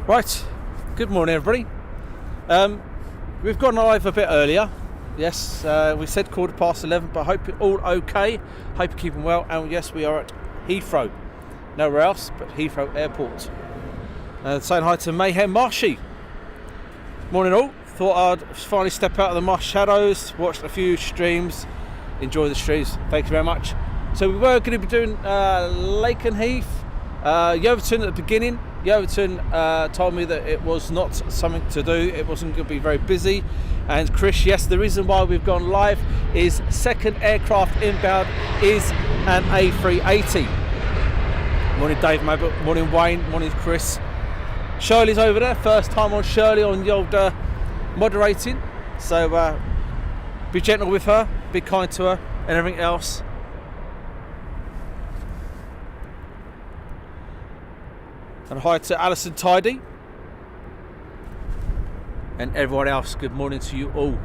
Right, good morning everybody. We've gone live a bit earlier. Yes, we said 11:15, but I hope you're all okay. Hope you're keeping well. And yes, we are at Heathrow. Nowhere else but Heathrow Airport. Saying hi to Mayhem Marshy. Morning all. Thought I'd finally step out of the shadows, watched a few streams, enjoy the streams. Thank you very much. So we were going to be doing Lakenheath, Yeovilton at the beginning. Yeovilton told me that it was not something to do, it wasn't going to be very busy. And Chris, yes, the reason why we've gone live is second aircraft inbound is an A380. Morning Dave Mabel, morning Wayne, morning Chris. Shirley's over there, first time on Shirley on the old moderating. So be gentle with her, be kind to her and everything else. And hi to Alison Tidy and everyone else. Good morning to you all.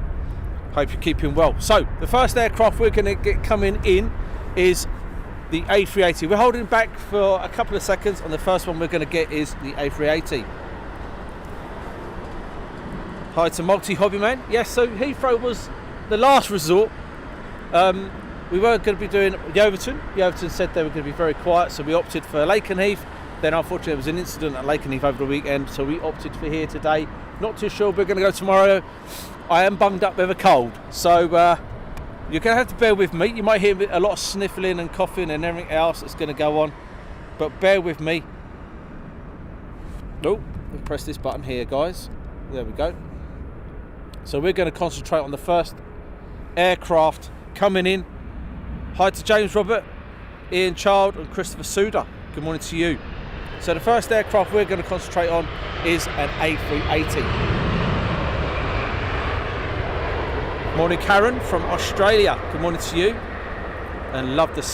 Hope you're keeping well. So the first aircraft we're going to get coming in is the A380. We're holding back for a couple of seconds, and the first one we're going to get is the A380. Hi to Multi Hobby Man. Yes, so Heathrow was the last resort. We weren't going to be doing Yeovilton. Yeovilton said they were going to be very quiet, so we opted for Lakenheath. Then unfortunately there was an incident at Lakenheath over the weekend, so we opted for here today. Not too sure we're going to go tomorrow. I am bunged up with a cold, so you're going to have to bear with me. You might hear a lot of sniffling and coughing and everything else that's going to go on, but bear with me. Oh, we'll press this button here, guys. There we go. So we're going to concentrate on the first aircraft coming in. Hi to James Robert, Ian Child and Christopher Suda. Good morning to you. So the first aircraft we're going to concentrate on is an A380. Morning Karen from Australia. Good morning to you. And love this.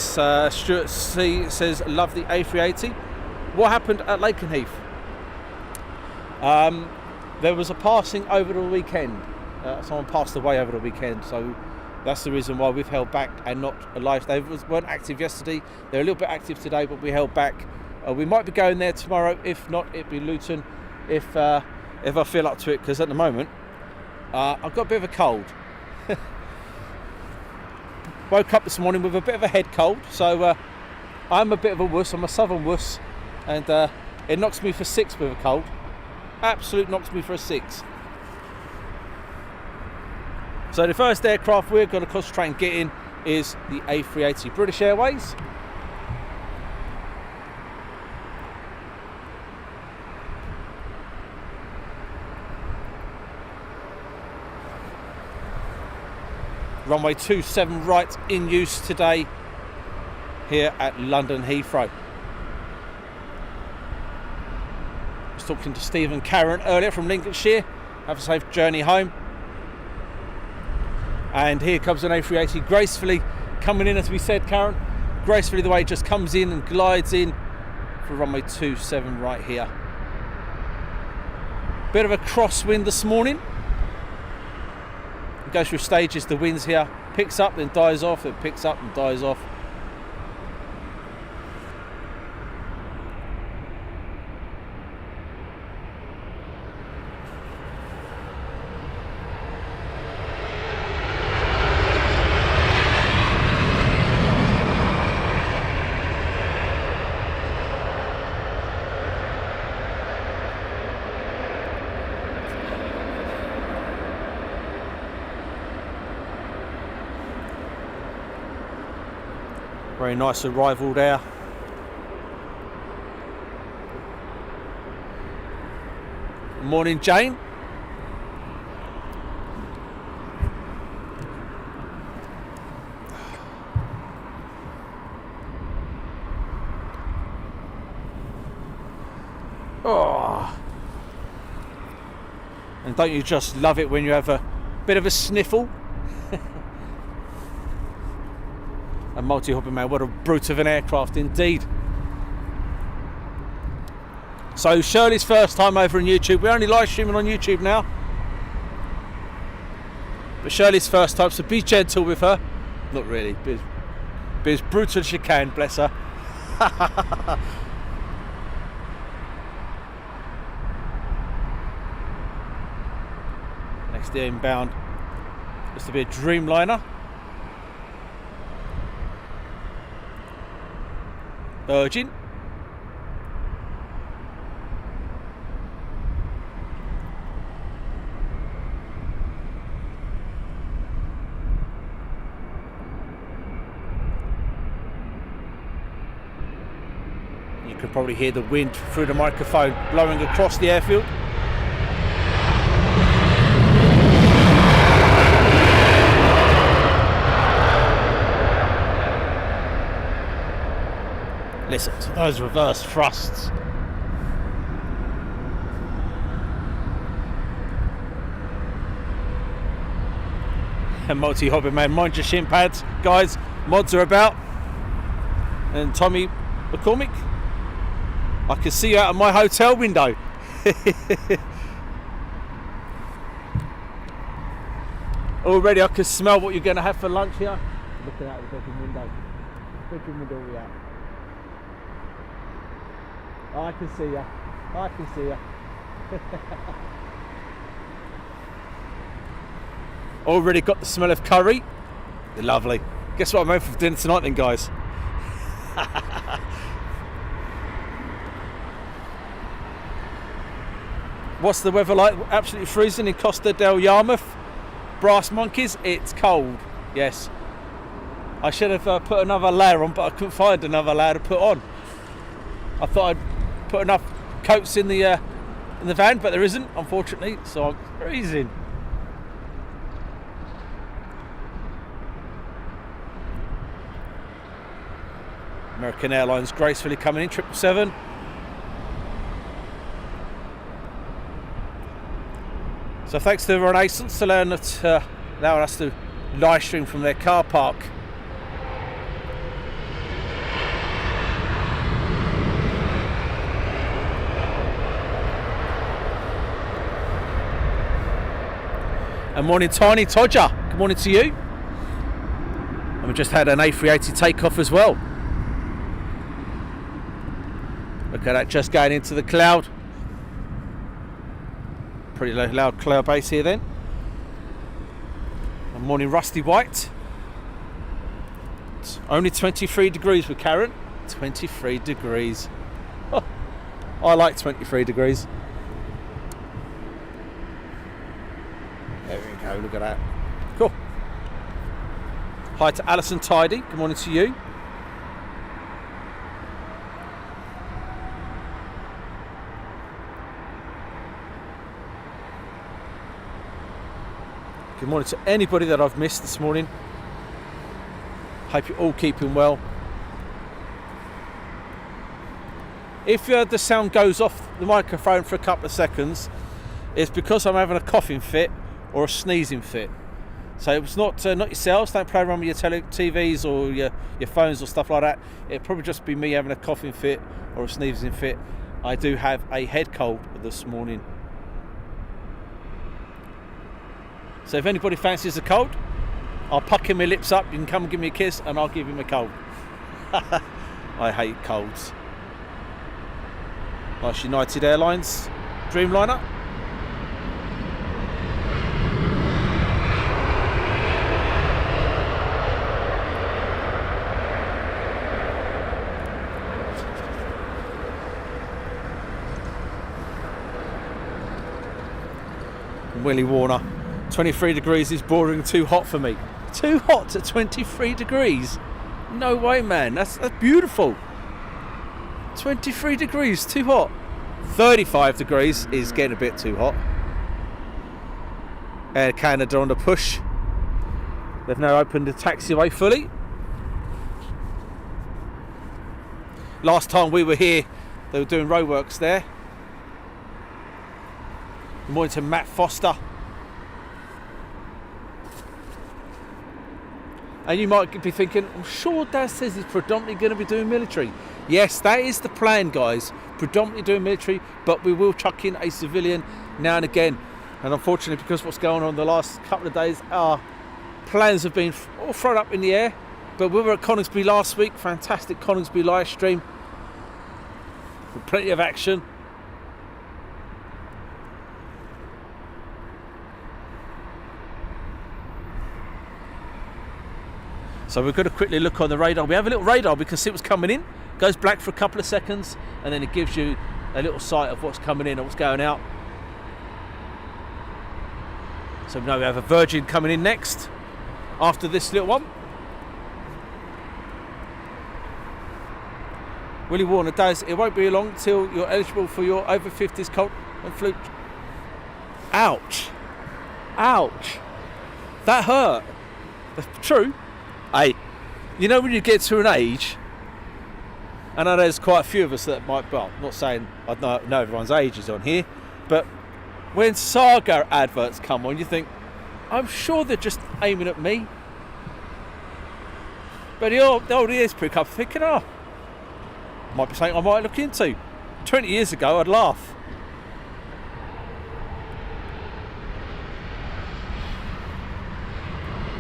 Stuart C says love the A380. What happened at Lakenheath? There was a passing over the weekend. Someone passed away over the weekend, so that's the reason why we've held back and not alive. They weren't active yesterday. They're a little bit active today, but we held back. We might be going there tomorrow. If not, it'd be Luton. If I feel up to it, because at the moment I've got a bit of a cold. Woke up this morning with a bit of a head cold, so I'm a bit of a wuss. I'm a southern wuss, and it knocks me for 6 with a cold. Absolute knocks me for a 6. So the first aircraft we're going to concentrate on getting is the A380. British Airways. Runway 27 right in use today here at London Heathrow. I was talking to Steve and Karen earlier from Lincolnshire. Have a safe journey home. And here comes an A380 gracefully coming in, as we said, Karen. Gracefully the way it just comes in and glides in for runway 27 right here. Bit of a crosswind this morning. It goes through stages, the winds here. Picks up, then dies off, then picks up and dies off. Very nice arrival there. Morning, Jane. Oh. And don't you just love it when you have a bit of a sniffle? A multi-hobby man, what a brute of an aircraft indeed. So Shirley's first time over on YouTube. We're only live streaming on YouTube now. But Shirley's first time, so be gentle with her. Not really, be as brutal as you can, bless her. Next to inbound, looks to be a Dreamliner. Virgin. You can probably hear the wind through the microphone blowing across the airfield. Listen to those reverse thrusts. And multi-hobby man, mind your shin pads, guys. Mods are about. And Tommy McCormick, I can see you out of my hotel window. Already I can smell what you're going to have for lunch here. Looking out the bedroom window. Bedroom window we out. I can see you. I can see you. Already got the smell of curry. Lovely. Guess what I'm having for dinner tonight then, guys? What's the weather like? Absolutely freezing in Costa del Yarmouth. Brass monkeys, it's cold. Yes. I should have put another layer on, but I couldn't find another layer to put on. I thought I'd put enough coats in the van, but there isn't, unfortunately, so I'm freezing. American Airlines gracefully coming in, 777. So thanks to Renaissance allowing us to live stream from their car park. And morning Tiny Todger, good morning to you. And we just had an A380 takeoff as well. Look at that, just going into the cloud. Pretty loud cloud base here then. And morning Rusty White. It's only 23 degrees with Karen. 23 degrees. Oh, I like 23 degrees. There we go, look at that. Cool. Hi to Alison Tidy, good morning to you. Good morning to anybody that I've missed this morning. Hope you're all keeping well. If the sound goes off the microphone for a couple of seconds, it's because I'm having a coughing fit or a sneezing fit. So it's not yourselves, don't play around with your TVs or your phones or stuff like that. It'll probably just be me having a coughing fit or a sneezing fit. I do have a head cold this morning. So if anybody fancies a cold, I'll puck in my lips up, you can come and give me a kiss and I'll give him a cold. I hate colds. Nice United Airlines Dreamliner. Willie Warner, 23 degrees is boring, too hot for me. Too hot at 23 degrees? No way, man, that's beautiful. 23 degrees, too hot. 35 degrees is getting a bit too hot. Air Canada on the push. They've now opened the taxiway fully. Last time we were here, they were doing roadworks there. Good morning to Matt Foster. And you might be thinking, I'm sure Dad says he's predominantly going to be doing military. Yes, that is the plan, guys. Predominantly doing military, but we will chuck in a civilian now and again. And unfortunately, because of what's going on the last couple of days, our plans have been all thrown up in the air. But we were at Coningsby last week. Fantastic Coningsby live stream. with plenty of action. So we're going to quickly look on the radar. We have a little radar, we can see what's coming in. Goes black for a couple of seconds, and then it gives you a little sight of what's coming in and what's going out. So we know we have a Virgin coming in next, after this little one. Willie Warner does, it won't be long until you're eligible for your over 50s cold and flu. Ouch. Ouch. That hurt. That's true. Hey, you know when you get to an age, and I know there's quite a few of us that might, well, I'm not saying I know everyone's ages on here, but when Saga adverts come on, you think, I'm sure they're just aiming at me. But the old ears prick up thinking, oh, might be something I might look into. 20 years ago, I'd laugh.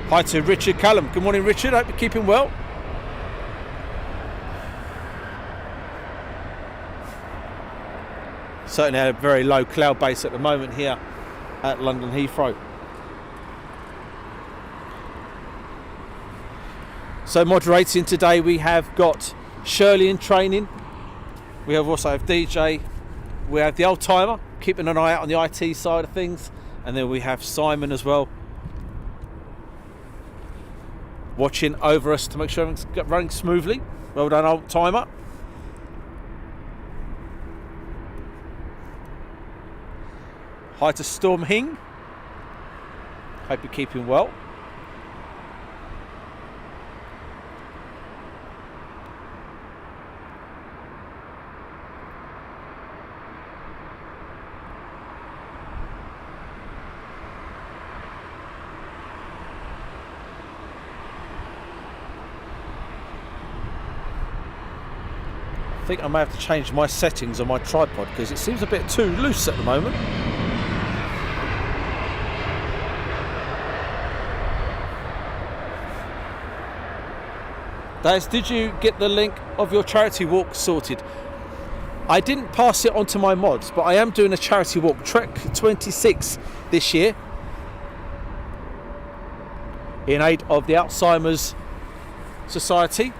Hi to Richard Callum. Good morning, Richard. Hope you're keeping well. Certainly had a very low cloud base at the moment here at London Heathrow. So moderating today, we have got Shirley in training. We also have DJ. We have the old timer keeping an eye out on the IT side of things, and then we have Simon as well, watching over us to make sure everything's running smoothly. Well done, old timer. Hi to Storm Hing. Hope you're keeping well. I think I may have to change my settings on my tripod because it seems a bit too loose at the moment. Daz, did you get the link of your charity walk sorted? I didn't pass it on to my mods, but I am doing a charity walk, Trek 26 this year, in aid of the Alzheimer's Society.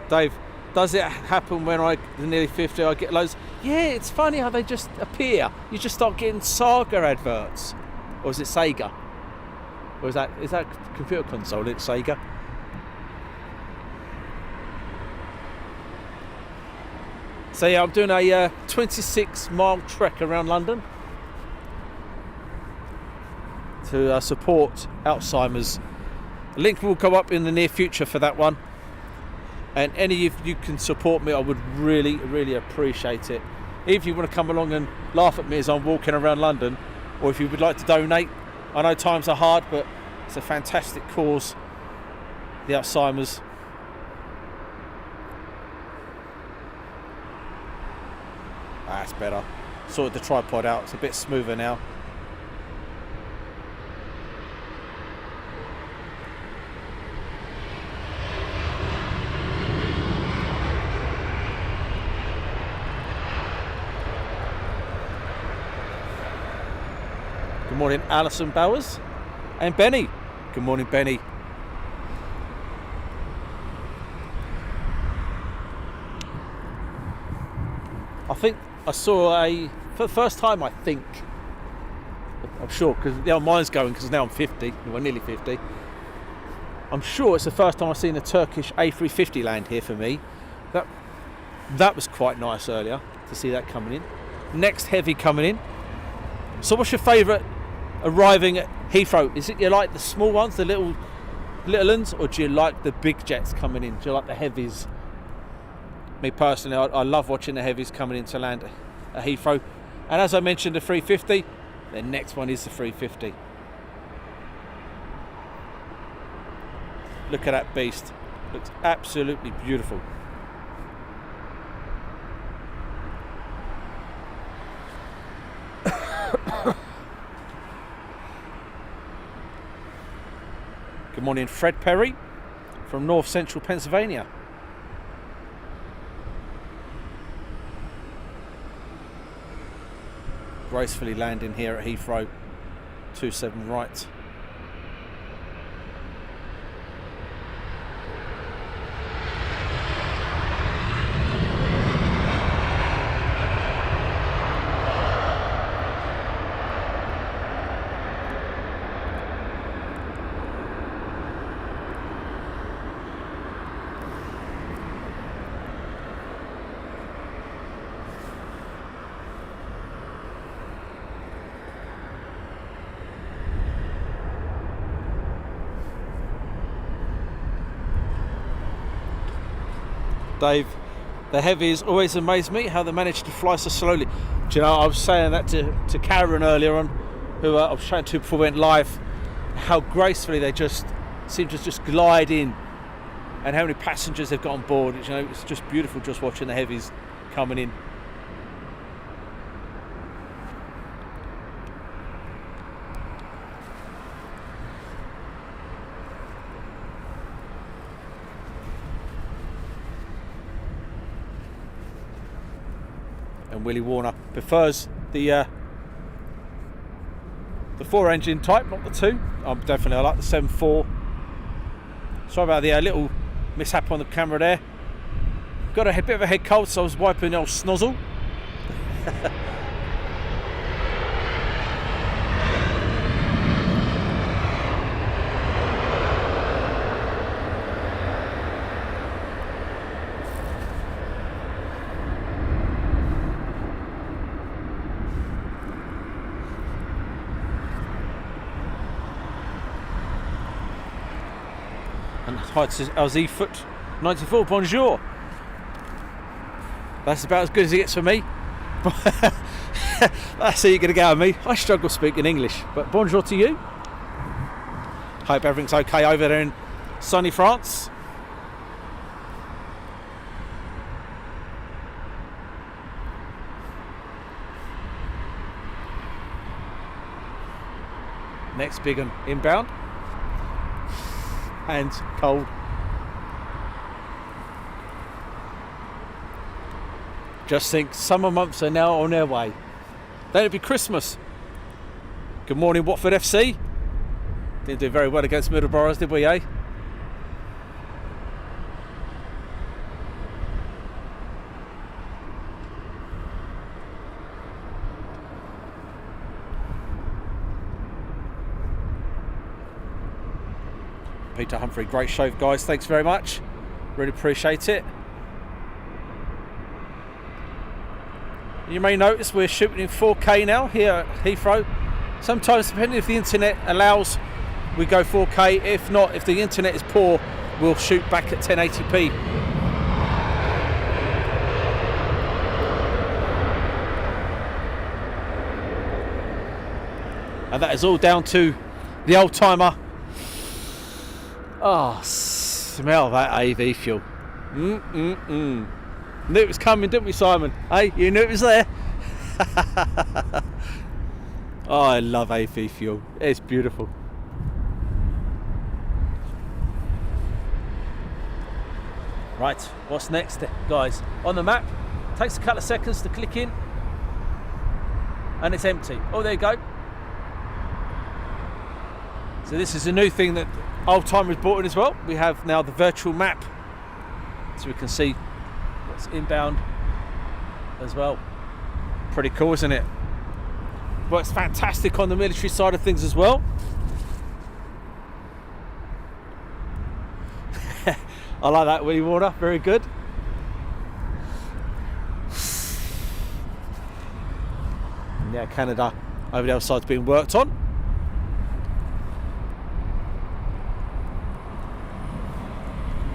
Dave, does it happen when I'm nearly 50, I get loads? Yeah, it's funny how they just appear. You just start getting Saga adverts. Or is it Sega? Or is that computer console? It's Sega. So yeah, I'm doing a 26-mile trek around London to support Alzheimer's. A link will go up in the near future for that one. And any of you can support me, I would really, really appreciate it. If you want to come along and laugh at me as I'm walking around London, or if you would like to donate, I know times are hard, but it's a fantastic cause, the Alzheimer's. That's better. Sorted the tripod out, it's a bit smoother now. Good morning, Alison Bowers and Benny. Good morning, Benny. I think I saw for the first time, I'm sure, because now mine's going, because now I'm 50, well, nearly 50. I'm sure it's the first time I've seen a Turkish A350 land here for me. That was quite nice earlier to see that coming in. Next heavy coming in. So what's your favourite arriving at Heathrow? Is it you like the small ones, the little ones, or do you like the big jets coming in? Do you like the heavies? Me personally, I love watching the heavies coming in to land at Heathrow. And as I mentioned, the 350, the next one is the 350. Look at that beast. Looks absolutely beautiful. Good morning, Fred Perry from North Central Pennsylvania. gracefully landing here at Heathrow 27 right. Dave, the heavies always amaze me how they manage to fly so slowly. Do you know, I was saying that to Karen earlier on, who I was chatting to before we went live, how gracefully they just seem to just glide in, and how many passengers they've got on board. You know, it's just beautiful just watching the heavies coming in. And Willie Warner prefers the 4-engine type, not the 2. I like the 7.4. Sorry about the little mishap on the camera there. Got a bit of a head cold, so I was wiping the old snozzle. And hi to LZ Foot 94, bonjour. That's about as good as it gets for me. That's how you're going to get out of me. I struggle speaking English, but bonjour to you. Hope everything's okay over there in sunny France. Next big one inbound. And cold. Just think, summer months are now on their way. Then it'll be Christmas. Good morning, Watford FC. Didn't do very well against Middlesbrough, did we, eh? Peter Humphrey, great show, guys. Thanks very much. Really appreciate it. You may notice we're shooting in 4K now here at Heathrow. Sometimes, depending if the internet allows, we go 4K. If not, if the internet is poor, we'll shoot back at 1080p. And that is all down to the old timer. Oh, smell that AV fuel. Knew it was coming, didn't we, Simon? Hey, you knew it was there. Oh, I love AV fuel. It's beautiful. Right, what's next, guys? On the map, takes a couple of seconds to click in, and it's empty. Oh, there you go. So this is a new thing that Oldtimer's brought in as well. We have now the virtual map, so we can see what's inbound as well. Pretty cool, isn't it? Works fantastic on the military side of things as well. I like that, Willie Warner, very good. And yeah, Canada over the other side's being worked on.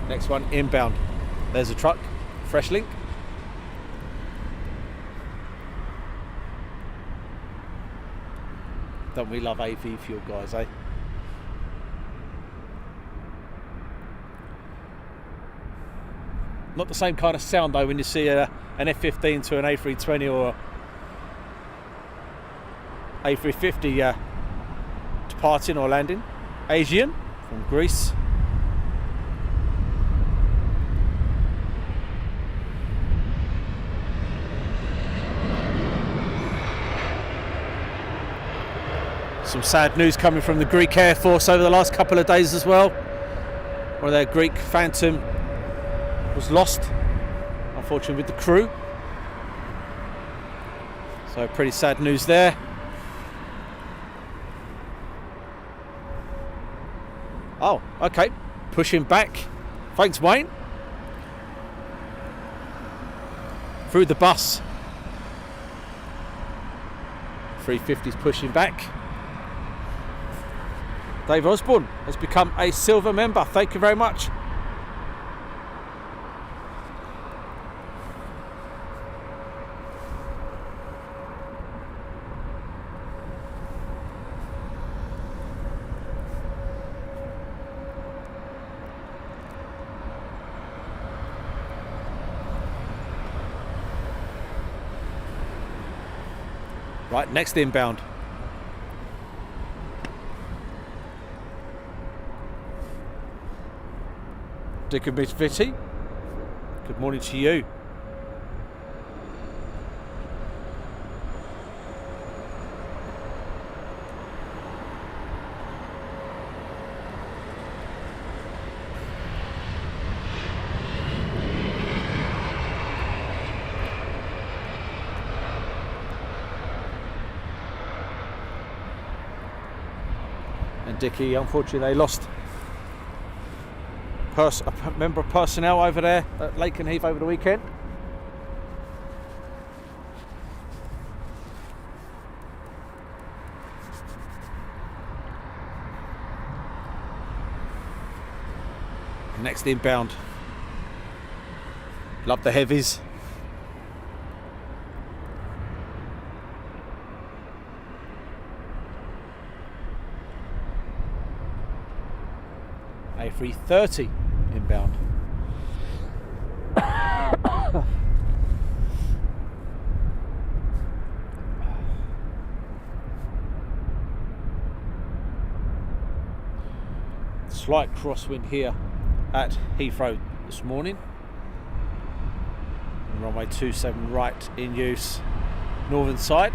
Next one, inbound. There's a truck, fresh link. Don't we love AV fuel, guys, eh? Not the same kind of sound though when you see an F-15 to an A320 or A350 departing or landing. Aviation from Greece. Some sad news coming from the Greek Air Force over the last couple of days as well. One of their Greek Phantom was lost, unfortunately, with the crew. So pretty sad news there. Oh, okay. Pushing back. Thanks, Wayne. Through the bus. 350's pushing back. Dave Osborne has become a silver member. Thank you very much. Right, next inbound. Dick and Miss Vitty, good morning to you. And Dickie, unfortunately, they lost a member of personnel over there at Lakenheath over the weekend. Next inbound. Love the heavies. A330 inbound. Slight crosswind here at Heathrow this morning. Runway 27 right in use, northern side.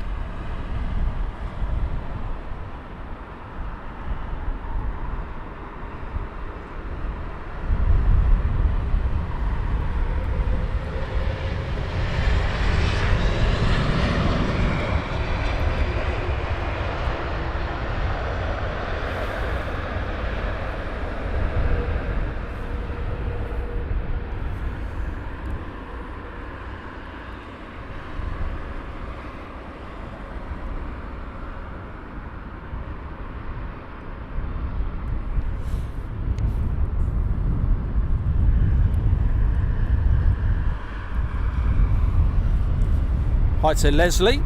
Hi to Leslie,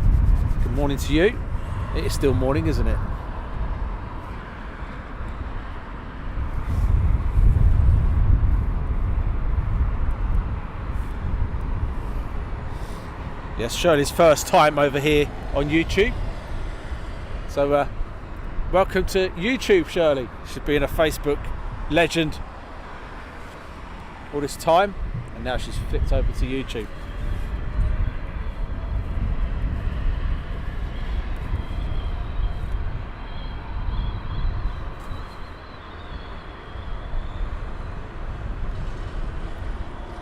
good morning to you. It is still morning, isn't it? Yes, Shirley's first time over here on YouTube. So welcome to YouTube, Shirley. She's been a Facebook legend all this time, and now she's flipped over to YouTube.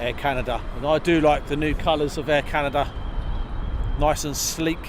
Air Canada, and I do like the new colours of Air Canada, nice and sleek.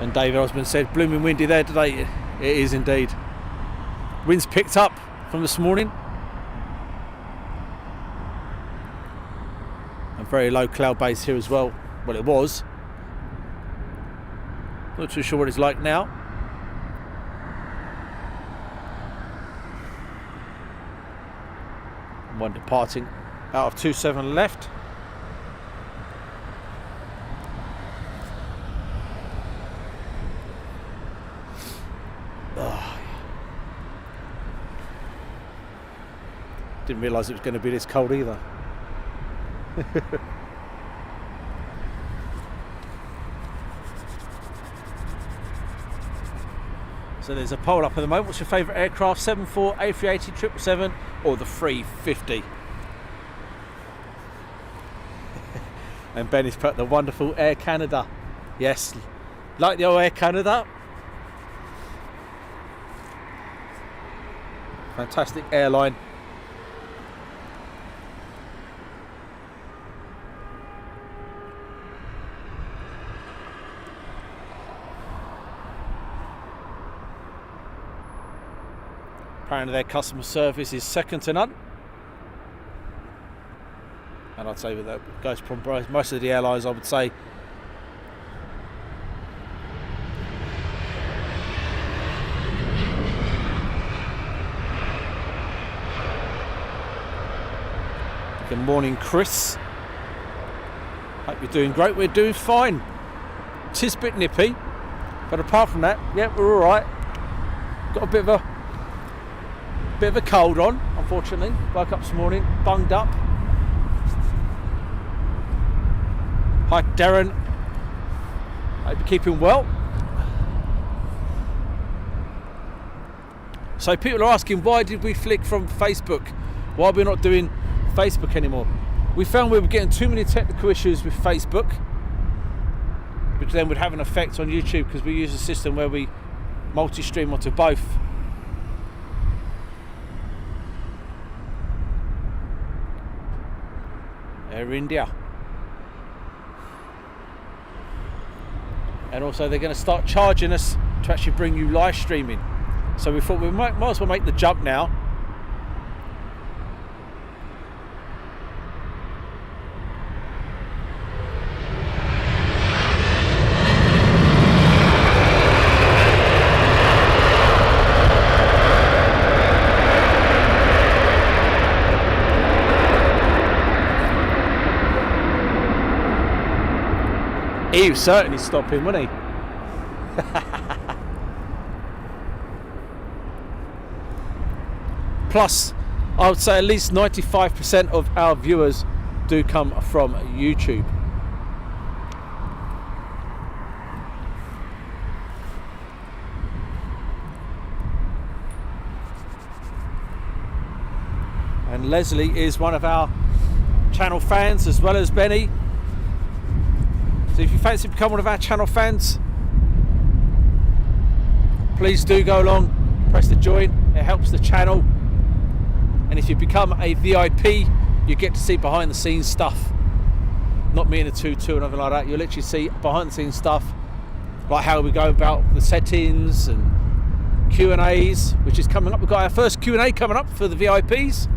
And David Osmond said, blooming windy there today. It is indeed. Wind's picked up from this morning. And very low cloud base here as well. Well, it was. Not too sure what it's like now. One departing out of 27 left. Didn't realise it was going to be this cold either. So there's a poll up at the moment. What's your favourite aircraft? 74, A380, 777 or the 350? And Benny's put the wonderful Air Canada. Yes, like the old Air Canada. Fantastic airline. Apparently their customer service is second to none. And I'd say that goes from most of the airlines, I would say. Good morning, Chris. Hope you're doing great. We're doing fine. Tis a bit nippy, but apart from that, yeah, we're all right. Got a bit of a cold on, unfortunately. Woke up this morning, bunged up. Hi, Darren. Hope you're keeping well. So people are asking, why did we flick from Facebook? Why are we not doing Facebook anymore? We found we were getting too many technical issues with Facebook, which then would have an effect on YouTube because we use a system where we multi-stream onto both. Air India. And also they're going to start charging us to actually bring you live streaming. So we thought we might as well make the jump now. He was certainly stopping, wasn't he? Plus, I would say at least 95% of our viewers do come from YouTube. And Leslie is one of our channel fans as well as Benny. So if you fancy becoming one of our channel fans, please do go along, press the join, it helps the channel. And if you become a VIP, you get to see behind the scenes stuff. Not me in a tutu or nothing like that. You'll literally see behind the scenes stuff, like how we go about the settings and Q&As, which is coming up. We've got our first Q&A coming up for the VIPs.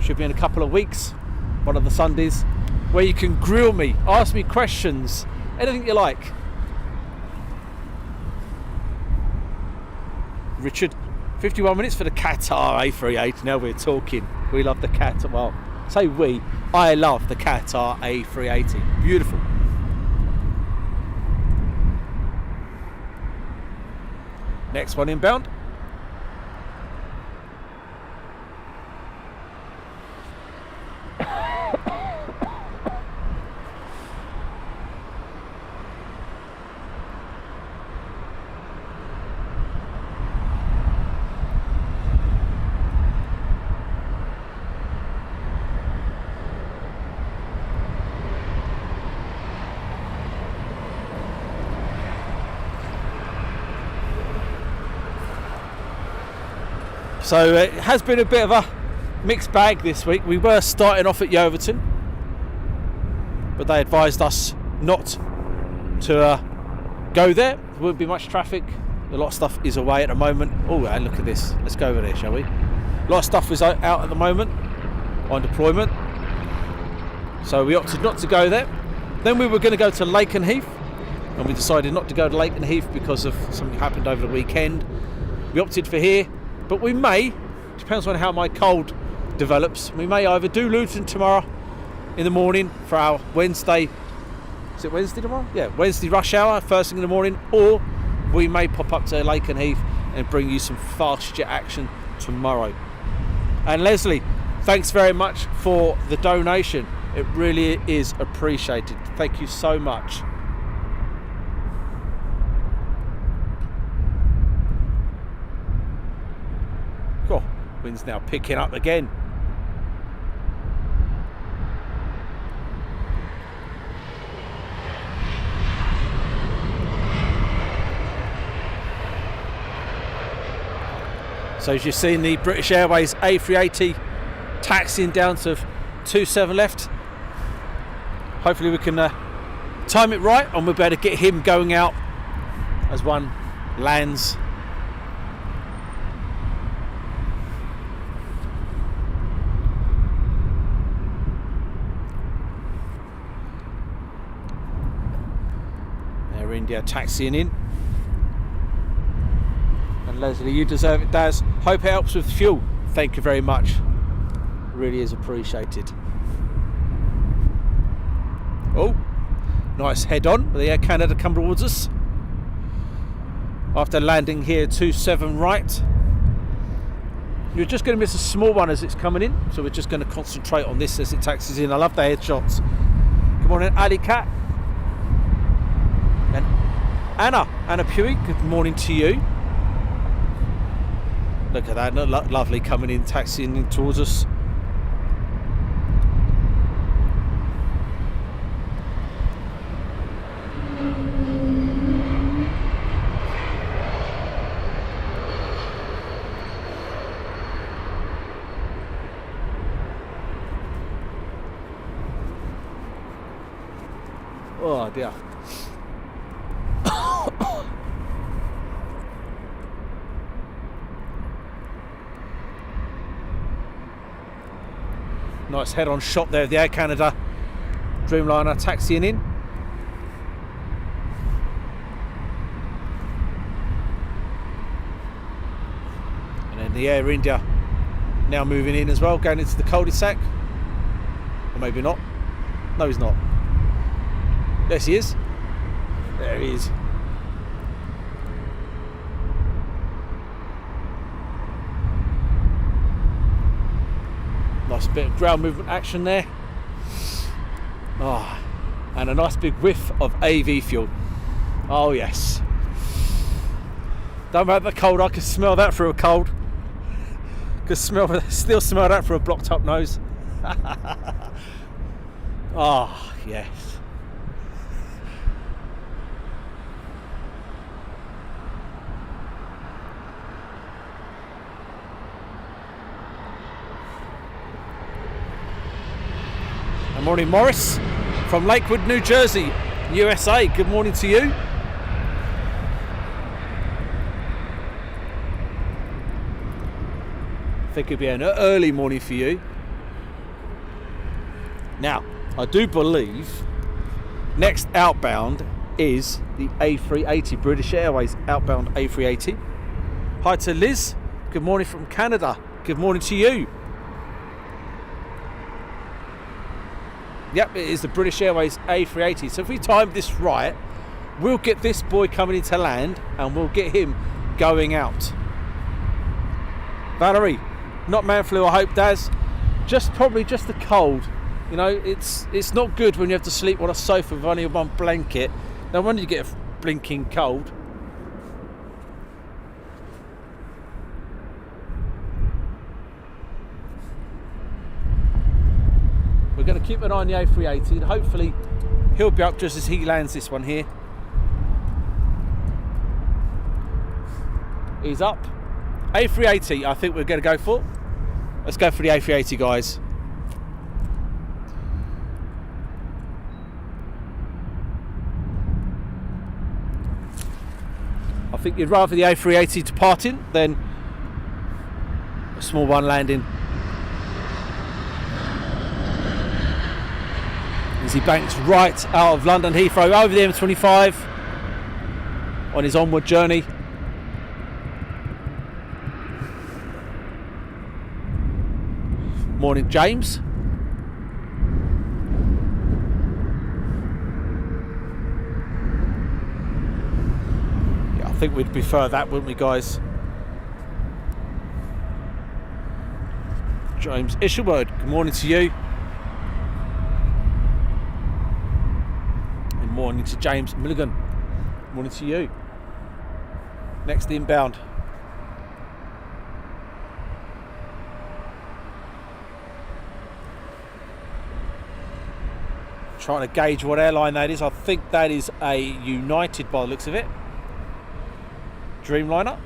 Should be in a couple of weeks, one of the Sundays, where you can grill me, ask me questions, anything you like. Richard, 51 minutes for the Qatar A380. Now we're talking. We love the Qatar. Well, say we. I love the Qatar A380. Beautiful. Next one inbound. So it has been a bit of a mixed bag this week. We were starting off at Yeovilton, but they advised us not to go there. There wouldn't be much traffic. A lot of stuff is away at the moment. Oh, and look at this. Let's go over there, shall we? A lot of stuff is out at the moment on deployment. So we opted not to go there. Then we were going to go to Lakenheath, and we decided not to go to Lakenheath because of something happened over the weekend. We opted for here. But we may, depends on how my cold develops, we may either do Luton tomorrow in the morning for our Wednesday, is it Wednesday tomorrow? Yeah, Wednesday rush hour, first thing in the morning, or we may pop up to Lakenheath and bring you some fast jet action tomorrow. And Leslie, thanks very much for the donation. It really is appreciated. Thank you so much. Cool. Wind's now picking up again. So as you've seen, the British Airways A380 taxiing down to 27 left. Hopefully we can time it right and we'll be able to get him going out as one lands. Air India taxiing in. And Leslie, you deserve it, Daz. Hope it helps with fuel. Thank you very much. Really is appreciated. Oh, nice head on with the Air Canada come towards us. After landing here 27 right. You're just going to miss a small one as it's coming in, so we're just going to concentrate on this as it taxis in. I love the headshots. Good morning, Ali Cat. And Anna Puey, good morning to you. Look at that, lovely coming in, taxiing in towards us. Oh dear. Nice head-on shot there of the Air Canada Dreamliner taxiing in. And then the Air India now moving in as well, going into the cul-de-sac. Or maybe not. No, he's not. Yes, he is. There he is. Nice bit of ground movement action there. Oh, and a nice big whiff of AV fuel. Oh yes. Don't matter the cold, I can smell that through a cold. Still smell that through a blocked up nose. Oh yes. Good morning, Morris from Lakewood, New Jersey, USA. Good morning to you. I think it'll be an early morning for you. Now, I do believe next outbound is the A380, British Airways outbound A380. Hi to Liz. Good morning from Canada. Good morning to you. Yep, it is the British Airways A380. So if we time this right, we'll get this boy coming into land and we'll get him going out. Valerie, not man flu, I hope, Daz. Probably just the cold. You know, it's not good when you have to sleep on a sofa with only one blanket. No wonder you get a blinking cold. We're going to keep an eye on the A380 and hopefully he'll be up just as he lands this one here. He's up. A380 I think we're going to go for. Let's go for the A380, guys. I think you'd rather the A380 departing than a small one landing. As he banks right out of London Heathrow over the M25 on his onward journey. Morning, James. Yeah, I think we'd prefer that, wouldn't we, guys? James Isherwood, good morning to you. Good morning to James Milligan. Good morning to you. Next inbound. Trying to gauge what airline that is. I think that is a United by the looks of it. Dreamliner.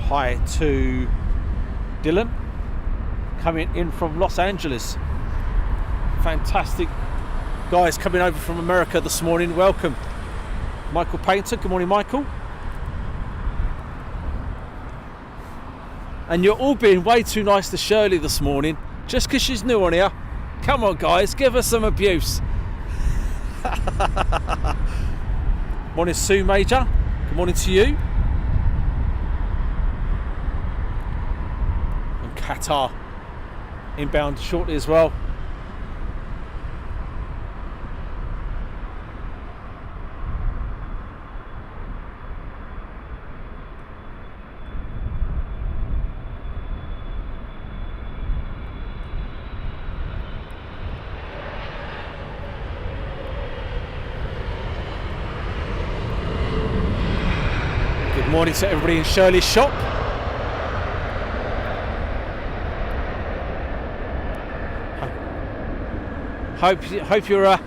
Hi to Dylan, coming in from Los Angeles. Fantastic guys coming over from America this morning. Welcome. Michael Painter, good morning Michael. And you're all being way too nice to Shirley this morning, just because she's new on here. Come on guys, give her some abuse. Morning Sue Major, good morning to you. Qatar inbound shortly as well. Good morning to everybody in Shirley's shop. Hope you're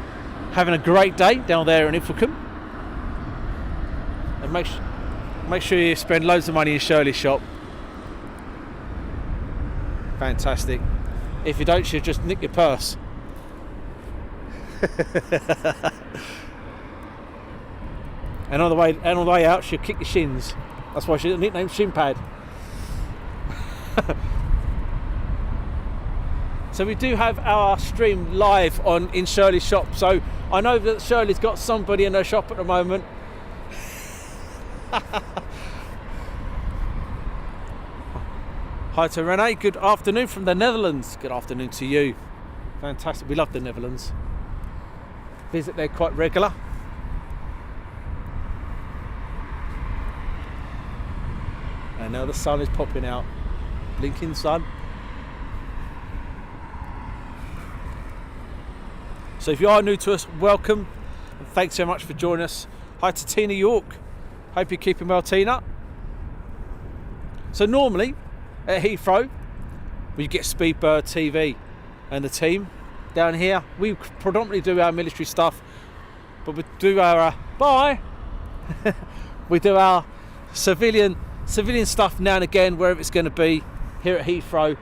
having a great day down there in Ilfracombe, and make sure you spend loads of money in Shirley's shop. Fantastic. If you don't, she'll just nick your purse. And on the way out, she'll kick your shins. That's why she's nicknamed Shin Pad. So we do have our stream live in Shirley's shop. So I know that Shirley's got somebody in her shop at the moment. Hi to Renee, good afternoon from the Netherlands. Good afternoon to you. Fantastic, we love the Netherlands. Visit there quite regular. And now the sun is popping out. Blinking sun. So if you are new to us, welcome, and thanks so much for joining us. Hi to Tina York. Hope you're keeping well, Tina. So normally at Heathrow, we get Speedbird TV and the team down here. We predominantly do our military stuff, but we do our we do our civilian stuff now and again, wherever it's going to be here at Heathrow,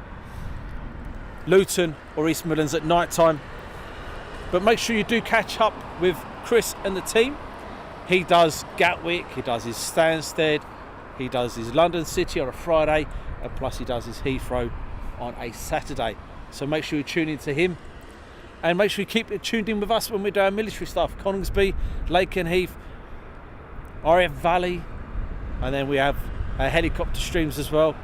Luton or East Midlands at night time. But make sure you do catch up with Chris and the team. He does Gatwick, he does his Stansted, he does his London City on a Friday, and plus he does his Heathrow on a Saturday. So make sure you tune in to him, and make sure you keep tuned in with us when we do our military stuff. Coningsby, Lakenheath, RF Valley, and then we have our helicopter streams as well.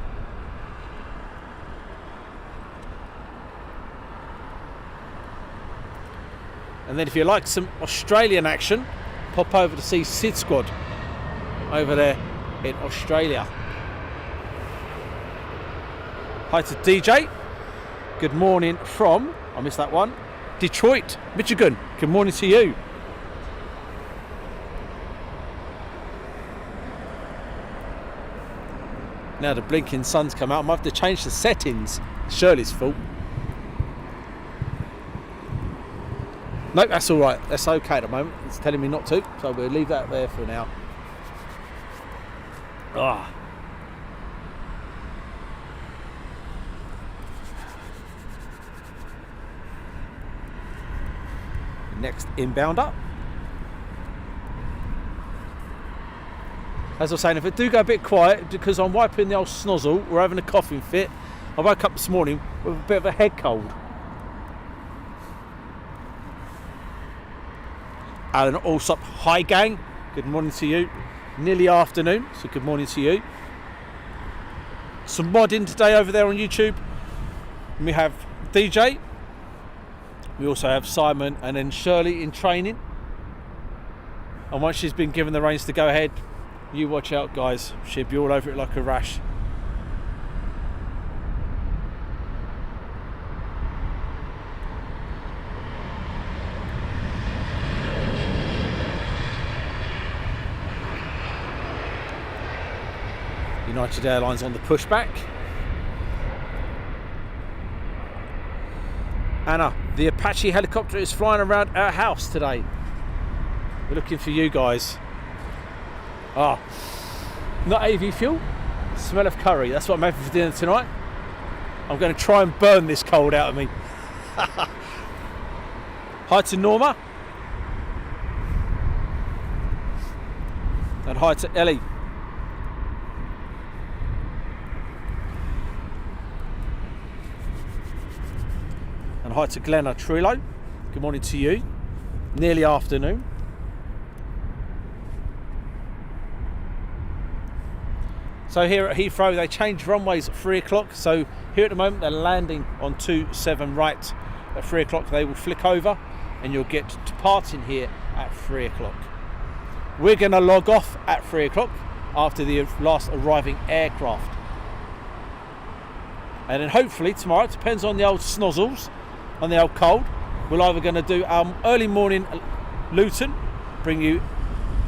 And then if you like some Australian action, pop over to see Sid Squad over there in Australia. Hi to DJ. Good morning from, I missed that one, Detroit, Michigan. Good morning to you. Now the blinking sun's come out. I might have to change the settings. Shirley's fault. Nope, that's all right. That's okay at the moment. It's telling me not to, so we'll leave that there for now. Ah. Next inbounder. As I was saying, if it do go a bit quiet, because I'm wiping the old snozzle, we're having a coughing fit. I woke up this morning with a bit of a head cold. Alan Allsop, hi gang, good morning to you. Nearly afternoon, so good morning to you. Some modding today over there on YouTube. We have DJ. We also have Simon and then Shirley in training. And once she's been given the reins to go ahead, you watch out guys, she'll be all over it like a rash. United Airlines on the pushback. Anna, the Apache helicopter is flying around our house today. We're looking for you guys. Ah, not AV fuel, smell of curry. That's what I'm having for dinner tonight. I'm going to try and burn this cold out of me. Hi to Norma. And hi to Ellie. And hi to Glenna Trillo. Good morning to you. Nearly afternoon. So here at Heathrow, they changed runways at 3 o'clock. So here at the moment, they're landing on 27 right at 3 o'clock. They will flick over and you'll get departing here at 3 o'clock. We're going to log off at 3 o'clock after the last arriving aircraft. And then hopefully tomorrow, it depends on the old snozzles, on the old cold, we're either going to do our early morning Luton, bring you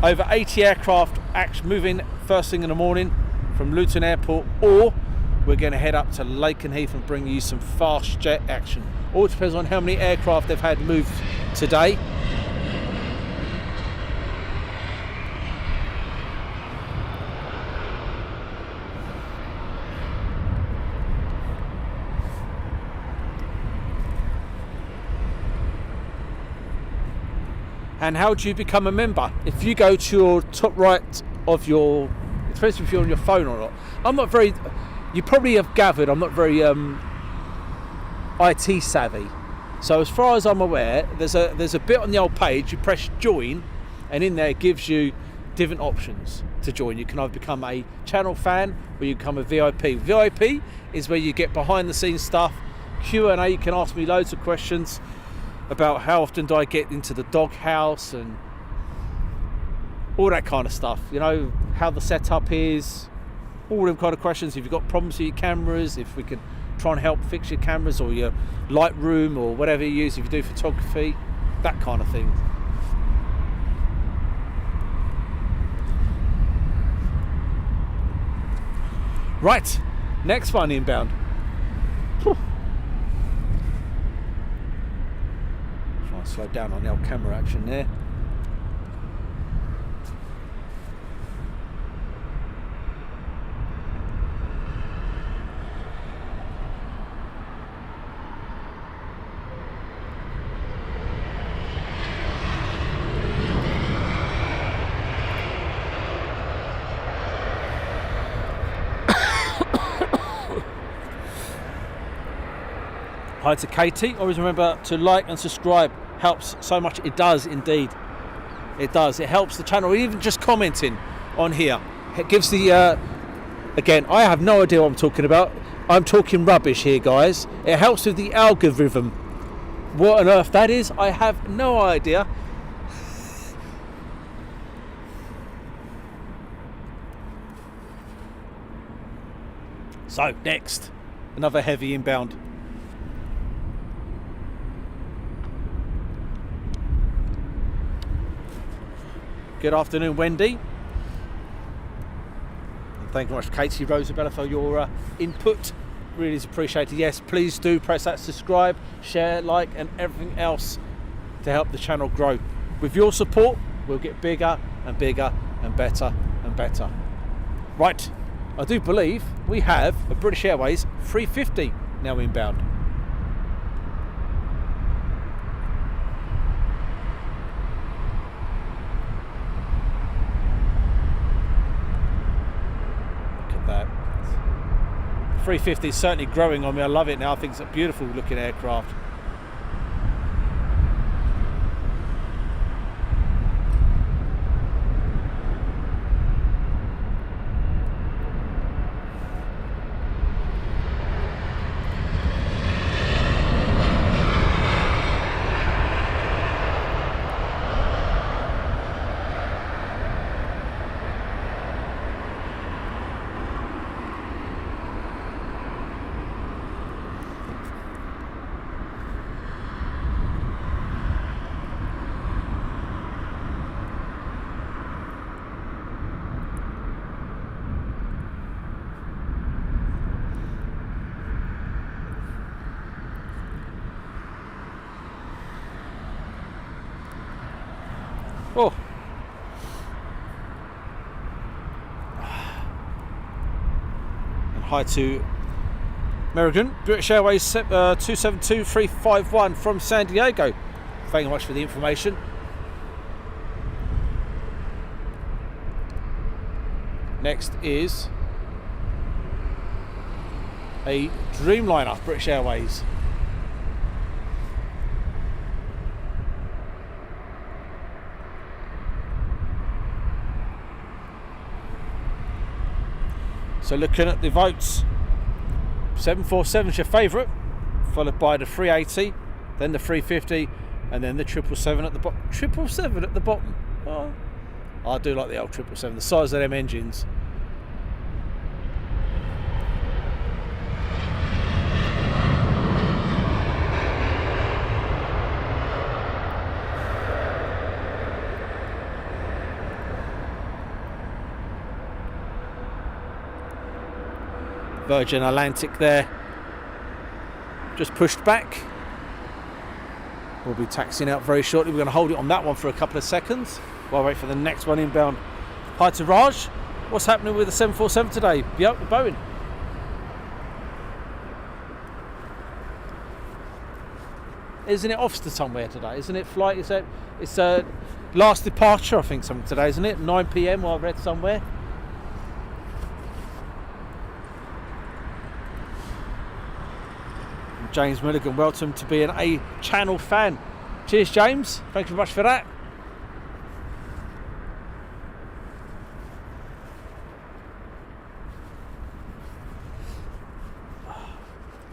over 80 aircraft moving first thing in the morning from Luton Airport, or we're going to head up to Lakenheath and bring you some fast jet action. All depends on how many aircraft they've had moved today. And how do you become a member? If you go to your top right of your, it depends if you're on your phone or not. I'm not very, you probably have gathered, I'm not very IT savvy. So as far as I'm aware, there's a bit on the old page, you press join, and in there it gives you different options to join. You can either become a channel fan or you become a VIP. VIP is where you get behind the scenes stuff, Q&A, you can ask me loads of questions about how often do I get into the doghouse and all that kind of stuff, you know, how the setup is, all them kind of questions. If you've got problems with your cameras, if we can try and help fix your cameras or your Lightroom or whatever you use, if you do photography, that kind of thing. Right, next one inbound. Whew. Slow down on the old camera action there. Hi to Katie. Always remember to like and subscribe. Helps so much. It does indeed. It does. It helps the channel. Even just commenting on here, it gives the again, I have no idea what I'm talking about. I'm talking rubbish here, guys. It helps with the algorithm. What on earth that is, I have no idea. So next, another heavy inbound. Good afternoon, Wendy. And thank you very much, Katie Rosabella, for your input. Really is appreciated. Yes, please do press that subscribe, share, like, and everything else. to help the channel grow. With your support, we'll get bigger and bigger and better and better. Right, I do believe we have a British Airways 350 now inbound. Look at that. 350 is certainly growing on me. I love it now. I think it's a beautiful looking aircraft. Oh, and hi to American British Airways 272351 from San Diego. Thank you much for the information. Next is a Dreamliner British Airways. So looking at the votes, 747 is your favourite, followed by the 380, then the 350, and then the 777 at the bottom. 777 at the bottom. Oh, I do like the old 777, the size of them engines. Virgin Atlantic there, just pushed back. We'll be taxiing out very shortly. We're going to hold it on that one for a couple of seconds while I wait for the next one inbound. Hi to Raj. What's happening with the 747 today? Yep, the Boeing. Isn't it off to somewhere today? Isn't it flight? It's last departure, I think, something today, isn't it? 9 PM, I read somewhere. James Milligan, welcome to being a channel fan. Cheers, James. Thank you very much for that.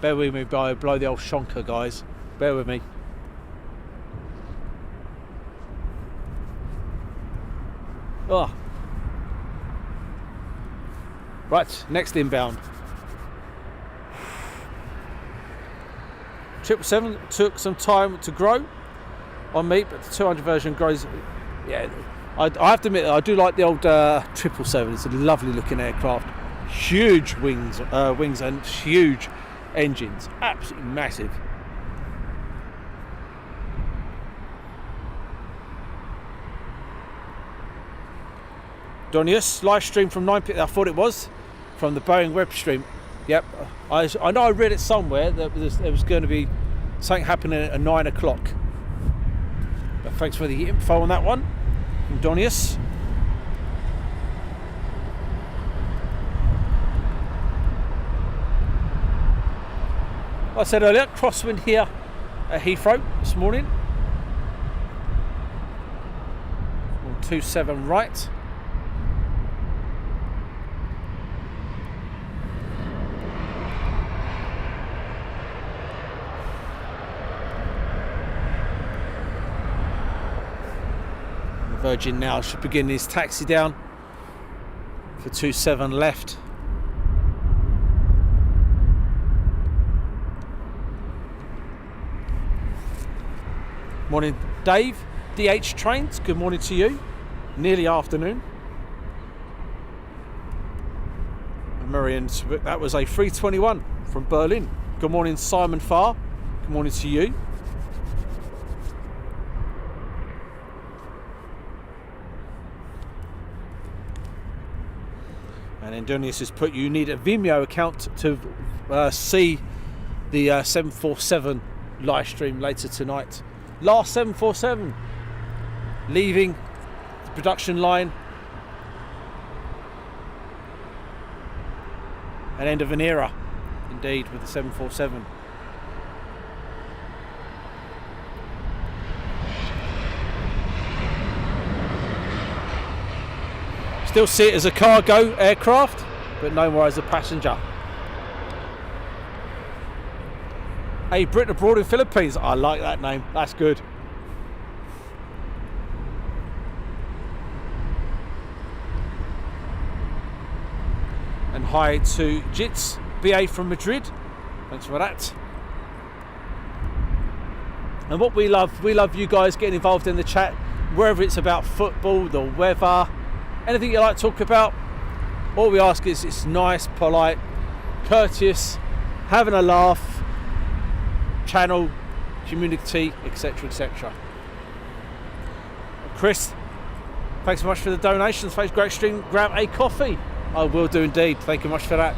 Bear with me, blow the old shonker, guys. Bear with me. Oh. Right, next inbound. 777 took some time to grow on me, but the 200 version grows. Yeah, I have to admit I do like the old 777. It's a lovely looking aircraft. Huge wings and huge engines. Absolutely massive. Donius live stream from 9 p.m. I thought it was from the Boeing web stream. Yep, I know I read it somewhere that there was going to be something happening at 9 o'clock. But thanks for the info on that one from Donius. Like I said earlier, crosswind here at Heathrow this morning. 27 right. Virgin now should begin his taxi down for 27 left. Morning, Dave. DH Trains, good morning to you. Nearly afternoon. Marion, that was a 321 from Berlin. Good morning, Simon Farr. Good morning to you. And then doing this is put you need a Vimeo account to see the 747 live stream later tonight. Last 747 leaving the production line. An end of an era, indeed, with the 747. Still see it as a cargo aircraft, but no more as a passenger. A Brit abroad in Philippines. I like that name. That's good. And hi to Jits, BA from Madrid. Thanks for that. And what we love you guys getting involved in the chat, wherever it's about football, the weather, anything you like to talk about. All we ask is it's nice, polite, courteous, having a laugh, channel, community, etc, etc. Chris, thanks so much for the donations. Thanks, great stream. Grab a coffee. I will do indeed. Thank you much for that.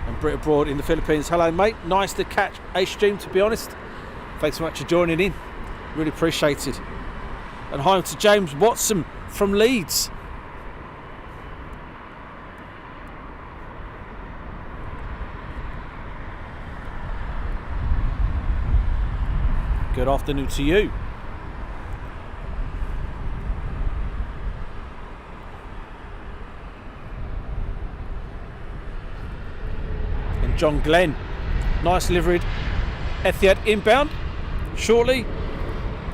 And Brit abroad in the Philippines. Hello, mate. Nice to catch a stream, to be honest. Thanks so much for joining in. Really appreciate it. And hi to James Watson from Leeds. Good afternoon to you. And John Glenn, nice liveried Etihad inbound. Shortly,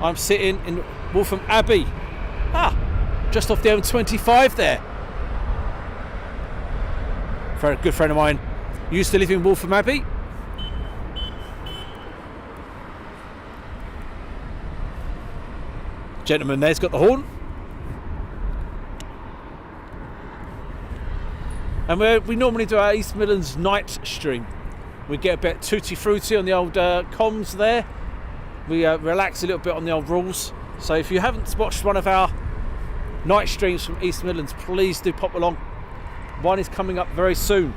I'm sitting in Waltham Abbey. Just off the M25 there. Very good friend of mine used to live in Waltham Abbey. Gentleman there's got the horn. And we normally do our East Midlands night stream. We get a bit tutti frutti on the old comms there. We relax a little bit on the old rules. So if you haven't watched one of our night streams from East Midlands, please do pop along. One is coming up very soon.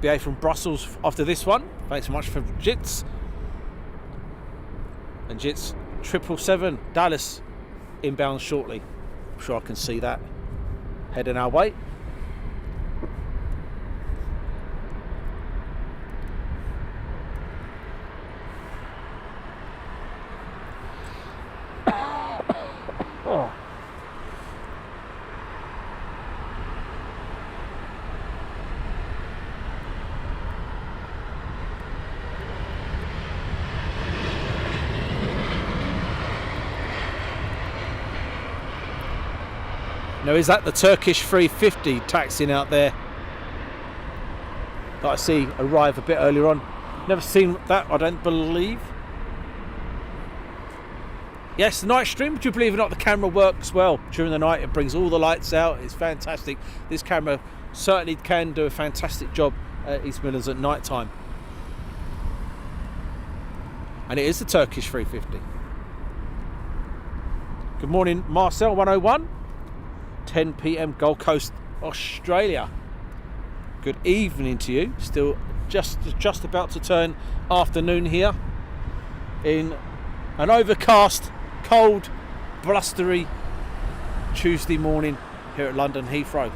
BA from Brussels after this one. Thanks so much for Jits. And Jits 777 Dallas inbound shortly. I'm sure I can see that heading our way. Oh. Now, is that the Turkish 350 taxiing out there that I see arrive a bit earlier on? Never seen that, I don't believe. Yes, the night stream, would you believe it or not, the camera works well during the night. It brings all the lights out. It's fantastic. This camera certainly can do a fantastic job at East Midlands at night time. And it is the Turkish 350. Good morning, Marcel 101. 10 p.m. Gold Coast, Australia. Good evening to you. Still just about to turn afternoon here in an overcast, cold, blustery Tuesday morning here at London Heathrow.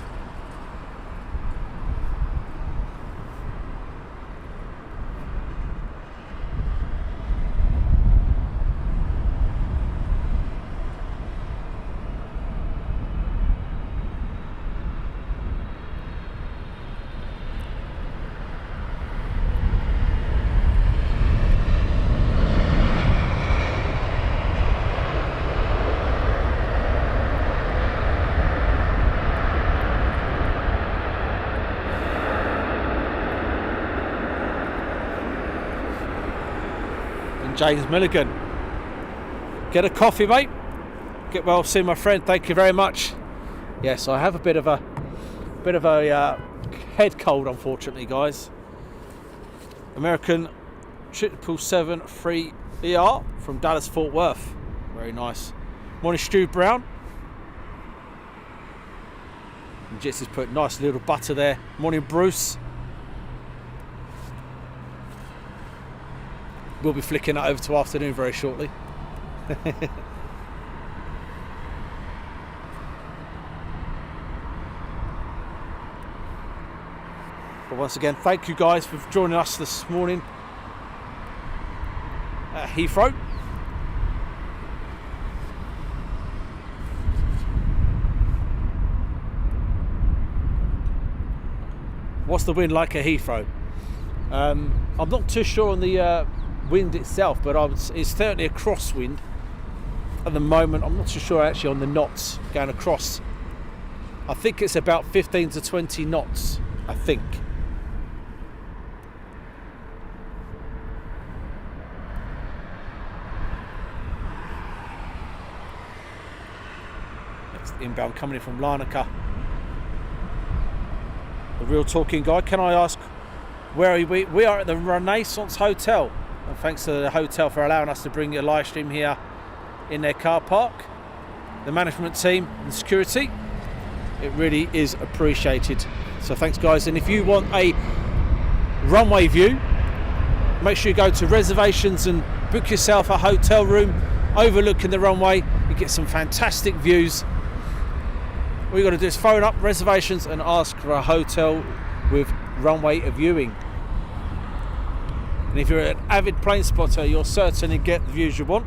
James Milligan, get a coffee, mate. Get well soon, my friend. Thank you very much. Yes, I have a bit of a head cold, unfortunately, guys. American 777-3ER from Dallas Fort Worth. Very nice. Morning, Stu Brown. And Jits has put nice little butter there. Morning, Bruce. We'll be flicking that over to afternoon very shortly. But once again, thank you guys for joining us this morning at Heathrow. What's the wind like at Heathrow? I'm not too sure on the wind itself, but it's certainly a crosswind at the moment. I'm not too sure actually on the knots going across. I think it's about 15 to 20 knots, I think. Next inbound coming in from Larnaca. The real talking guy. Can I ask where are we? We are at the Renaissance Hotel. And thanks to the hotel for allowing us to bring a live stream here in their car park. The management team and security, it really is appreciated. So thanks guys, and if you want a runway view, make sure you go to reservations and book yourself a hotel room overlooking the runway. You get some fantastic views. All you got to do is phone up reservations and ask for a hotel with runway viewing. And if you're an avid plane spotter, you'll certainly get the views you want.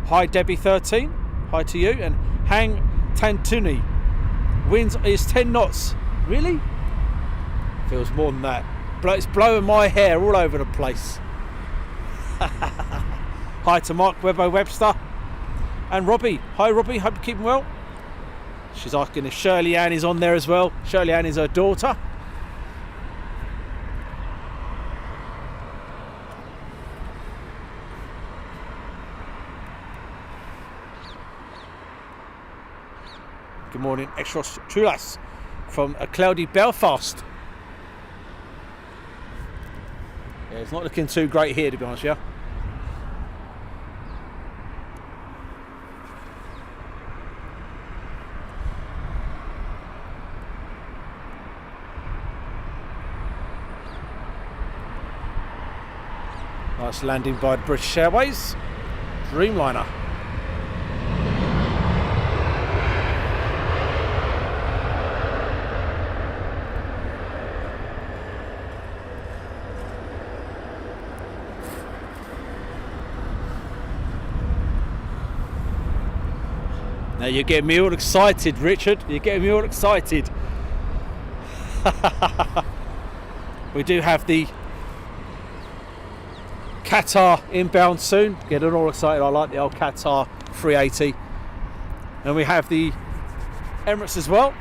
Hi Debbie 13, hi to you. And Hang Tantuni, winds is 10 knots. Really? Feels more than that. It's blowing my hair all over the place. Hi to Mark Webbo Webster. And Robbie. Hi Robbie, hope you're keeping well. She's asking if Shirley Ann is on there as well. Shirley Ann is her daughter. Good morning, Extros Chulas from a cloudy Belfast. Yeah, it's not looking too great here, to be honest with you. Nice landing by British Airways, Dreamliner. Now you're getting me all excited, Richard. You're getting me all excited. We do have the Qatar inbound soon. Getting all excited. I like the old Qatar 380. And we have the Emirates as well.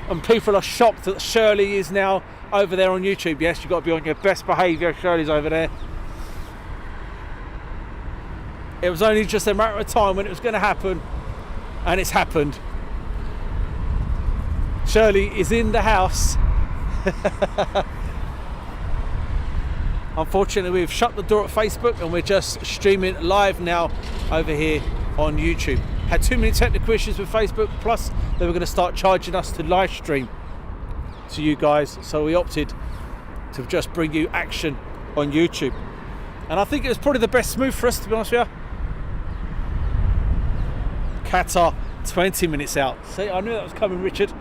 And people are shocked that Shirley is now over there on YouTube. Yes, you've got to be on your best behaviour. Shirley's over there. It was only just a matter of time when it was going to happen, and it's happened. Shirley is in the house. Unfortunately, we've shut the door at Facebook and we're just streaming live now over here on YouTube. Had too many technical issues with Facebook, plus they were going to start charging us to live stream to you guys, so we opted to just bring you action on YouTube. And I think it was probably the best move for us, to be honest with you. Qatar 20 minutes out. See, I knew that was coming, Richard.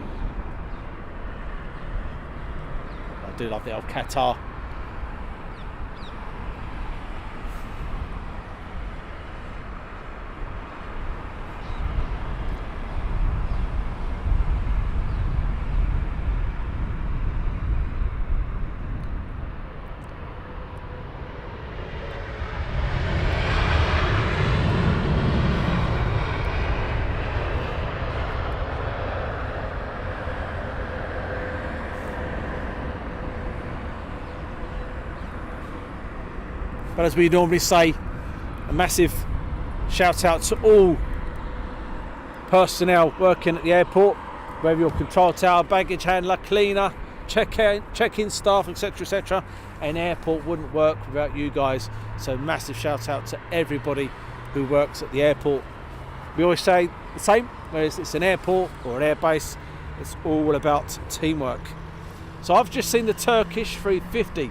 I do love the old Qatar. But as we normally say, a massive shout out to all personnel working at the airport, whether you're control tower, baggage handler, cleaner, check-in staff, etc, etc. An airport wouldn't work without you guys, so massive shout out to everybody who works at the airport. We always say the same, whether it's an airport or an airbase, it's all about teamwork. So I've just seen the Turkish 350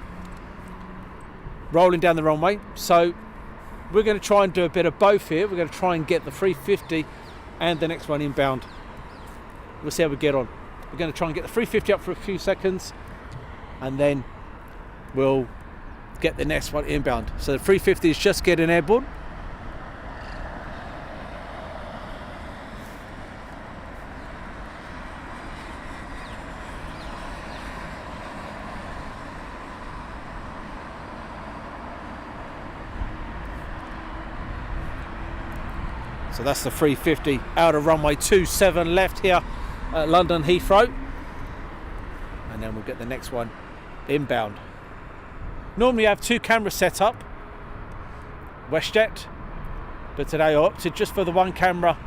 rolling down the runway, so we're going to try and do a bit of both here. We're going to try and get the 350 and the next one inbound. We'll see how we get on. We're going to try and get the 350 up for a few seconds, and then we'll get the next one inbound. So the 350 is just getting airborne. So that's the 350 out of runway 27 left here at London Heathrow. And then we'll get the next one inbound. Normally I have 2 cameras set up, WestJet, but today I opted just for the 1 camera.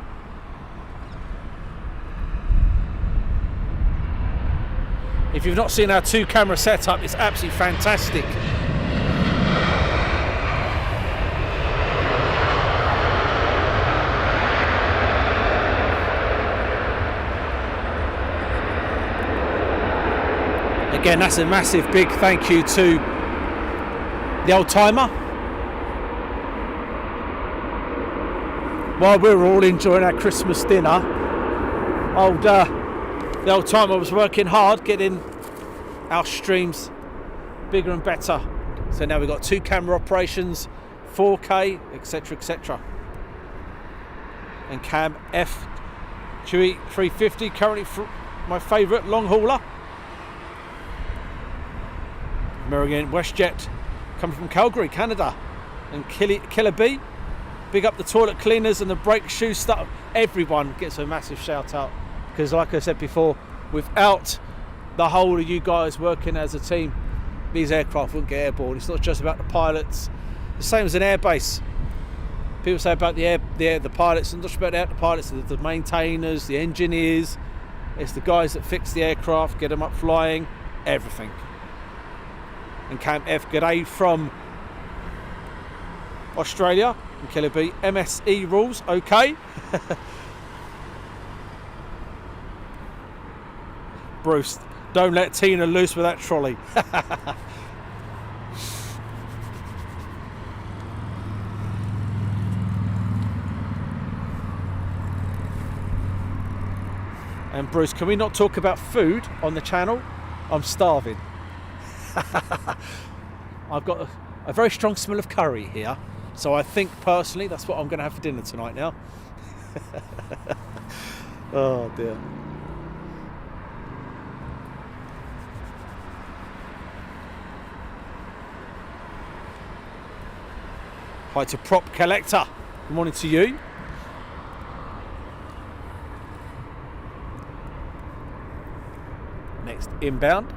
If you've not seen our 2 camera setup, it's absolutely fantastic. Again, that's a massive big thank you to the old timer. While we were all enjoying our Christmas dinner, the old timer was working hard getting our streams bigger and better. So now we've got 2 camera operations, 4K, etc, etc. And Cam F Chewy 350, currently my favourite long hauler. American WestJet coming from Calgary, Canada, and Killer B. Big up the toilet cleaners and the brake shoe stuff. Everyone gets a massive shout out, because like I said before, without the whole of you guys working as a team, these aircraft wouldn't get airborne. It's not just about the pilots. The same as an airbase. People say about the pilots, and not just about the pilots, the maintainers, the engineers. It's the guys that fix the aircraft, get them up flying, everything. And Camp F, g'day from Australia. And Killer B, MSE rules, okay. Bruce, don't let Tina loose with that trolley. And Bruce, can we not talk about food on the channel? I'm starving. I've got a very strong smell of curry here, so I think personally that's what I'm going to have for dinner tonight now. Oh dear. Hi to Prop Collector. Good morning to you. Next inbound.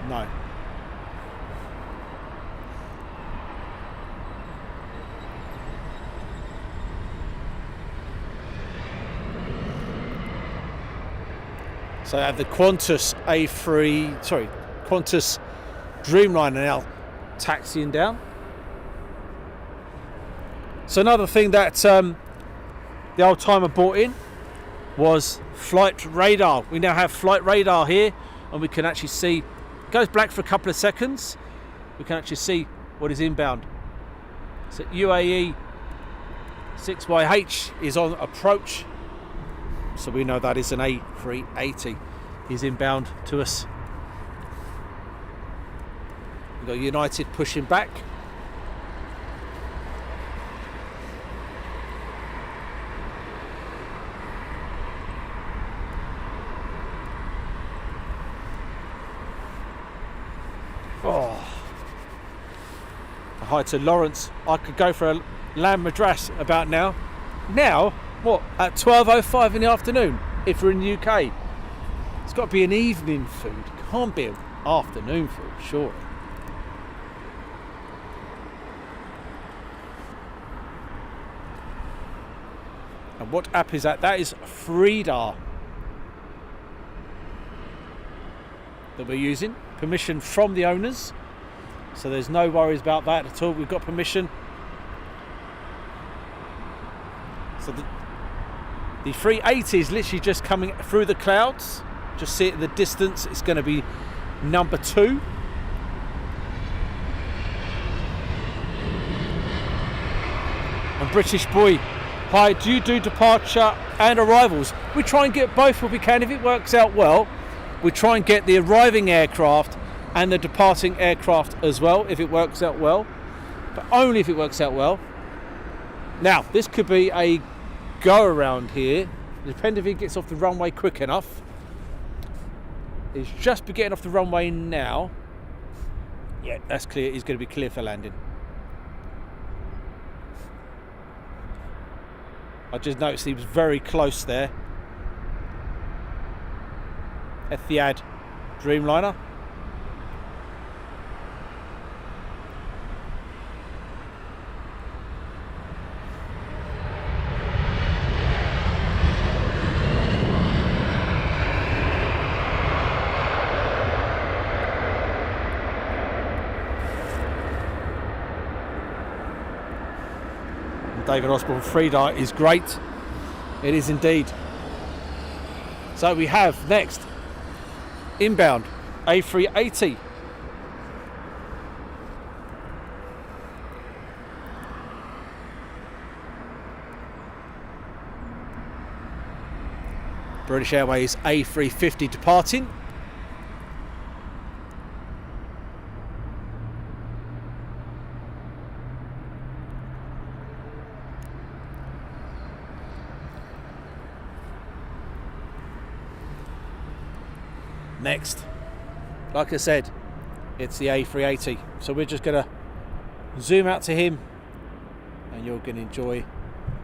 No. So I have the Qantas Qantas Dreamliner now taxiing down. So another thing that the old timer brought in was flight radar. We now have flight radar here, and we can actually see, it goes black for a couple of seconds, we can actually see what is inbound. So UAE 6YH is on approach, so we know that is an A380. He's inbound to us. We've got United pushing back. Oh. Hi to Lawrence. I could go for a lamb madras about now. Now, what, at 12:05 in the afternoon, if we're in the UK. It's got to be an evening food. Can't be an afternoon food, surely. And what app is that? That is Frida that we're using. Permission from the owners, so there's no worries about that at all. We've got permission. So the 380 is literally just coming through the clouds. Just see it in the distance. It's going to be number 2. And British Boy, hi, do you do departure and arrivals? We try and get both if we can. If it works out well, we try and get the arriving aircraft and the departing aircraft as well, if it works out well. But only if it works out well. Now, this could be a go around here, depending if he gets off the runway quick enough. He's just getting off the runway now. Yeah, that's clear. He's going to be clear for landing. I just noticed he was very close there. Etihad Dreamliner. David Osborne Frida is great. It is indeed. So we have next inbound A380. British Airways A350 departing. Next, like I said, it's the A380. So we're just going to zoom out to him and you're going to enjoy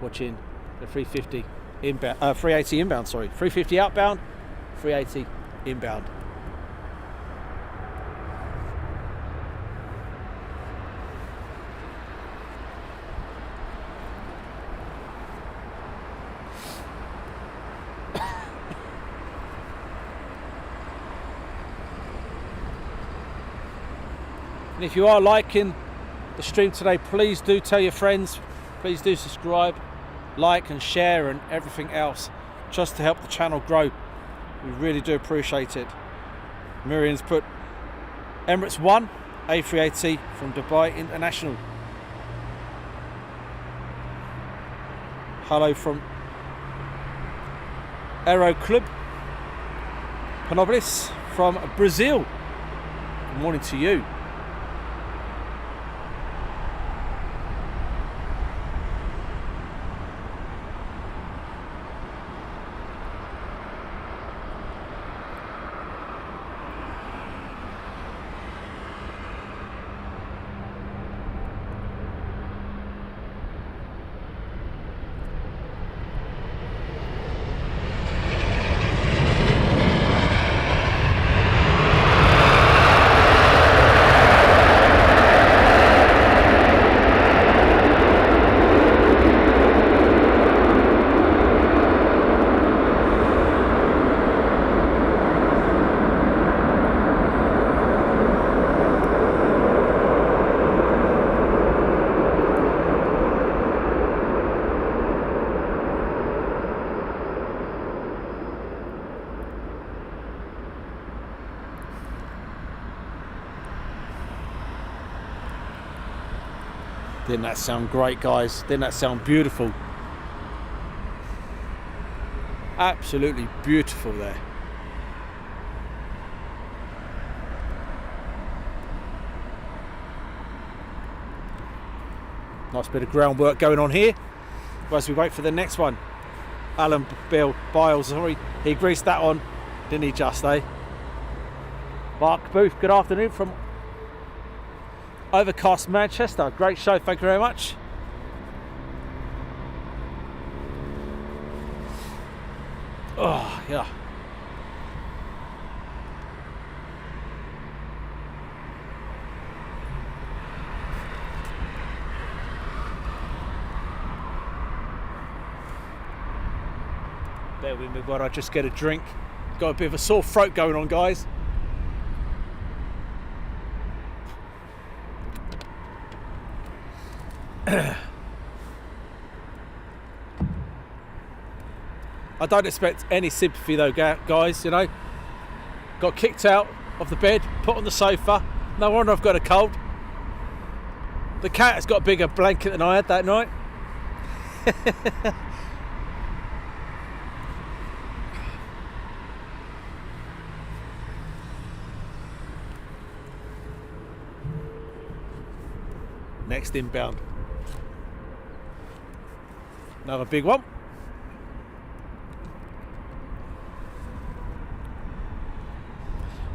watching the 350 inbound, 380 inbound, sorry. 350 outbound, 380 inbound. And if you are liking the stream today, please do tell your friends, please do subscribe, like and share and everything else, just to help the channel grow. We really do appreciate it. Miriam's put Emirates 1 A380 from Dubai International. Hello from Aero Club Panopolis from Brazil. Good morning to you. Didn't that sound great, guys? Didn't that sound beautiful? Absolutely beautiful there. Nice bit of groundwork going on here as we wait for the next one. Alan Biles, sorry, he greased that on, didn't he just, eh? Mark Booth, good afternoon from overcast Manchester. Great show, thank you very much. Oh, yeah. Bear with me while I just get a drink. Got a bit of a sore throat going on, guys. I don't expect any sympathy though, guys, you know. Got kicked out of the bed, put on the sofa. No wonder I've got a cold. The cat has got a bigger blanket than I had that night. Next inbound. Another big one.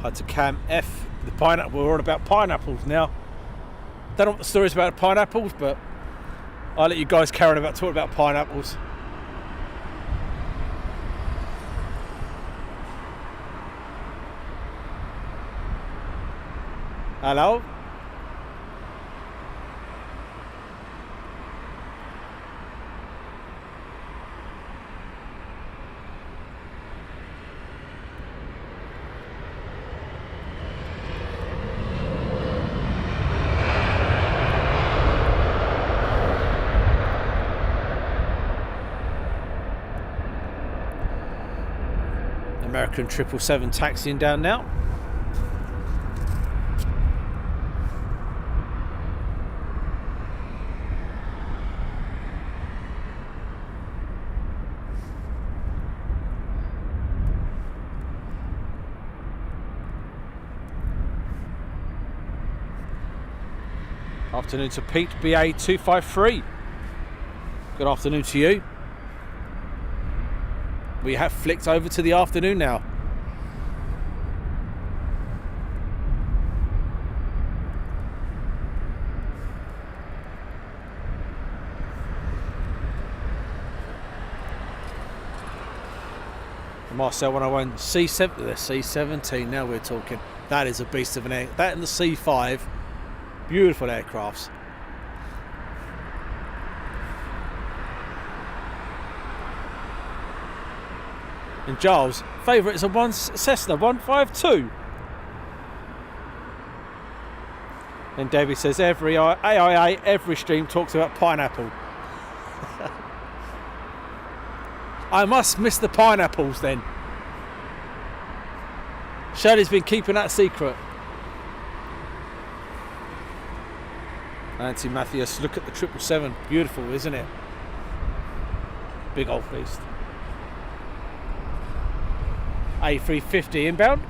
Had to Cam F, the pineapple. We're all about pineapples now. Don't know what the story is about pineapples, but I'll let you guys carry on about talking about pineapples. Hello? American 777 taxiing down now. Afternoon to Pete, BA 253. Good afternoon to you. We have flicked over to the afternoon now. Marcel 101 C7, the C17. Now we're talking. That is a beast of an air. That and the C5, beautiful aircrafts. And Giles' favourite is a Cessna 152. And Debbie says every AIA, every stream talks about pineapple. I must miss the pineapples then. Shirley's been keeping that secret. Nancy Matthews, look at the 777. Beautiful, isn't it? Big old beast. A350 inbound.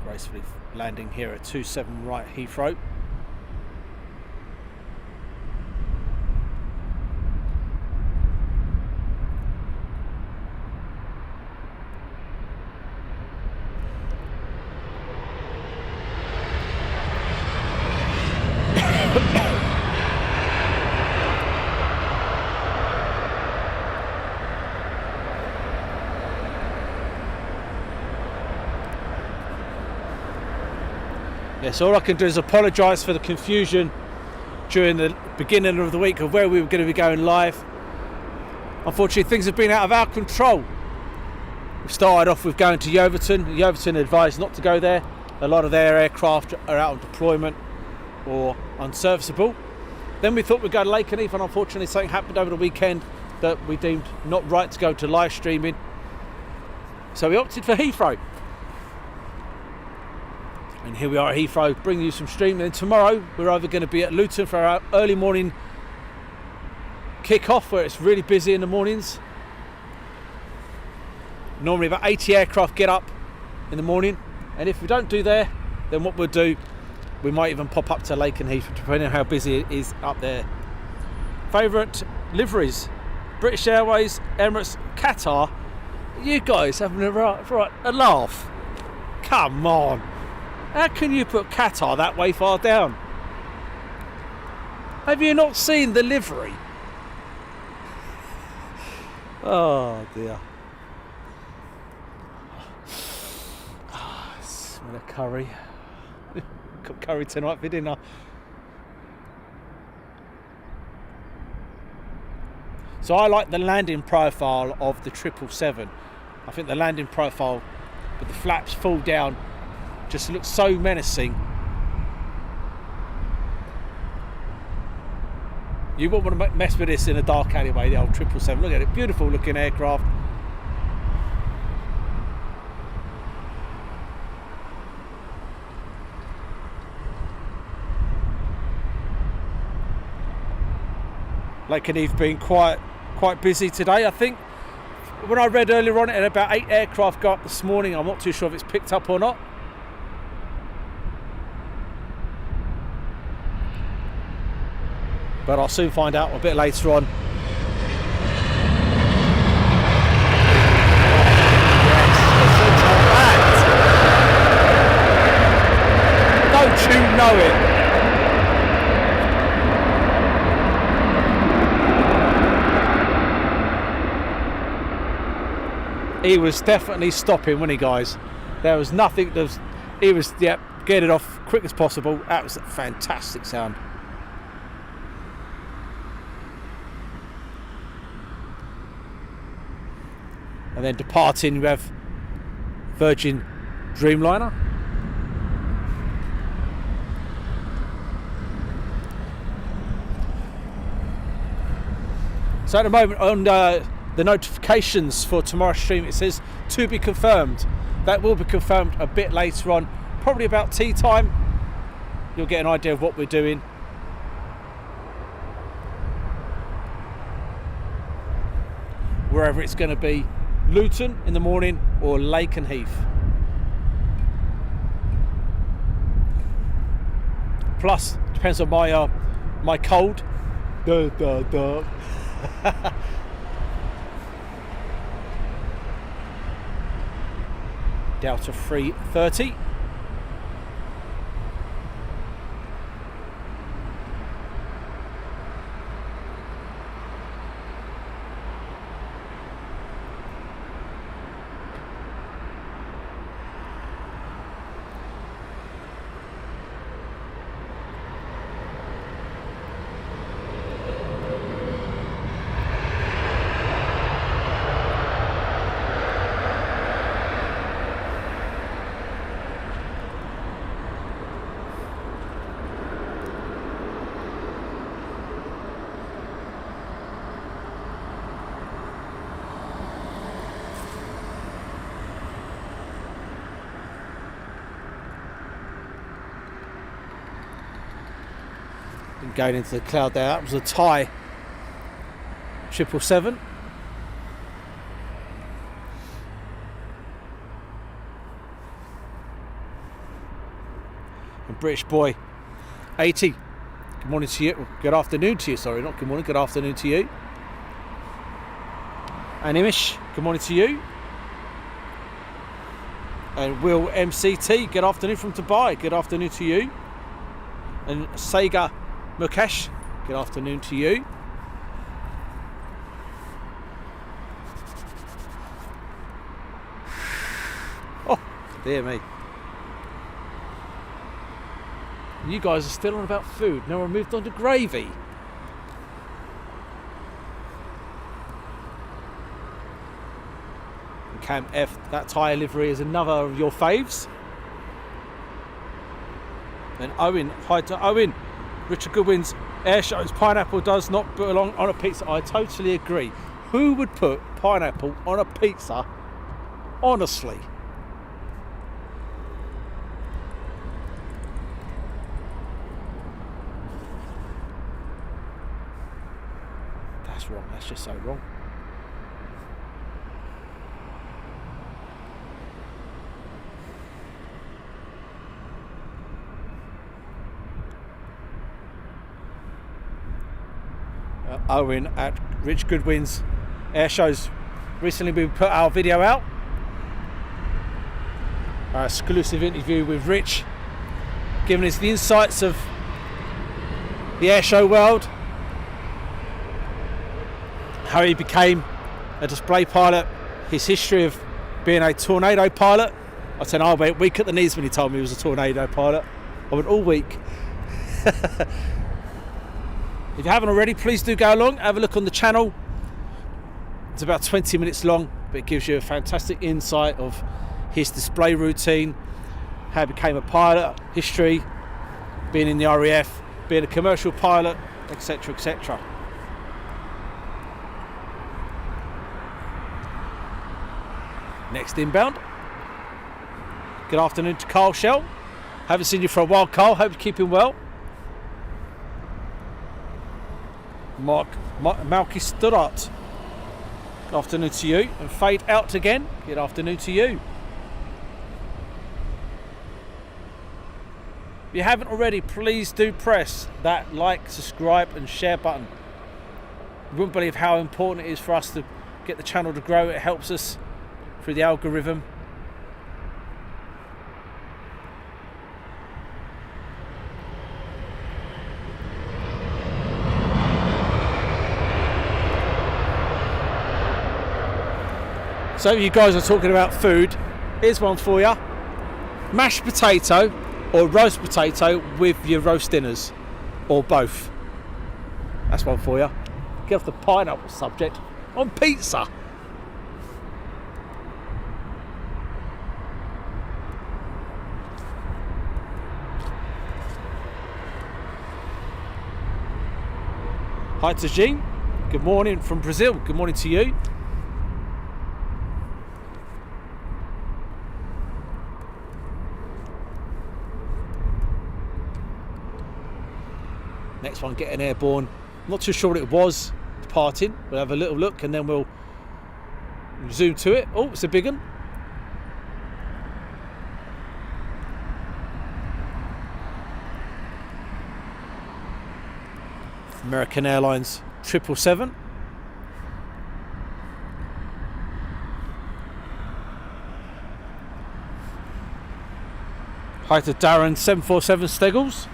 Gracefully landing here at 27 right Heathrow. Yes, all I can do is apologise for the confusion during the beginning of the week of where we were going to be going live. Unfortunately, things have been out of our control. We started off with going to Yeovilton. Yeovilton advised not to go there. A lot of their aircraft are out on deployment or unserviceable. Then we thought we'd go to Lakenheath, and unfortunately something happened over the weekend that we deemed not right to go to live streaming. So we opted for Heathrow. And here we are at Heathrow, bringing you some streaming. And tomorrow we're either going to be at Luton for our early morning kick-off, where it's really busy in the mornings. Normally about 80 aircraft get up in the morning, and if we don't do there, then what we'll do, we might even pop up to Lakenheath, depending on how busy it is up there. Favourite liveries: British Airways, Emirates, Qatar. You guys having a laugh? Come on. How can you put Qatar that way far down? Have you not seen the livery? Oh dear. Smell of curry. Got curry tonight for dinner. So I like the landing profile of the 777. I think the landing profile with the flaps fall down just looks so menacing. You wouldn't want to mess with this in a dark alleyway, the old 777. Look at it, beautiful looking aircraft. Lake and Eve being quite busy today. I think when I read earlier on it, had about 8 aircraft go up this morning. I'm not too sure if it's picked up or not. But I'll soon find out a bit later on. Don't you know it? He was definitely stopping, wasn't he, guys? There was nothing. He was, yeah, get it off quick as possible. That was a fantastic sound. And then departing, we have Virgin Dreamliner. So at the moment on the notifications for tomorrow's stream, it says to be confirmed. That will be confirmed a bit later on, probably about tea time. You'll get an idea of what we're doing. Wherever it's going to be, Luton in the morning or Lake and Heath. Plus, depends on my cold. Delta 330. Going into the cloud there, that was a Thai 777. And British Boy 80. Good morning to you. Good afternoon to you. Sorry, not good morning. Good afternoon to you. And Imish, good morning to you. And Will MCT, good afternoon from Dubai. Good afternoon to you. And Sega Mukesh, good afternoon to you. Oh, dear me. You guys are still on about food. Now we're moved on to gravy. And Cam F, that tyre livery is another of your faves. And Owen, hi to Owen. Richard Goodwin's air shows pineapple does not belong on a pizza. I totally agree. Who would put pineapple on a pizza? Honestly. That's wrong. That's just so wrong. Owen at Rich Goodwin's air shows. Recently we put our video out, our exclusive interview with Rich, giving us the insights of the air show world, how he became a display pilot, his history of being a tornado pilot. I said I went weak at the knees when he told me he was a tornado pilot. I went all weak. If you haven't already, please do go along, have a look on the channel, It's about 20 minutes long, but it gives you a fantastic insight of his display routine, how he became a pilot, history, being in the RAF, being a commercial pilot, etc, etc. Next inbound. Good afternoon to Carl Shell. Haven't seen you for a while, Carl. Hope you're keeping well. Malky Studart. Good afternoon to you. And fade out again. Good afternoon to you. If you haven't already, please do press that like, subscribe and share button. You wouldn't believe how important it is for us to get the channel to grow. It helps us through the algorithm. So you guys are talking about food. Here's one for you. Mashed potato or roast potato with your roast dinners, or both. That's one for you. Get off the pineapple subject. On pizza. Hi to Jean. Good morning from Brazil. Good morning to you. Next one, getting airborne. Not too sure what it was departing. We'll have a little look and then we'll zoom to it. Oh, it's a big one. American Airlines 777. Hi to Darren 747 Steggles.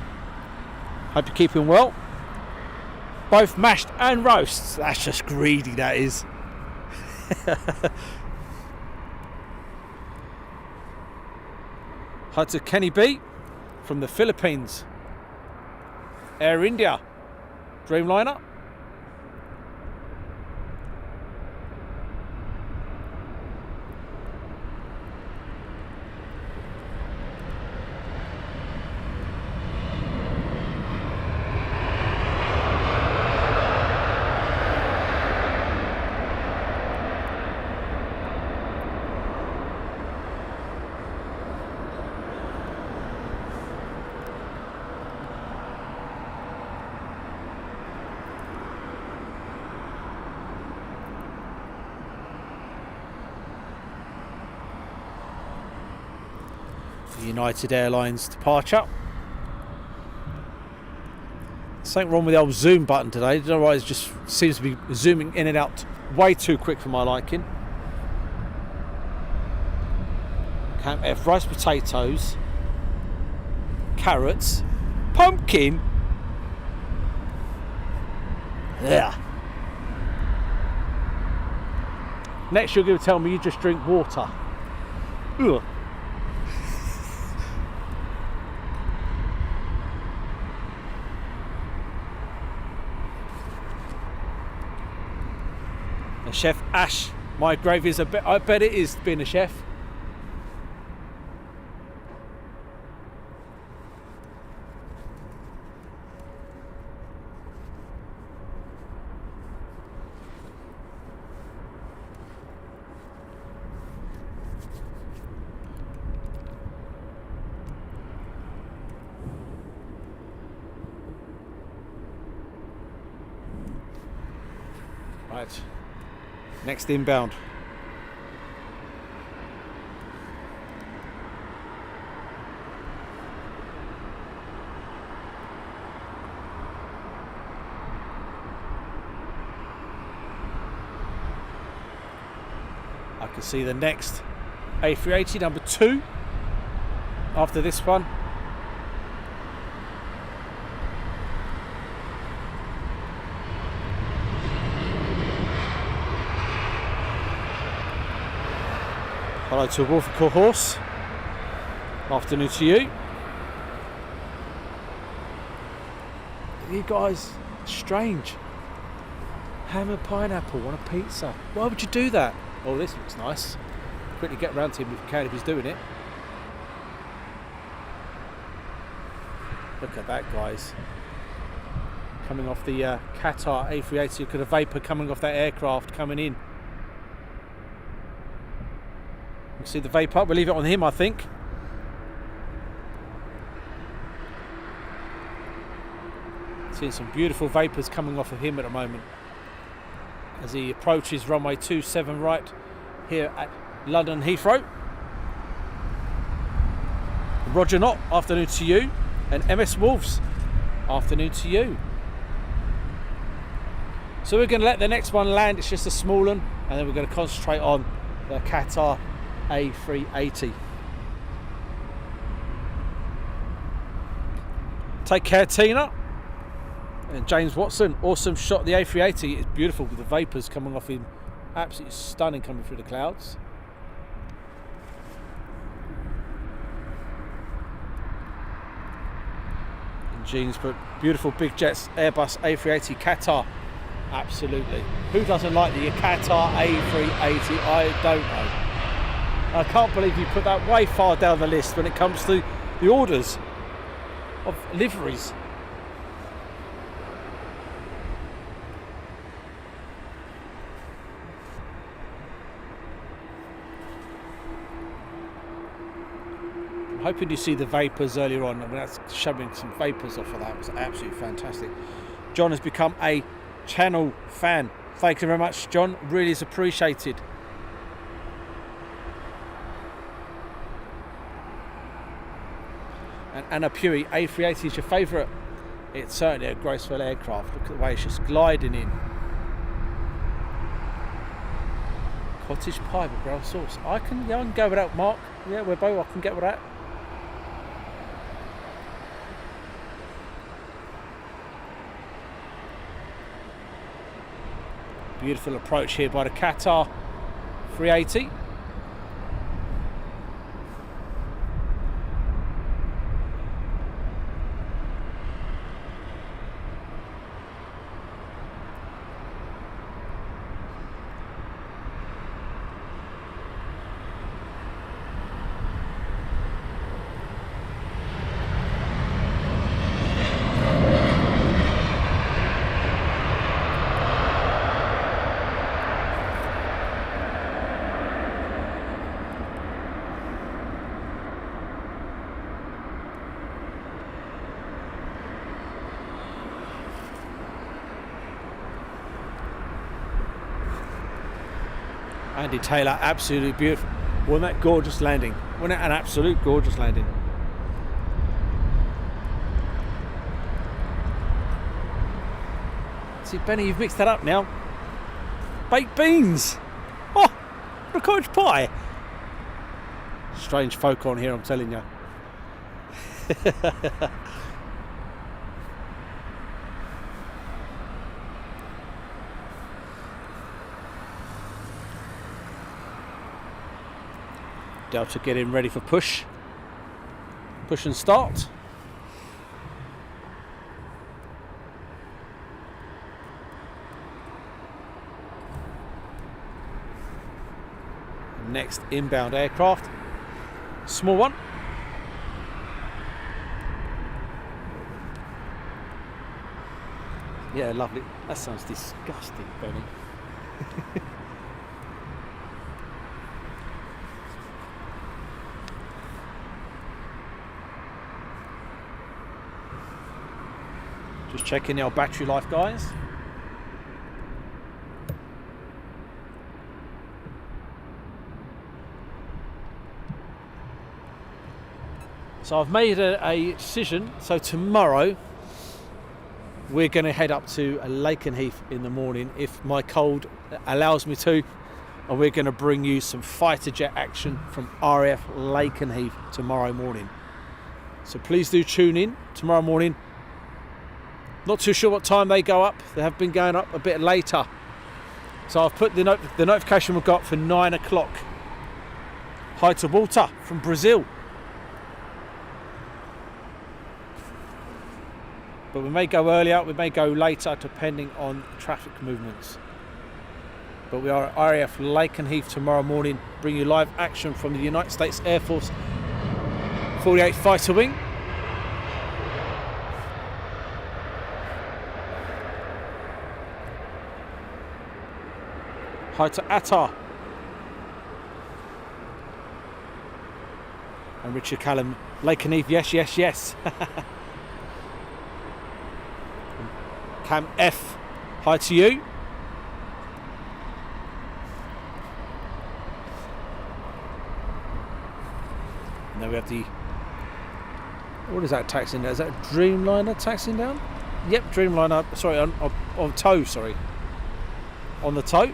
Hope you're keeping well. Both mashed and roasts. That's just greedy, that is. Hi to Kenny B from the Philippines. Air India. Dreamliner. United Airlines departure. Something wrong with the old zoom button today. I don't know why, it just seems to be zooming in and out way too quick for my liking. Camp F, rice, potatoes, carrots, pumpkin. Yeah. Next you're going to tell me you just drink water. Ugh. Chef Ash, my gravy is a bit. I bet it is being a chef. Right. Next inbound. I can see the next A380 number 2 after this one. Hello to Wolfical Horse. Afternoon to you. You guys, strange. Ham and pineapple on a pizza. Why would you do that? Oh, this looks nice. Quickly get around to him if you can, if he's doing it. Look at that, guys. Coming off the Qatar A380. Look at the vapour coming off that aircraft coming in. You can see the vapour. We'll leave it on him, I think. Seeing some beautiful vapours coming off of him at the moment as he approaches runway 27 right here at London Heathrow. Roger Knott, afternoon to you. And MS Wolves, afternoon to you. So we're going to let the next one land. It's just a small one, and then we're going to concentrate on the Qatar A380. Take care, Tina. And James Watson, awesome shot. The A380 is beautiful with the vapours coming off him. Absolutely stunning coming through the clouds. And Jeans, but beautiful big jets. Airbus A380 Qatar. Absolutely. Who doesn't like the Qatar A380? I don't know. I can't believe you put that way far down the list when it comes to the orders of liveries. Hoping you see the vapours earlier on. I mean, that's showing some vapours off of that. It was absolutely fantastic. John has become a channel fan. Thank you very much, John. Really is appreciated. And Anna Pewey, A380 is your favourite? It's certainly a graceful aircraft. Look at the way it's just gliding in. Cottage pie with brown sauce. I can go with that, Mark. Yeah, we're both. I can get with that. Beautiful approach here by the Qatar 380. Andy Taylor, absolutely beautiful. Wasn't that gorgeous landing? Wasn't that an absolute gorgeous landing? See, Benny, you've mixed that up now. Baked beans. Oh, a cottage pie. Strange folk on here, I'm telling you. Delta getting ready for push and start. Next inbound aircraft, small one. Yeah, lovely. That sounds disgusting, Benny. Just checking our battery life, guys. So I've made a decision. So tomorrow we're going to head up to Lakenheath in the morning if my cold allows me to, and we're going to bring you some fighter jet action from RAF Lakenheath tomorrow morning. So please do tune in tomorrow morning. Not too sure what time they go up. They have been going up a bit later. So I've put the notification we've got for 9 o'clock. Hi to Walter from Brazil. but we may go earlier, we may go later, depending on traffic movements. But we are at RAF Lakenheath tomorrow morning, bring you live action from the United States Air Force 48 Fighter Wing. Hi to Atta and Richard Callum. Lakenheath, yes, yes, yes. Cam F, hi to you. And then we have the, what is that taxiing down? Is that a Dreamliner taxiing down? Yep, Dreamliner, sorry, on tow, sorry. On the tow.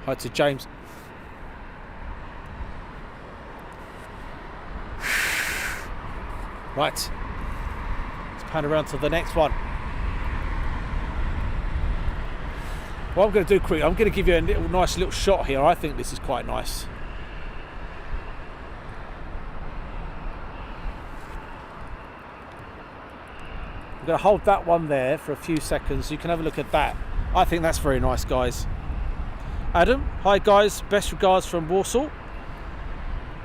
Hi to James. Right, let's pan around to the next one. What I'm going to do quick, I'm going to give you a nice little shot here. I think this is quite nice. I'm going to hold that one there for a few seconds so you can have a look at that. I think that's very nice, guys. Adam, hi guys, best regards from Warsaw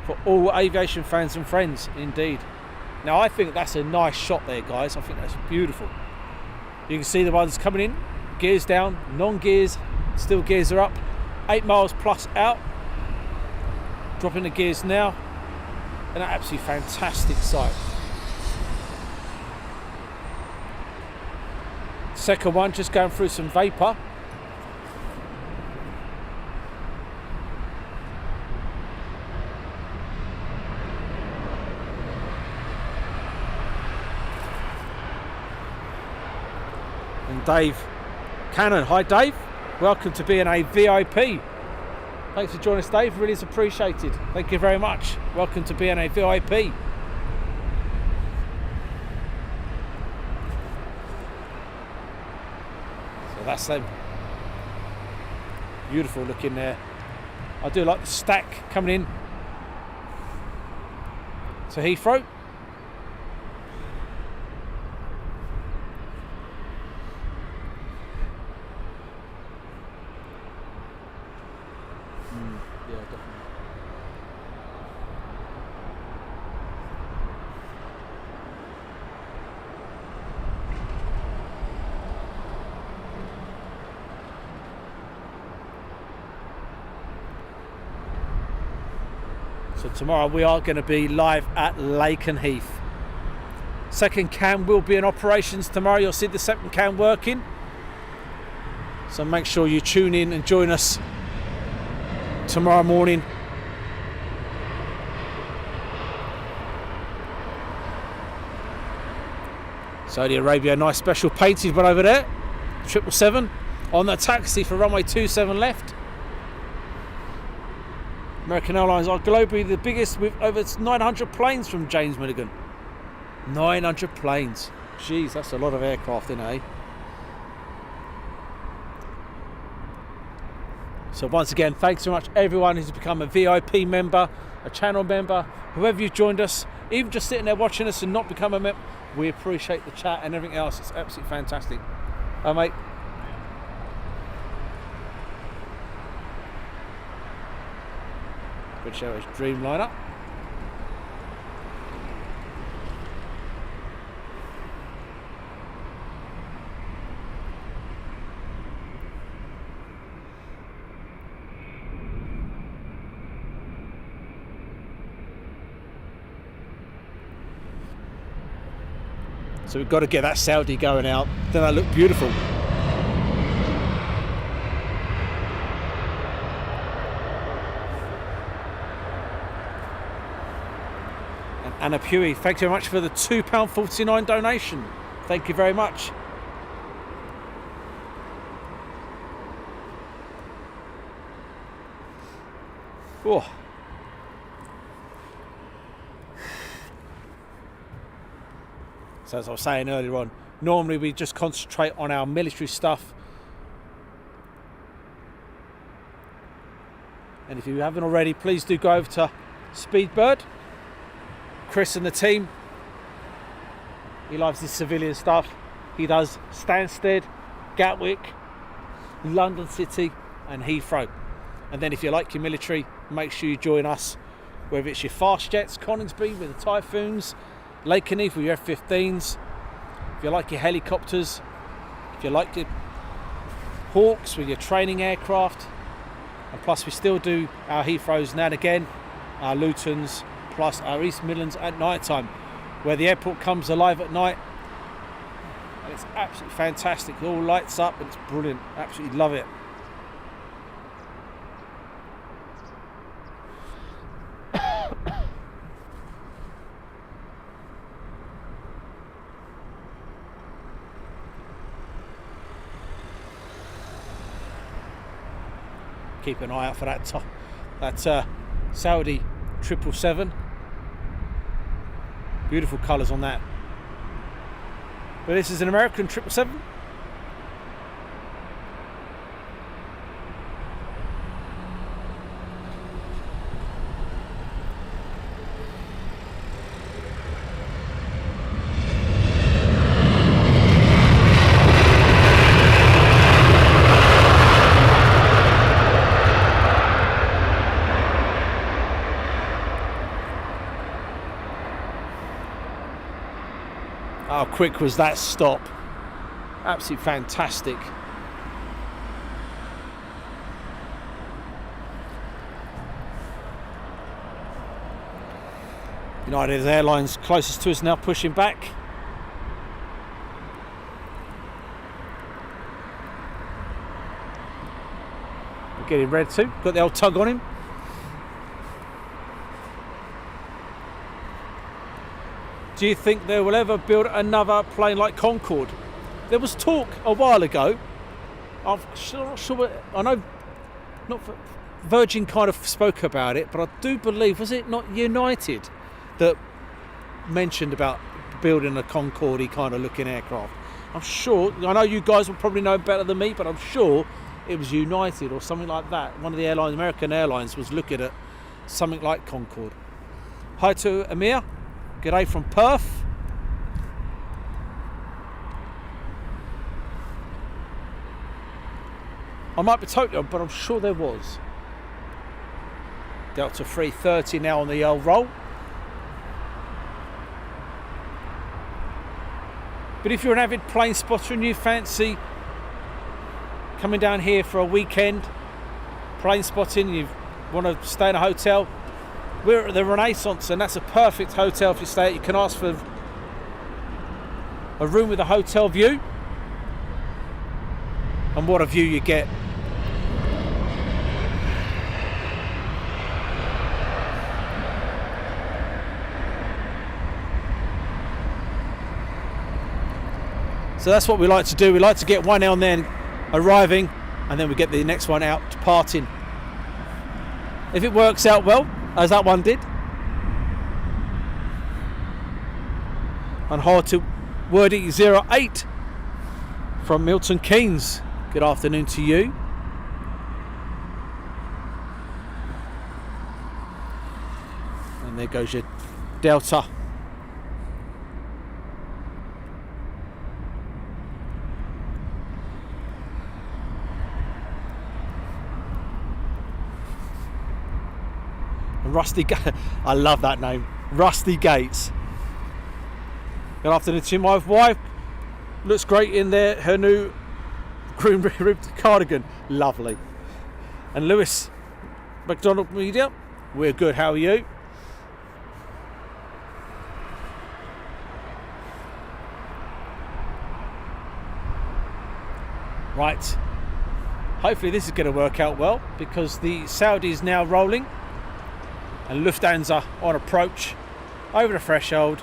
for all aviation fans and friends, indeed. Now I think that's a nice shot there, guys. I think that's beautiful. You can see the ones coming in, gears down, non-gears, still gears are up, 8 miles plus out, dropping the gears now, an absolutely fantastic sight. Second one just going through some vapour. Dave Cannon, hi Dave, welcome to being a VIP. Thanks for joining us, Dave, really is appreciated. Thank you very much. Welcome to being a VIP. So that's them. Beautiful looking there. I do like the stack coming in to Heathrow. Yeah, definitely. So tomorrow we are going to be live at Lakenheath. Second cam will be in operations tomorrow. You'll see the second cam working. So make sure you tune in and join us tomorrow morning. Saudi Arabia, nice special painted one over there. 777 on the taxi for runway 27 left. American Airlines are globally the biggest with over 900 planes from James Milligan. 900 planes. Jeez, that's a lot of aircraft in, eh? So once again, thanks so much everyone who's become a VIP member, a channel member, whoever you've joined us, even just sitting there watching us and not become a member. We appreciate the chat and everything else. It's absolutely fantastic. Oh, mate. British Airways Dreamliner. So we've got to get that Saudi going out. Then that look beautiful. And Anna Pewey, thank you very much for the £2.49 donation. Thank you very much. Oh. So as I was saying earlier on, normally we just concentrate on our military stuff, And if you haven't already, please do go over to Speedbird. Chris and the team, he loves his civilian stuff. He does Stansted, Gatwick, London City and Heathrow. And then if you like your military, make sure you join us, whether it's your fast jets, Coningsby with the Typhoons, Lakenheath with your F-15s, if you like your helicopters, if you like your Hawks with your training aircraft. And plus we still do our Heathrows now and again, our Lutons, plus our East Midlands at night time, where the airport comes alive at night. And it's absolutely fantastic. It all lights up and it's brilliant. Absolutely love it. Keep an eye out for that Saudi 777. Beautiful colours on that. But this is an American 777. How quick was that stop? Absolutely fantastic. United Airlines closest to us now, pushing back. We're getting red too. Got the old tug on him. Do you think they will ever build another plane like Concorde? There was talk a while ago. I'm not sure. I know, Virgin kind of spoke about it, but I do believe, was it not United that mentioned about building a Concorde kind of looking aircraft? I'm sure. I know you guys will probably know better than me, but I'm sure it was United or something like that. One of the airlines, American Airlines, was looking at something like Concorde. Hi to Amir. G'day from Perth. I might be totally on, but I'm sure there was. Delta 330 now on the old roll. But if you're an avid plane spotter and you fancy coming down here for a weekend, plane spotting, you want to stay in a hotel, we're at the Renaissance, and that's a perfect hotel if you stay at. You can ask for a room with a hotel view, and what a view you get. So that's what we like to do. We like to get one on there arriving, and then we get the next one out departing. If it works out well, as that one did. And hi to Wordy 08 from Milton Keynes. Good afternoon to you. And there goes your Delta. Rusty, I love that name, Rusty Gates. Good afternoon to my wife. Looks great in there. Her new green ribbed cardigan, lovely. And Lewis, McDonald Media, we're good. How are you? Right. Hopefully this is going to work out well, because the Saudi is now rolling. And Lufthansa on approach over the threshold.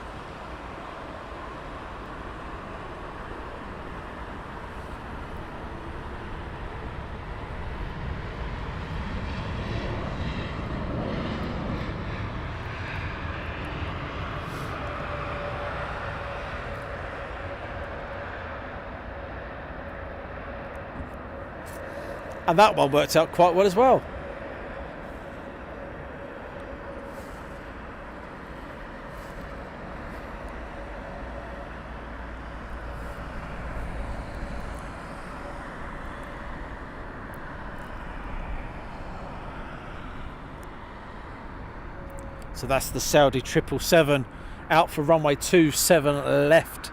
And that one worked out quite well as well. So that's the Saudi 777 out for runway 27 left.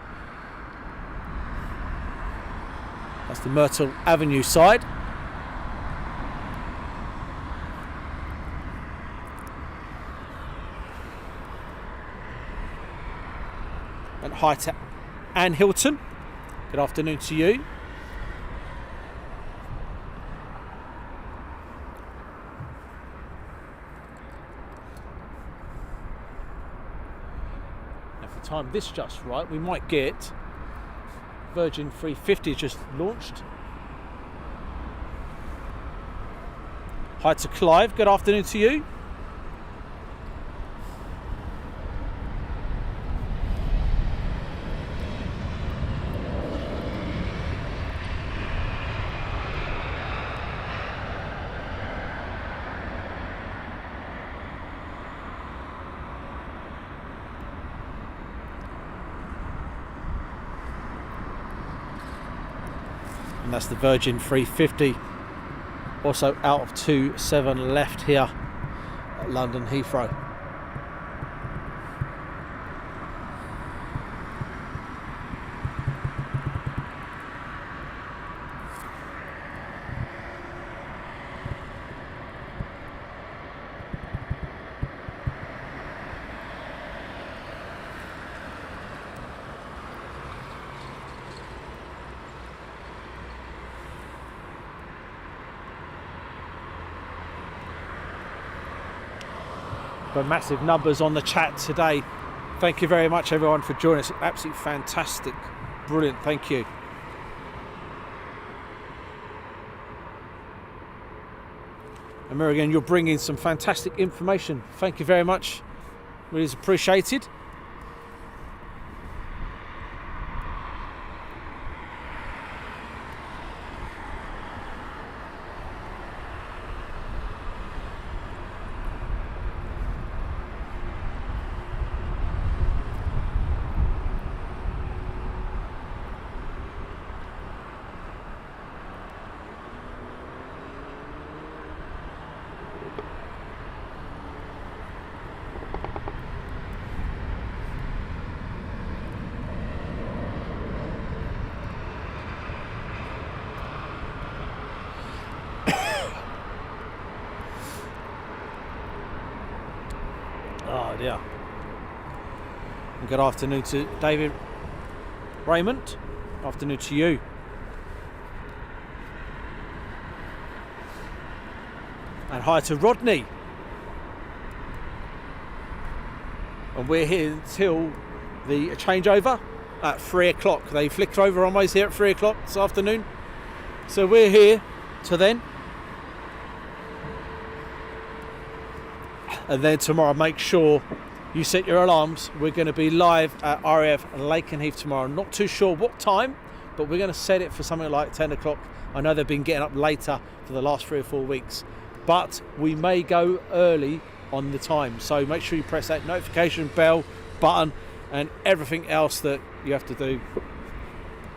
That's the Myrtle Avenue side. And hi to Anne Hilton. Good afternoon to you. If we time this just right, we might get Virgin 350 just launched. Hi to Clive. Good afternoon to you. And that's the Virgin 350, also out of 27 left here at London Heathrow. But massive numbers on the chat today. Thank you very much everyone for joining us. Absolutely fantastic. Brilliant, thank you. And Miriam, you're bringing some fantastic information. Thank you very much. Really is appreciated. Oh dear. And good afternoon to David Raymond. Afternoon to you. And hi to Rodney. And we're here until the changeover at 3 o'clock. They flicked over runways here at 3 o'clock this afternoon. So we're here till then. And then tomorrow, make sure you set your alarms. We're going to be live at RAF Lakenheath tomorrow. Not too sure what time, but we're going to set it for something like 10 o'clock. I know they've been getting up later for the last 3 or 4 weeks, but we may go early on the time. So make sure you press that notification bell button and everything else that you have to do,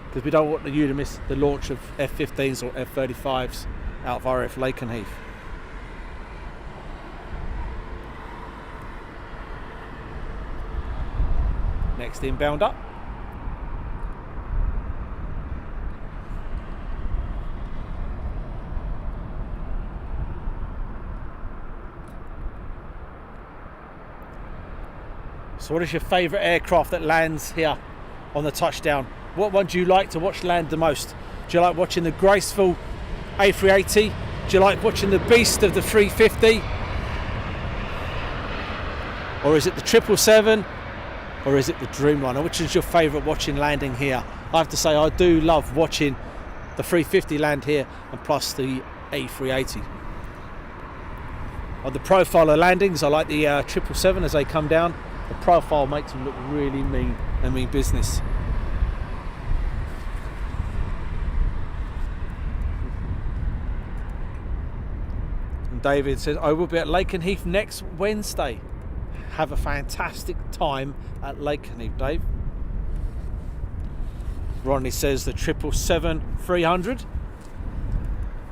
because we don't want you to miss the launch of F-15s or F-35s out of RAF Lakenheath. Next inbound up. So what is your favourite aircraft that lands here on the touchdown? What one do you like to watch land the most? Do you like watching the graceful A380? Do you like watching the beast of the 350? Or is it the 777? Or is it the Dreamliner? Which is your favourite watching landing here? I have to say I do love watching the 350 land here, and plus the A380. On the profile of landings, I like the 777 as they come down. The profile makes them look really mean and mean business. And David says, I will be at Lakenheath next Wednesday. Have a fantastic time at Lakenheath, Dave. Ronnie says the 777-300.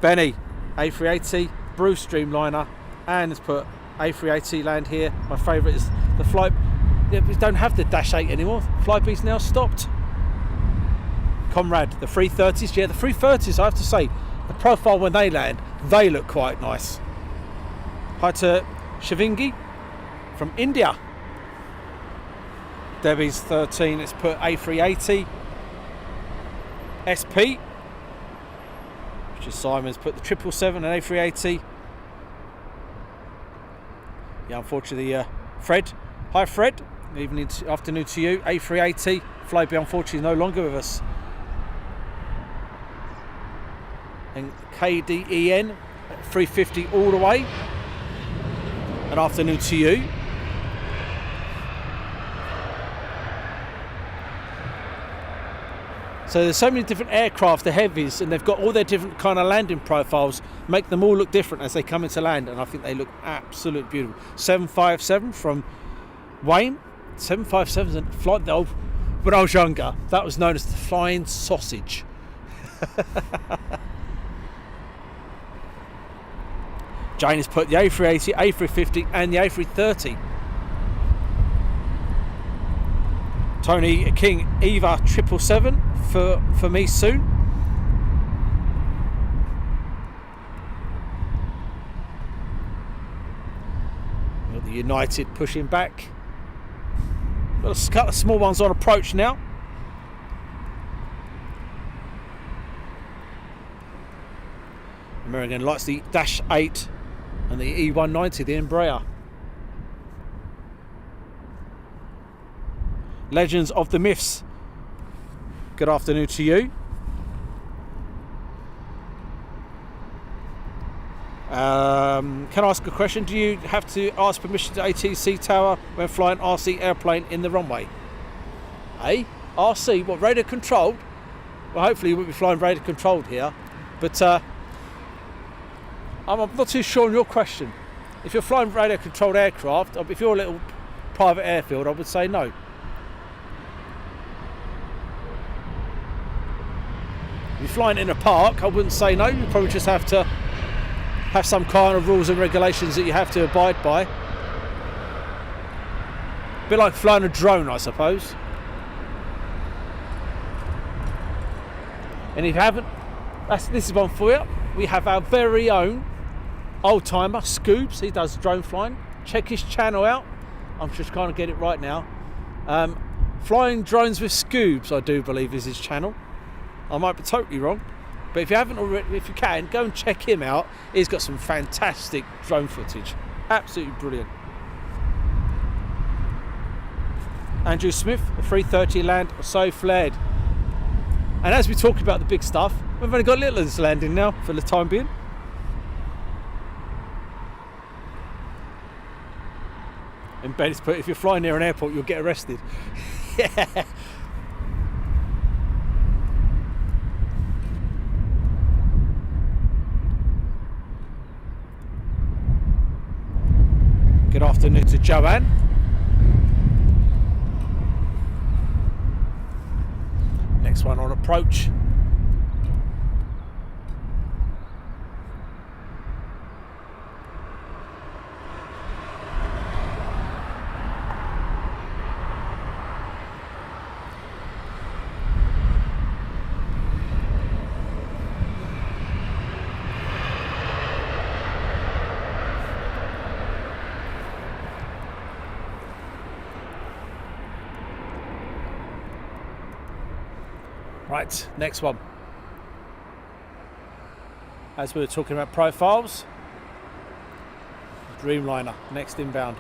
Benny, A380, Bruce Dreamliner, and has put A380 land here. My favourite is the flight. Yeah, we don't have the Dash 8 anymore. Flybe's now stopped. Comrade, the 330s. Yeah, the 330s, I have to say, the profile when they land, they look quite nice. Hi to Shivangi from India. Debbie's 13. Let's put A380. SP. Which is Simon's put the 777 and A380. Yeah, unfortunately, Fred. Hi, Fred. Afternoon to you. A380. Flybe, unfortunately, no longer with us. And KDEN 350 all the way. An afternoon to you. So there's so many different aircraft, the heavies, and they've got all their different kind of landing profiles, make them all look different as they come into land, and I think they look absolutely beautiful. 757 from Wayne. 757's a flight that when I was younger, that was known as the flying sausage. Jane has put the A380, A350 and the A330. Tony King, Eva 777 for me soon. Got the United pushing back. Got a couple of small ones on approach now. American likes the Dash 8 and the E190, the Embraer. Legends of the Myths. Good afternoon to you. Can I ask a question? Do you have to ask permission to ATC tower when flying RC airplane in the runway? RC? What, radar controlled? Well, hopefully you won't be flying radar controlled here. But I'm not too sure on your question. If you're flying radar controlled aircraft, if you're a little private airfield, I would say no. If you're flying in a park, I wouldn't say no. You probably just have to have some kind of rules and regulations that you have to abide by. A bit like flying a drone, I suppose. And if you haven't, this is one for you. We have our very own old timer, Scoobs. He does drone flying. Check his channel out. I'm just trying to get it right now. Flying Drones with Scoobs, I do believe, is his channel. I might be totally wrong, but if you haven't already, if you can, go and check him out. He's got some fantastic drone footage. Absolutely brilliant. Andrew Smith, the 330 land so flared. And as we talk about the big stuff, we've only got little of this landing now for the time being. And Ben's put, if you're flying near an airport, you'll get arrested. Yeah. Good afternoon to Joanne. Next one on approach. Right, next one. As we were talking about profiles, Dreamliner, next inbound.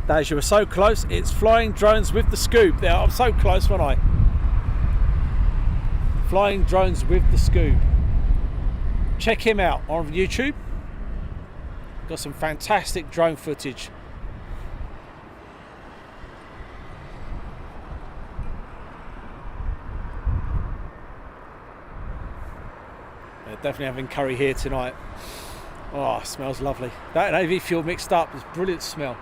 Daz, you were so close. It's Flying Drones with the Scoob. There, I'm so close, wasn't I? Flying Drones with the Scoob. Check him out on YouTube. Got some fantastic drone footage. Yeah, definitely having curry here tonight. Oh, it smells lovely. That AV fuel mixed up is brilliant smell.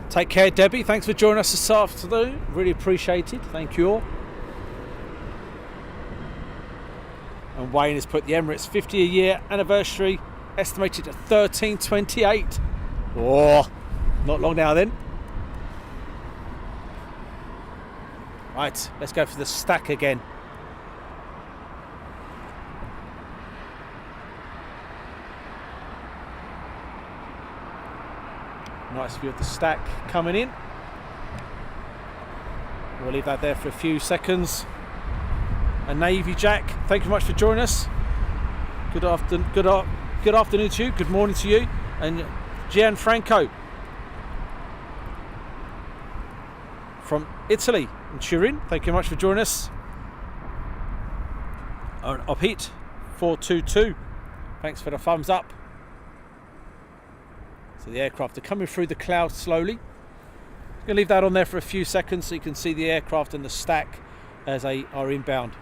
Take care, Debbie. Thanks for joining us this afternoon. Really appreciate it. Thank you all. And Wayne has put the Emirates 50-year anniversary estimated at 1328. Oh, not long now then. Right, let's go for the stack again. Nice view of the stack coming in. We'll leave that there for a few seconds. And Navy Jack, thank you very much for joining us. Good afternoon to you. Good morning to you. And Gianfranco from Italy in Turin, thank you very much for joining us. And Upheat 422, thanks for the thumbs up. So the aircraft are coming through the clouds slowly. I'm going to leave that on there for a few seconds so you can see the aircraft and the stack as they are inbound.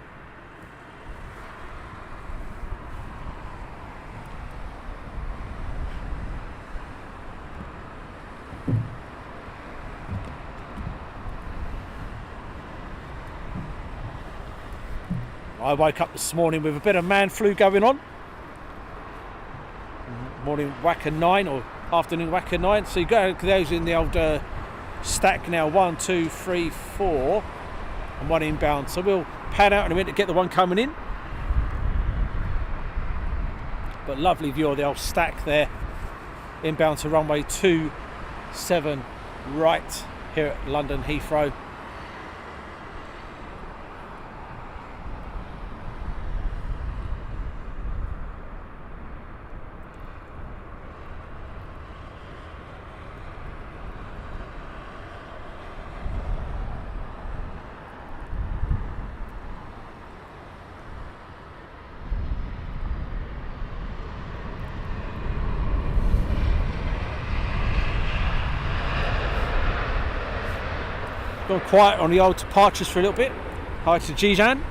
I woke up this morning with a bit of man flu going on. Morning whacker 9 or afternoon whacker 9. So you go those in the old stack now. 1, 2, 3, 4 and one inbound. So we'll pan out in a minute to get the one coming in. But lovely view of the old stack there. Inbound to runway 27 right here at London Heathrow. Gone quiet on the old departures for a little bit. Hi to Jijan.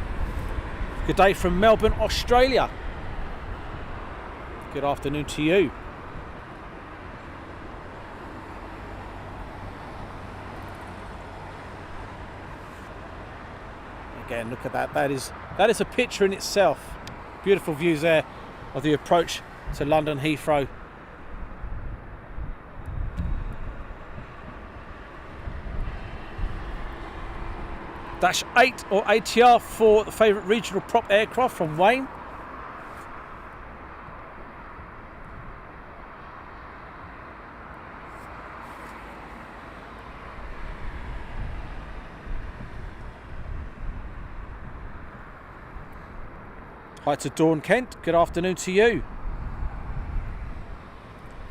Good day from Melbourne, Australia. Good afternoon to you. Again, look at that. That is a picture in itself. Beautiful views there of the approach to London Heathrow. Dash 8 or ATR for the favourite regional prop aircraft from Wayne. Hi to Dawn Kent, good afternoon to you.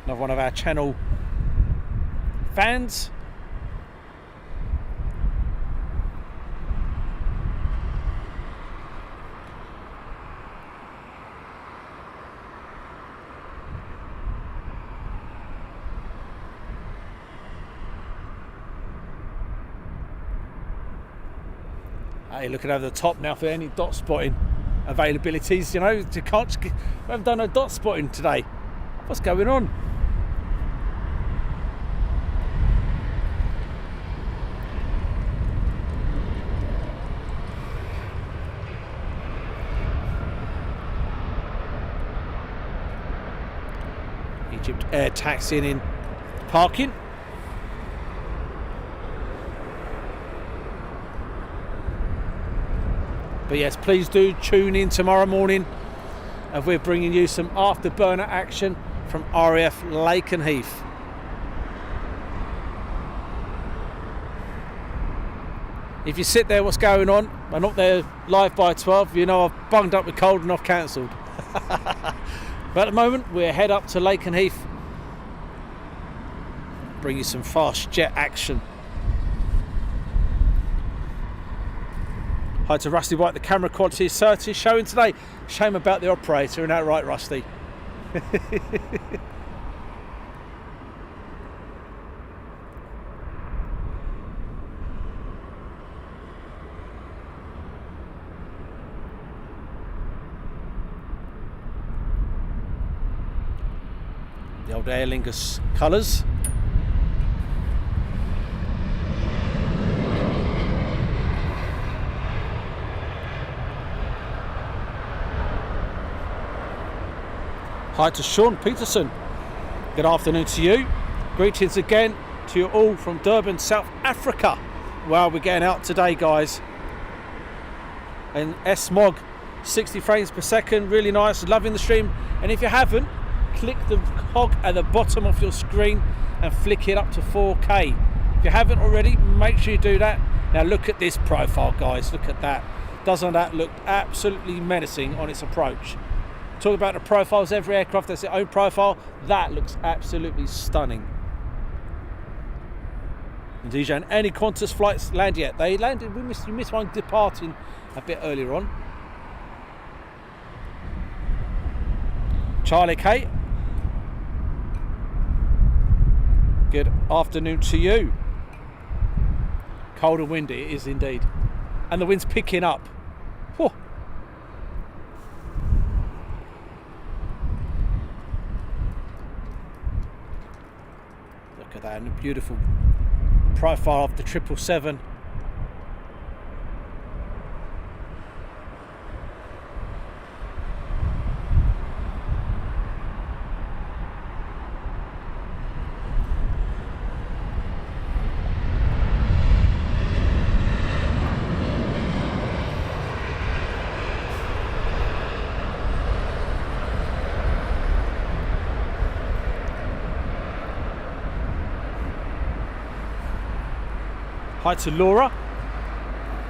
Another one of our channel fans. Hey, looking over the top now for any dot spotting availabilities. You know, we haven't done no dot spotting today. What's going on? Egypt Air taxiing in parking. But yes, please do tune in tomorrow morning and we're bringing you some afterburner action from RAF Lakenheath. If you sit there, what's going on? I'm not there live by 12. You know I've bunged up with cold and I've cancelled. But at the moment, we're head up to Lakenheath. Bring you some fast jet action. Hi to Rusty White, the camera quality is certainly showing today. Shame about the operator, isn't that right, Rusty? The old Aer Lingus colours. Hi to Sean Peterson. Good afternoon to you. Greetings again to you all from Durban, South Africa. Well, we're getting out today, guys. And S-Mog, 60 frames per second, really nice, loving the stream. And if you haven't, click the cog at the bottom of your screen and flick it up to 4K. If you haven't already, make sure you do that. Now look at this profile, guys, look at that. Doesn't that look absolutely menacing on its approach? Talk about the profiles, every aircraft has its own profile. That looks absolutely stunning. And DJ, and any Qantas flights land yet? They landed, you missed one departing a bit earlier on. Charlie K. Good afternoon to you. Cold and windy, it is indeed. And the wind's picking up. Whew. Look at that, and a beautiful profile of the 777. Hi to Laura.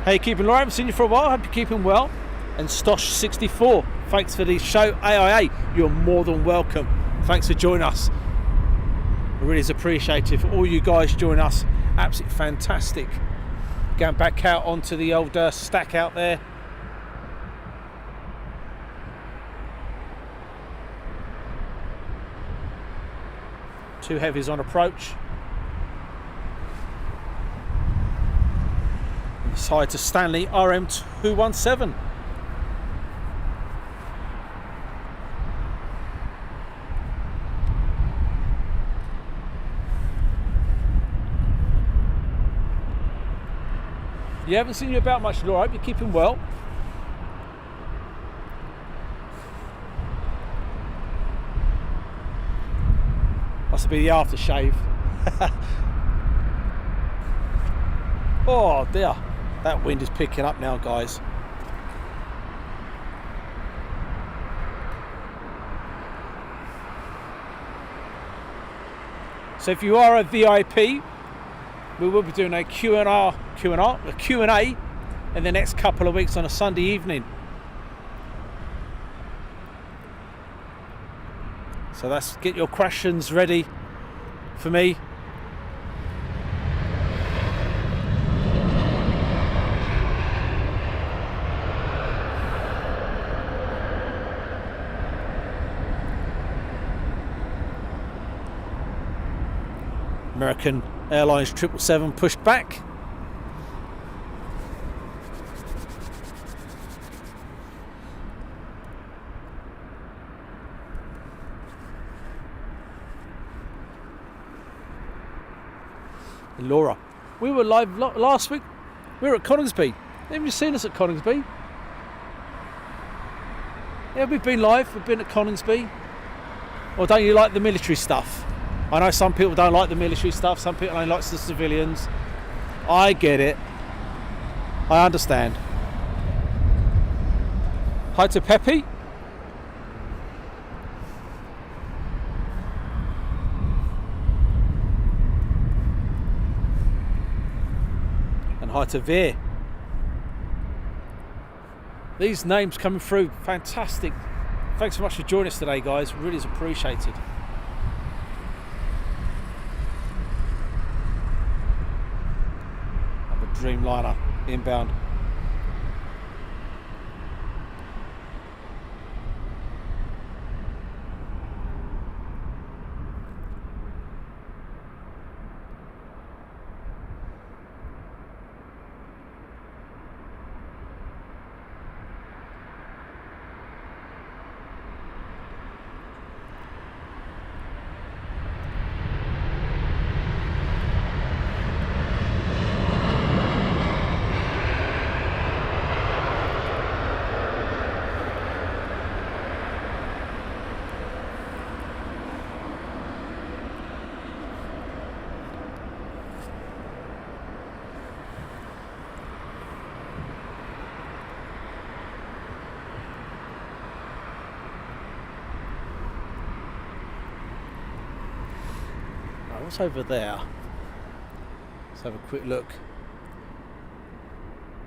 How you keeping, Laura? I haven't seen you for a while. Hope you're keeping well. And Stosh64, thanks for the show. AIA, you're more than welcome. Thanks for joining us. I really is appreciated for all you guys joining us. Absolutely fantastic. Going back out onto the old stack out there. Two heavies on approach. Side to Stanley RM217. You haven't seen you about much, Laura. I hope you're keeping well. Must be the aftershave. Oh dear. That wind is picking up now, guys. So if you are a VIP, we will be doing a Q&A in the next couple of weeks on a Sunday evening. So that's, get your questions ready for me. American Airlines 777 pushed back. Laura, we were live last week. We were at Coningsby. Have you seen us at Coningsby? Yeah, we've been live. We've been at Coningsby. Or don't you like the military stuff? I know some people don't like the military stuff, some people only like the civilians. I get it. I understand. Hi to Peppy. And hi to Veer. These names coming through, fantastic. Thanks so much for joining us today, guys. Really is appreciated. Dreamliner inbound. what's over there? Let's have a quick look.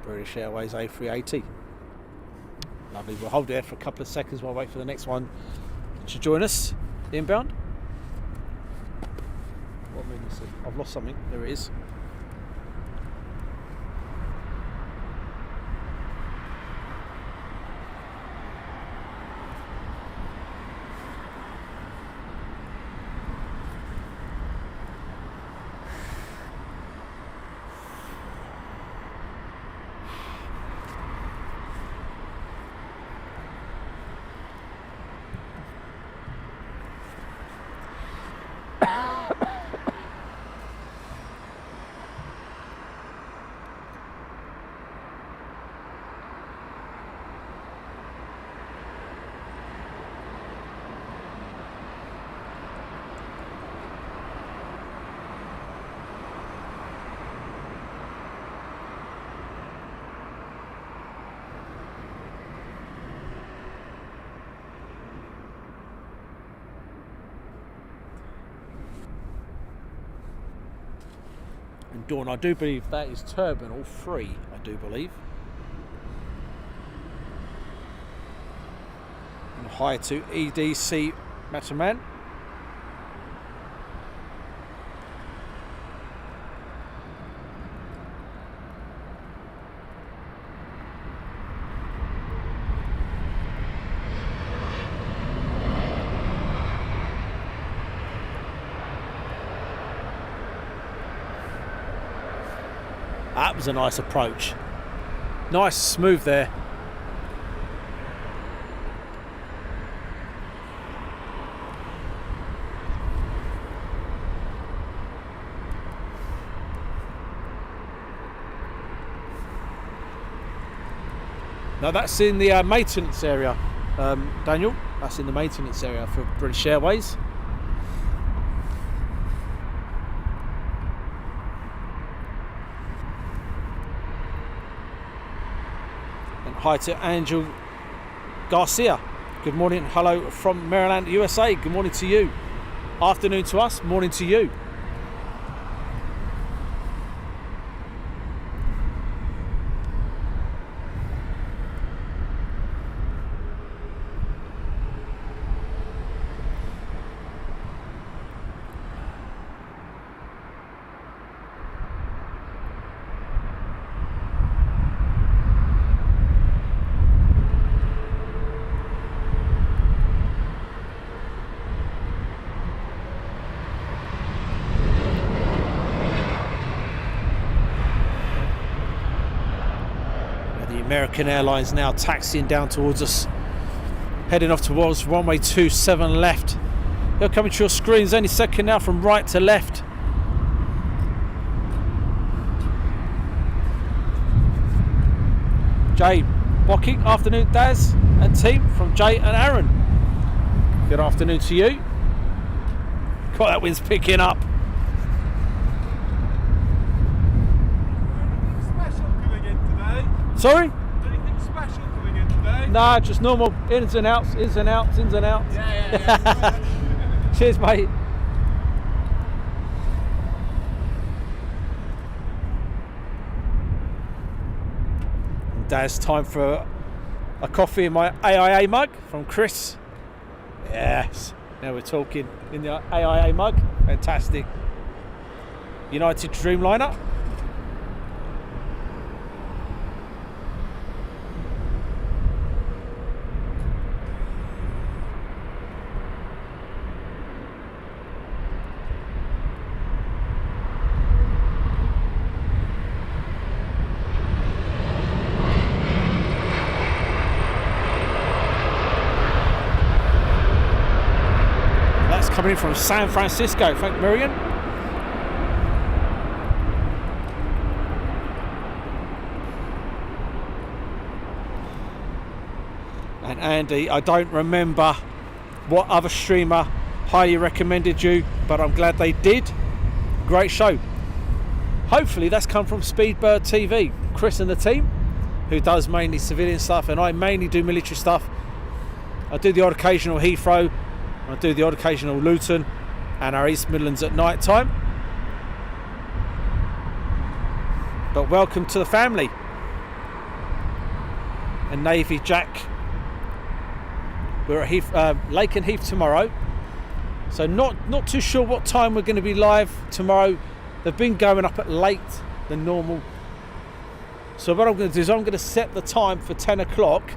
British Airways A380. Lovely. We'll hold there for a couple of seconds while I wait for the next one to join us. The inbound. What I mean is, I've lost something. There it is. And Dawn, I do believe that is Terminal 3, I do believe. And hi to EDC Mataman. That was a nice approach. Nice smooth there. Now that's in the maintenance area, Daniel. That's in the maintenance area for British Airways. Hi to Angel Garcia. Good morning. Hello from Maryland, USA. Good morning to you. Afternoon to us. Morning to you. American Airlines now taxiing down towards us, heading off towards runway 27 left. They're coming to your screens any second now from right to left. Jay Bocking, afternoon Daz and team from Jay and Aaron. Good afternoon to you. God, that wind's picking up. Sorry? Anything special coming in today? Nah, just normal ins and outs, ins and outs, ins and outs. Yeah. Cheers, mate. And Daz, time for a coffee in my AIA mug from Chris. Yes, now we're talking in the AIA mug. Fantastic. United Dreamliner. Coming in from San Francisco, thank Miriam. And Andy, I don't remember what other streamer highly recommended you, but I'm glad they did. Great show. Hopefully that's come from Speedbird TV, Chris and the team, who does mainly civilian stuff, and I mainly do military stuff. I do the odd occasional Heathrow, I do the odd occasional Luton, and our East Midlands at night time. But welcome to the family. And Navy Jack, we're at Lake and Heath tomorrow, so not too sure what time we're going to be live tomorrow. They've been going up at late than normal, so what I'm going to do is I'm going to set the time for 10 o'clock,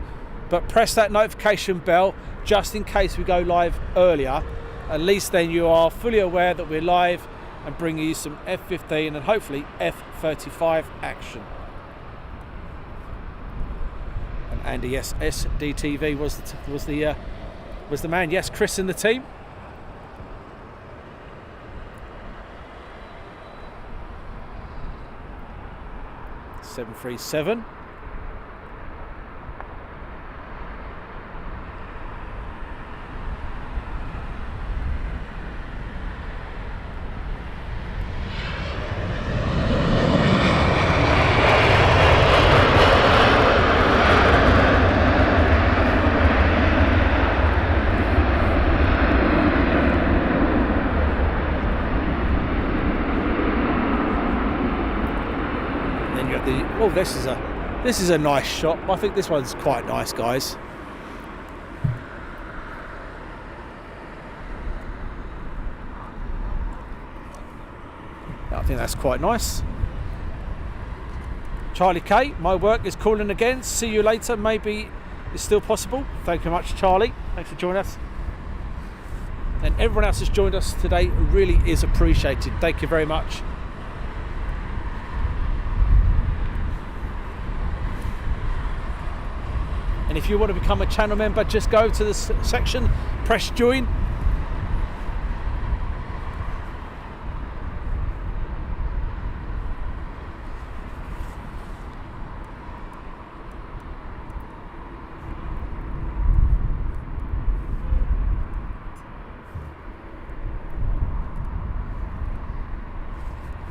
but press that notification bell just in case we go live earlier. At least then you are fully aware that we're live and bringing you some F-15 and hopefully F-35 action. And Andy, yes, SDTV was the man. Yes, Chris in the team. (737). Oh, this is a nice shot. I think this one's quite nice, guys. I think that's quite nice. Charlie K, my work is calling again. See you later. Maybe it's still possible. Thank you very much, Charlie. Thanks for joining us. And everyone else has joined us today really is appreciated. Thank you very much. And if you want to become a channel member, just go to this section, press join.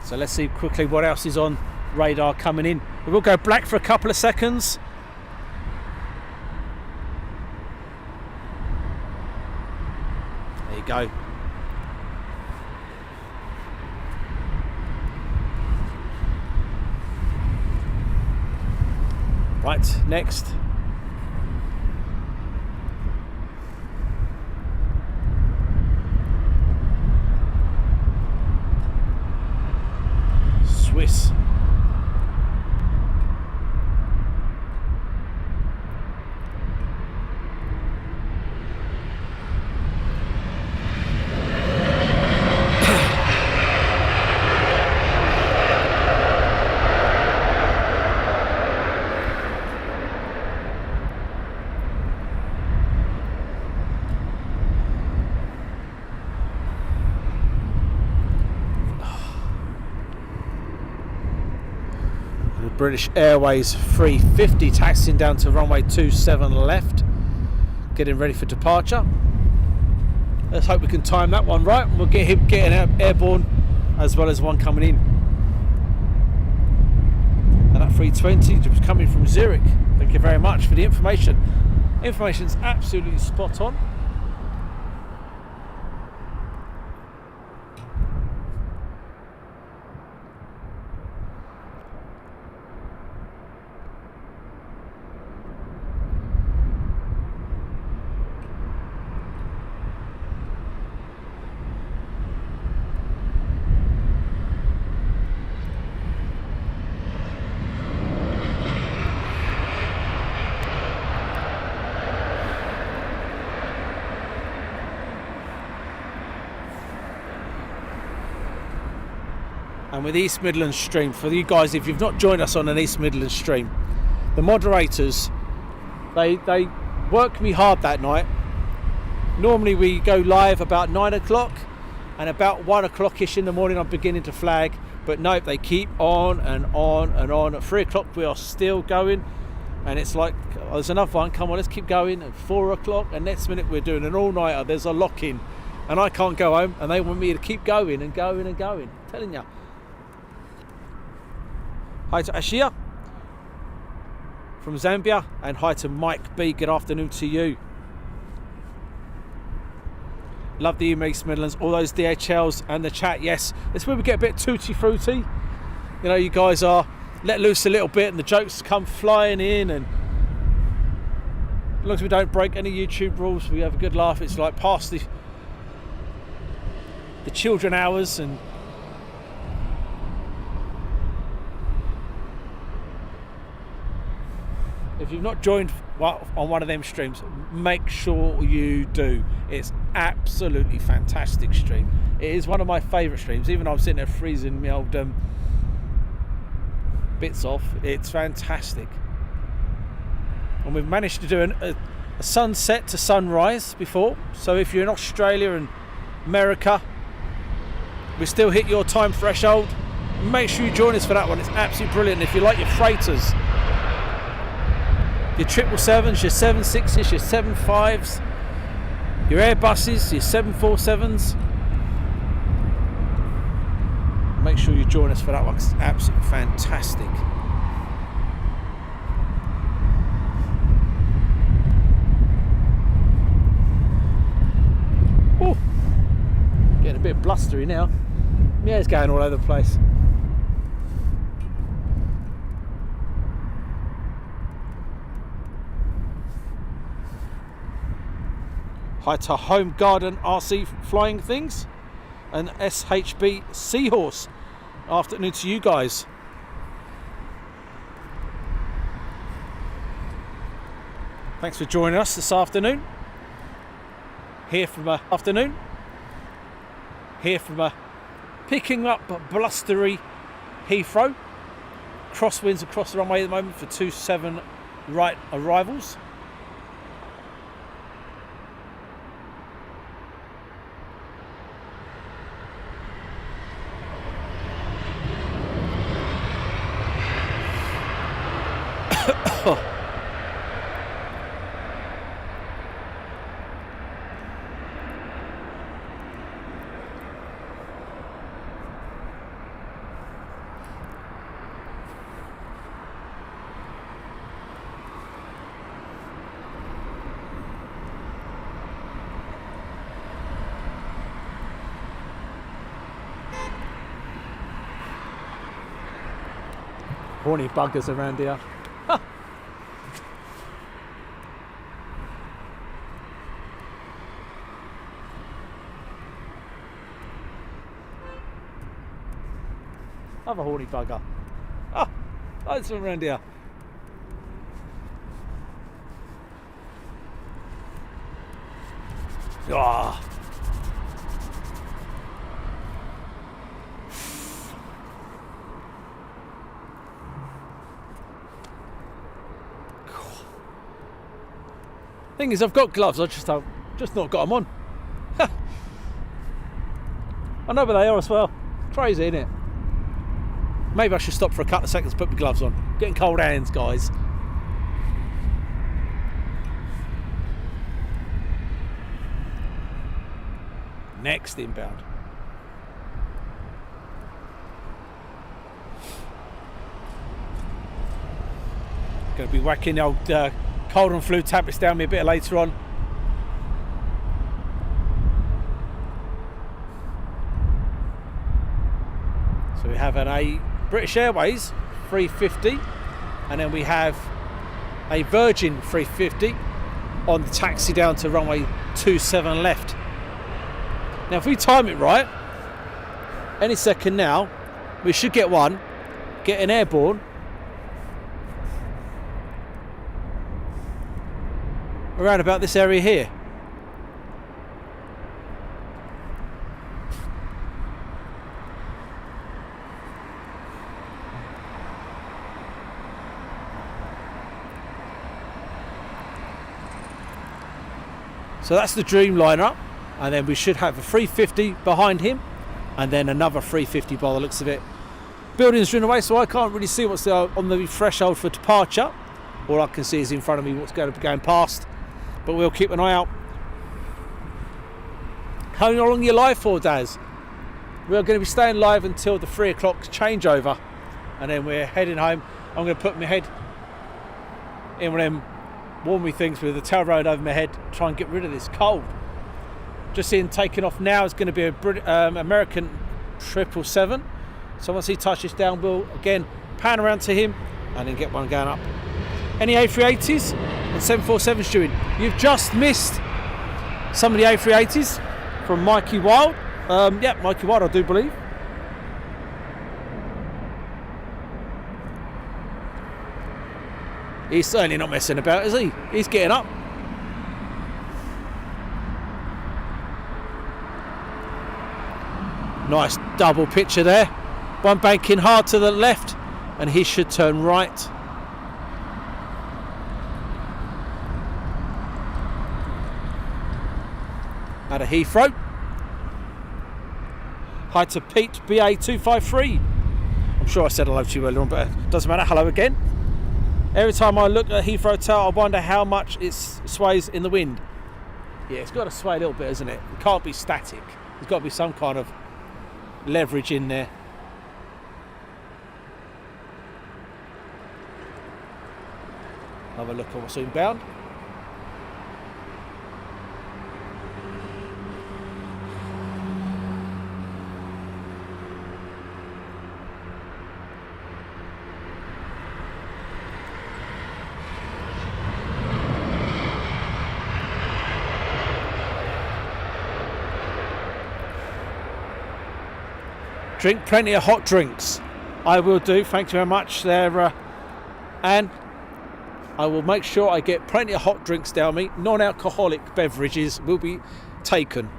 So let's see quickly what else is on radar coming in. We will go black for a couple of seconds. Go. Right, next. Swiss. British Airways A350 taxiing down to runway 27 left, getting ready for departure. Let's hope we can time that one right. We'll get him getting out airborne as well as one coming in. And that 320 just coming from Zurich. Thank you very much for the information. Information's absolutely spot on. And with East Midlands stream, for you guys, if you've not joined us on an East Midlands stream, the moderators, they worked me hard that night. Normally we go live about 9 o'clock, and about 1 o'clock-ish in the morning I'm beginning to flag, but nope, they keep on and on and on. At 3 o'clock we are still going, and it's like, oh, there's another one, come on, let's keep going. At 4 o'clock, and next minute we're doing an all-nighter, there's a lock-in, and I can't go home, and they want me to keep going and going and going. I'm telling you. Hi to Ashia from Zambia, and hi to Mike B. Good afternoon to you. Love the East Midlands, all those DHLs and the chat. Yes, it's where we get a bit tutti frutti. You know, you guys are let loose a little bit and the jokes come flying in, and as long as we don't break any YouTube rules, we have a good laugh. It's like past the children hours. And if you've not joined on one of them streams, make sure you do. It's absolutely fantastic stream. It is one of my favourite streams, even though I'm sitting there freezing my old bits off. It's fantastic. And we've managed to do a sunset to sunrise before, so if you're in Australia and America, we still hit your time threshold. Make sure you join us for that one. It's absolutely brilliant. If you like your freighters, your 777s, your 76s, your 75s, your Airbuses, your 747s, make sure you join us for that one. It's absolutely fantastic. Ooh, getting a bit blustery now. My hair's going all over the place. Hi to Home Garden RC Flying Things and SHB Seahorse. Afternoon to you guys. Thanks for joining us this afternoon. Here from picking up blustery Heathrow. Crosswinds across the runway at the moment for 27 right arrivals. Horny buggers around here. Another horny bugger. Loads of them around here. Ah. Thing is, I've got gloves. I just not got them on. I know where they are as well. Crazy, isn't it? Maybe I should stop for a couple of seconds, put my gloves on. Getting cold hands, guys. Next inbound. Going to be whacking the old cold and flu tablets down me a bit later on. So we have a British Airways 350, and then we have a Virgin 350 on the taxi down to runway 27 left. Now if we time it right, any second now we should get one, get an airborne around about this area here. So that's the Dreamliner, and then we should have a 350 behind him, and then another 350 by the looks of it. Buildings are in the way, so I can't really see what's on the threshold for departure. All I can see is in front of me what's going to be going past, but we'll keep an eye out. How long are you live for, Daz? We're going to be staying live until the 3 o'clock changeover, and then we're heading home. I'm going to put my head in one of them warmy things with the tail road over my head, try and get rid of this cold. just seeing taking off now is going to be a American 777. So once he touches down, we'll again pan around to him and then get one going up. Any A380s and 747s doing? You've just missed some of the A380s from Mikey Wild. Yeah, Mikey Wild, I do believe. He's certainly not messing about, is he? He's getting up. Nice double picture there. One banking hard to the left, and he should turn right. Out of Heathrow. Hi to Pete, BA253. I'm sure I said hello to you earlier on, but it doesn't matter. Hello again. Every time I look at Heathrow Tower, I wonder how much it sways in the wind. Yeah, it's got to sway a little bit, isn't it? It can't be static. There's got to be some kind of leverage in there. Have a look at what's inbound. Drink plenty of hot drinks. I will do, thank you very much there. And I will make sure I get plenty of hot drinks down me. Non-alcoholic beverages will be taken.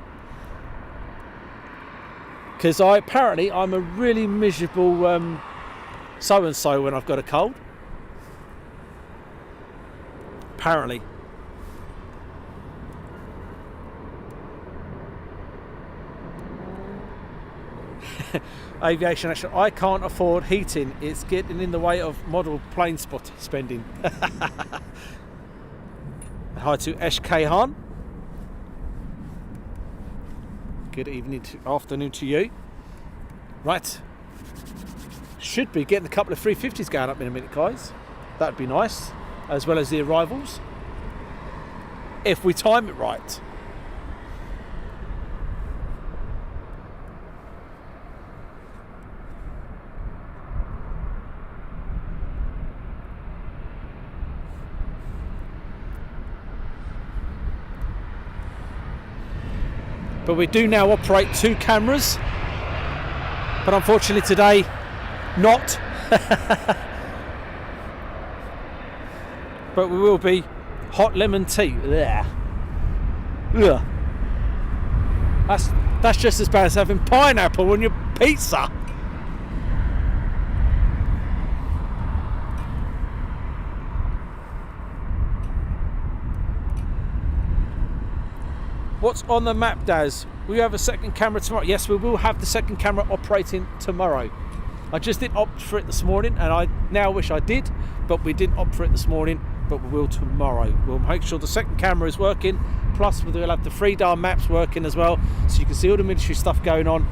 Because I'm a really miserable so-and-so when I've got a cold. Apparently. Aviation action. I can't afford heating. It's getting in the way of model plane spot spending. Hi to SK Han. Good evening, afternoon to you. Right. Should be getting a couple of 350s going up in a minute, guys. That'd be nice. As well as the arrivals. If we time it right. But we do now operate 2 cameras, but unfortunately today not. But we will be hot lemon tea. Ugh. Ugh. That's just as bad as having pineapple on your pizza. What's on the map, Daz? Will you have a second camera tomorrow? Yes, we will have the second camera operating tomorrow. I just didn't opt for it this morning, and I now wish I did, but we didn't opt for it this morning, but we will tomorrow. We'll make sure the second camera is working, plus we'll have the 3-dar maps working as well, so you can see all the military stuff going on.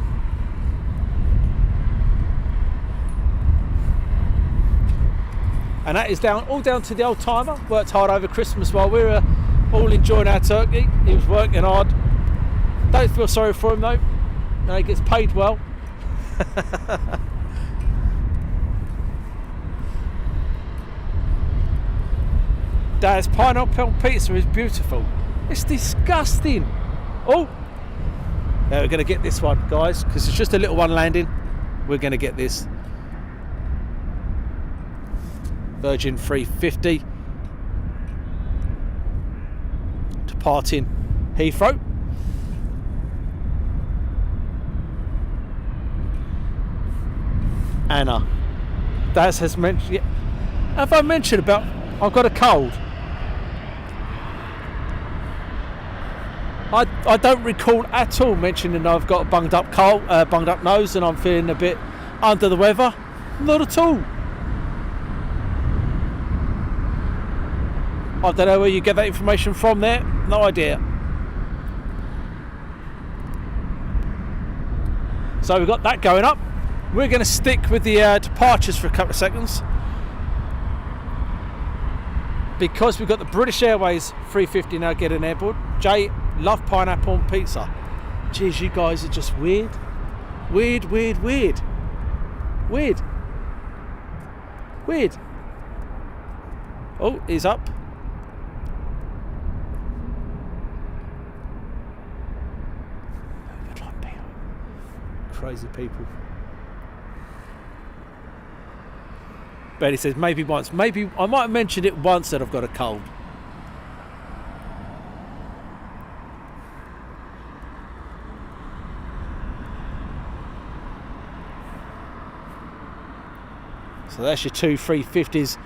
And that is all down to the old timer. Worked hard over Christmas while we were all enjoying our turkey. He was working hard. Don't feel sorry for him though. No, he gets paid well. Dad's pineapple pizza is beautiful. It's disgusting. Oh, now we're going to get this one, guys, because it's just a little one landing. We're going to get this Virgin 350 departing Heathrow. Anna, Daz has mentioned. Have I mentioned about I've got a cold? I don't recall at all mentioning I've got a bunged up nose and I'm feeling a bit under the weather. Not at all. I don't know where you get that information from there. No idea. So we've got that going up. We're going to stick with the departures for a couple of seconds, because we've got the British Airways 350 now getting airborne. Jay, Love pineapple on pizza. Jeez, you guys are just weird. Weird. Oh, he's up. Crazy people. Betty says maybe once. Maybe I might have mentioned it once that I've got a cold. So that's your two 350s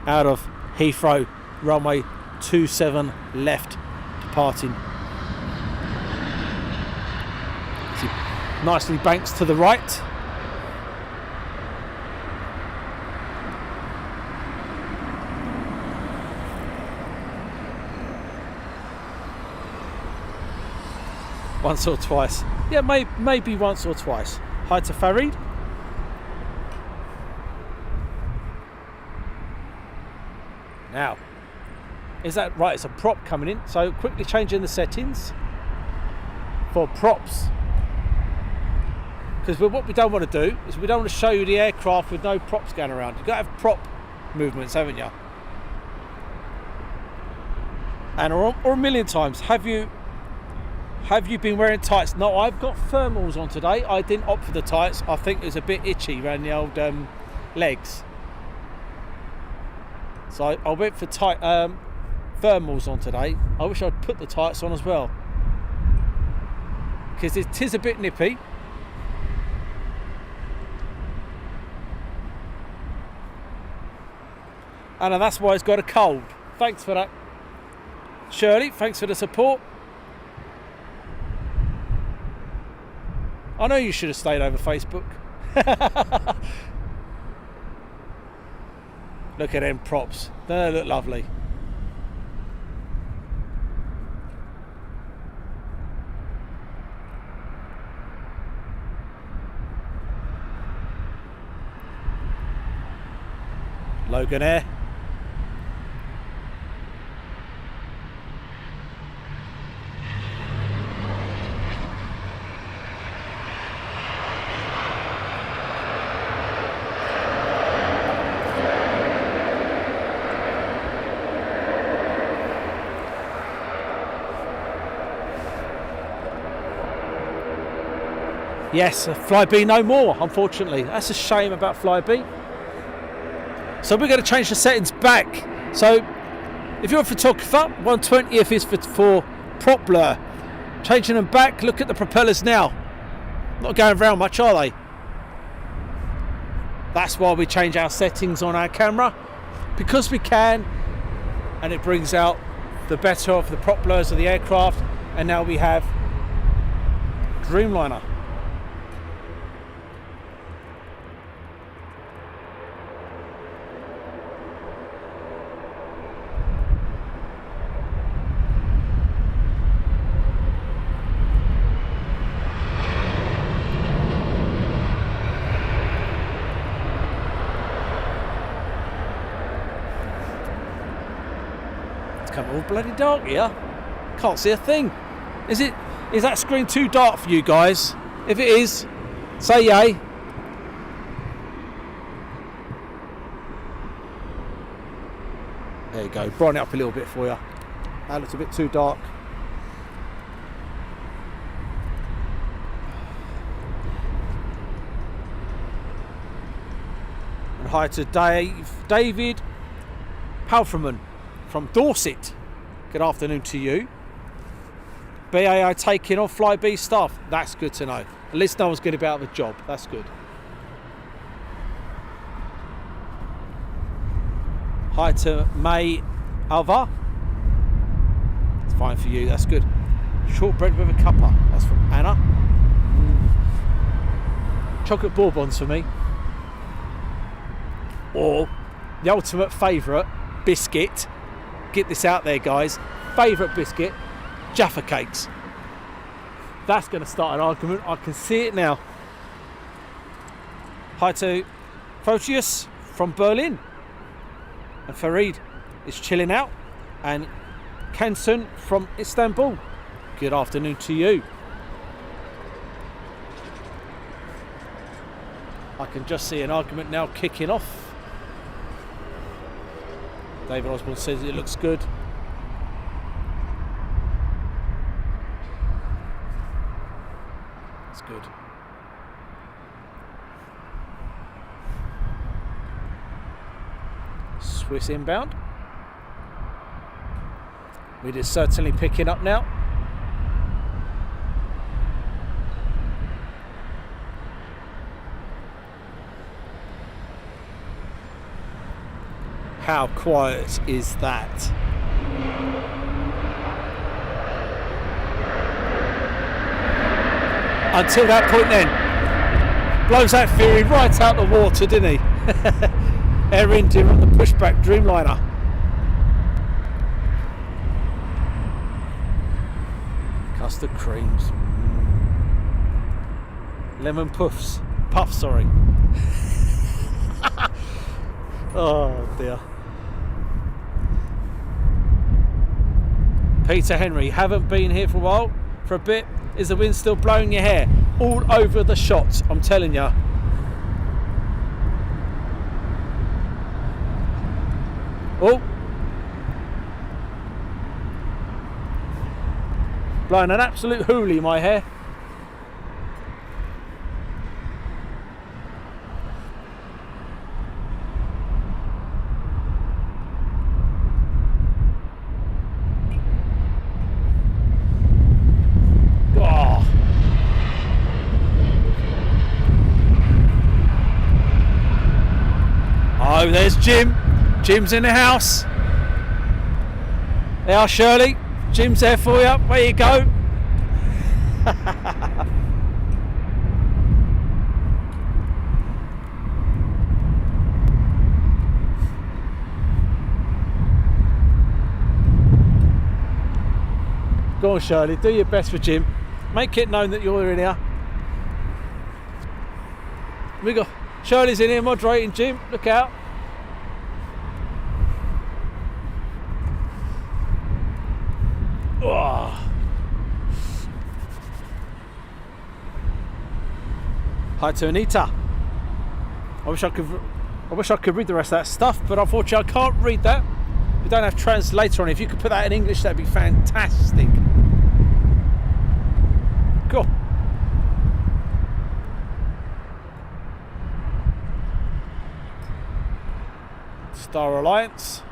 out of Heathrow, runway 27 left, departing. See, nicely banks to the right. Once or twice. Yeah, maybe once or twice. Hi to Farid. Now, is that right? It's a prop coming in. So quickly changing the settings for props. Because what we don't want to do is we don't want to show you the aircraft with no props going around. You've got to have prop movements, haven't you? And or a million times, have you been wearing tights? No, I've got thermals on today. I didn't opt for the tights. I think it was a bit itchy around the old legs. So I went for tight thermals on today. I wish I'd put the tights on as well, because it is a bit nippy. And that's why it's got a cold. Thanks for that, Shirley. Thanks for the support. I know you should have stayed over Facebook. Look at them props. They look lovely. Logan Air. Yes, Flybe no more, unfortunately. That's a shame about Flybe. So we're going to change the settings back. So if you're a photographer, 120th is for prop blur. Changing them back, look at the propellers now. Not going around much, are they? That's why we change our settings on our camera, because we can, and it brings out the better of the prop blurs of the aircraft. And now we have Dreamliner. All bloody dark here. Can't see a thing. Is that screen too dark for you guys? If it is, say yay. There you go. Brighten it up a little bit for you. That looks a bit too dark. And hi to David Palfreman from Dorset. Good afternoon to you. BAA taking off Flybe staff. That's good to know. At least no one's going to be out of a job. That's good. Hi to May Alva. It's fine for you. That's good. Shortbread with a cuppa. That's from Anna. Chocolate bourbons for me. Or the ultimate favourite biscuit. Get this out there, guys. Favourite biscuit, Jaffa cakes. That's going to start an argument. I can see it now. Hi to Photius from Berlin. And Farid is chilling out. And Kansun from Istanbul. Good afternoon to you. I can just see an argument now kicking off. David Osborne says it looks good. It's good. Swiss inbound. It is certainly picking up now. How quiet is that? Until that point then. Blows that Fury right out the water, didn't he? Air India on the pushback Dreamliner. Custard creams. Lemon puffs. Puffs, sorry. Oh dear. Peter Henry, haven't been here for a while. For a bit. Is the wind still blowing your hair? All over the shot, I'm telling you. Oh. Blowing an absolute hoolie, my hair. Oh, there's Jim. Jim's in the house. There are Shirley. Jim's there for you. Where you go? Go on, Shirley. Do your best for Jim. Make it known that you're in here. We got Shirley's in here moderating. Jim, look out. Oh. Hi to Anita. I wish I could read the rest of that stuff, but unfortunately I can't read that. We don't have translator on it. If you could put that in English, that'd be fantastic. Cool. Star Alliance.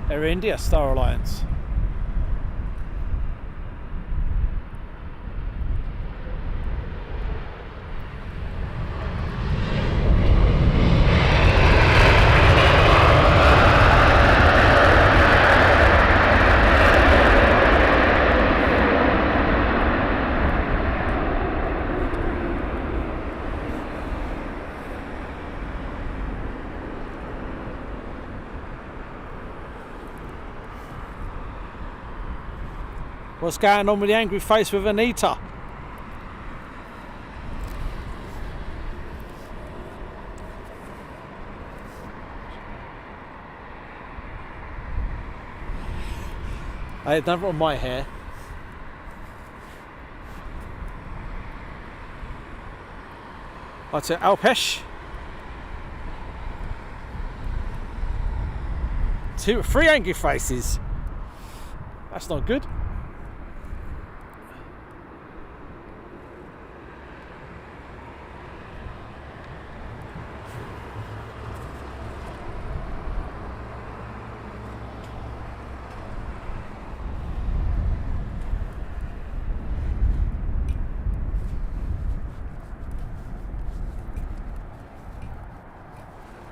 Air India, Star Alliance. What's going on with the angry face with Anita? I had never on my hair. That's it, Alpesh. 3 angry faces. That's not good.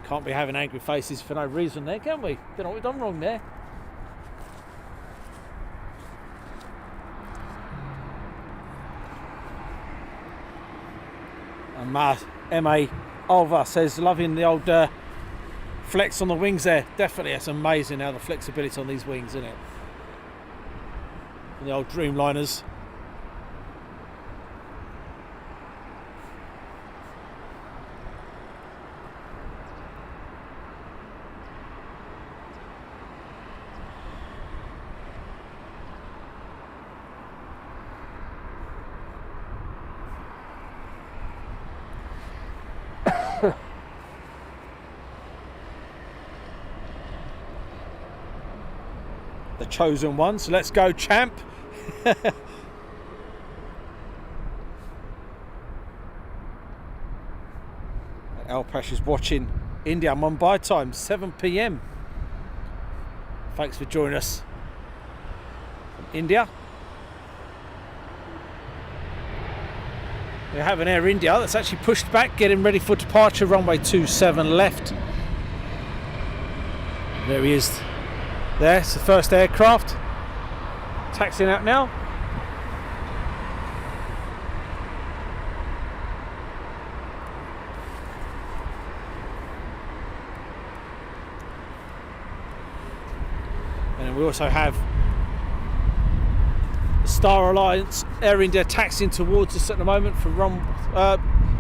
Can't be having angry faces for no reason there, can we? Don't know what we've done wrong there. And M.A. Alva says, loving the old flex on the wings there. Definitely, it's amazing how the flexibility on these wings, isn't it? And the old Dreamliners. chosen one. So let's go, champ. Alpash is watching India Mumbai time, 7 p.m. Thanks for joining us from India. We have an Air India that's actually pushed back, getting ready for departure, runway 27 left. There he is. There's the first aircraft. Taxiing out now. And we also have Star Alliance Air India taxiing towards us at the moment for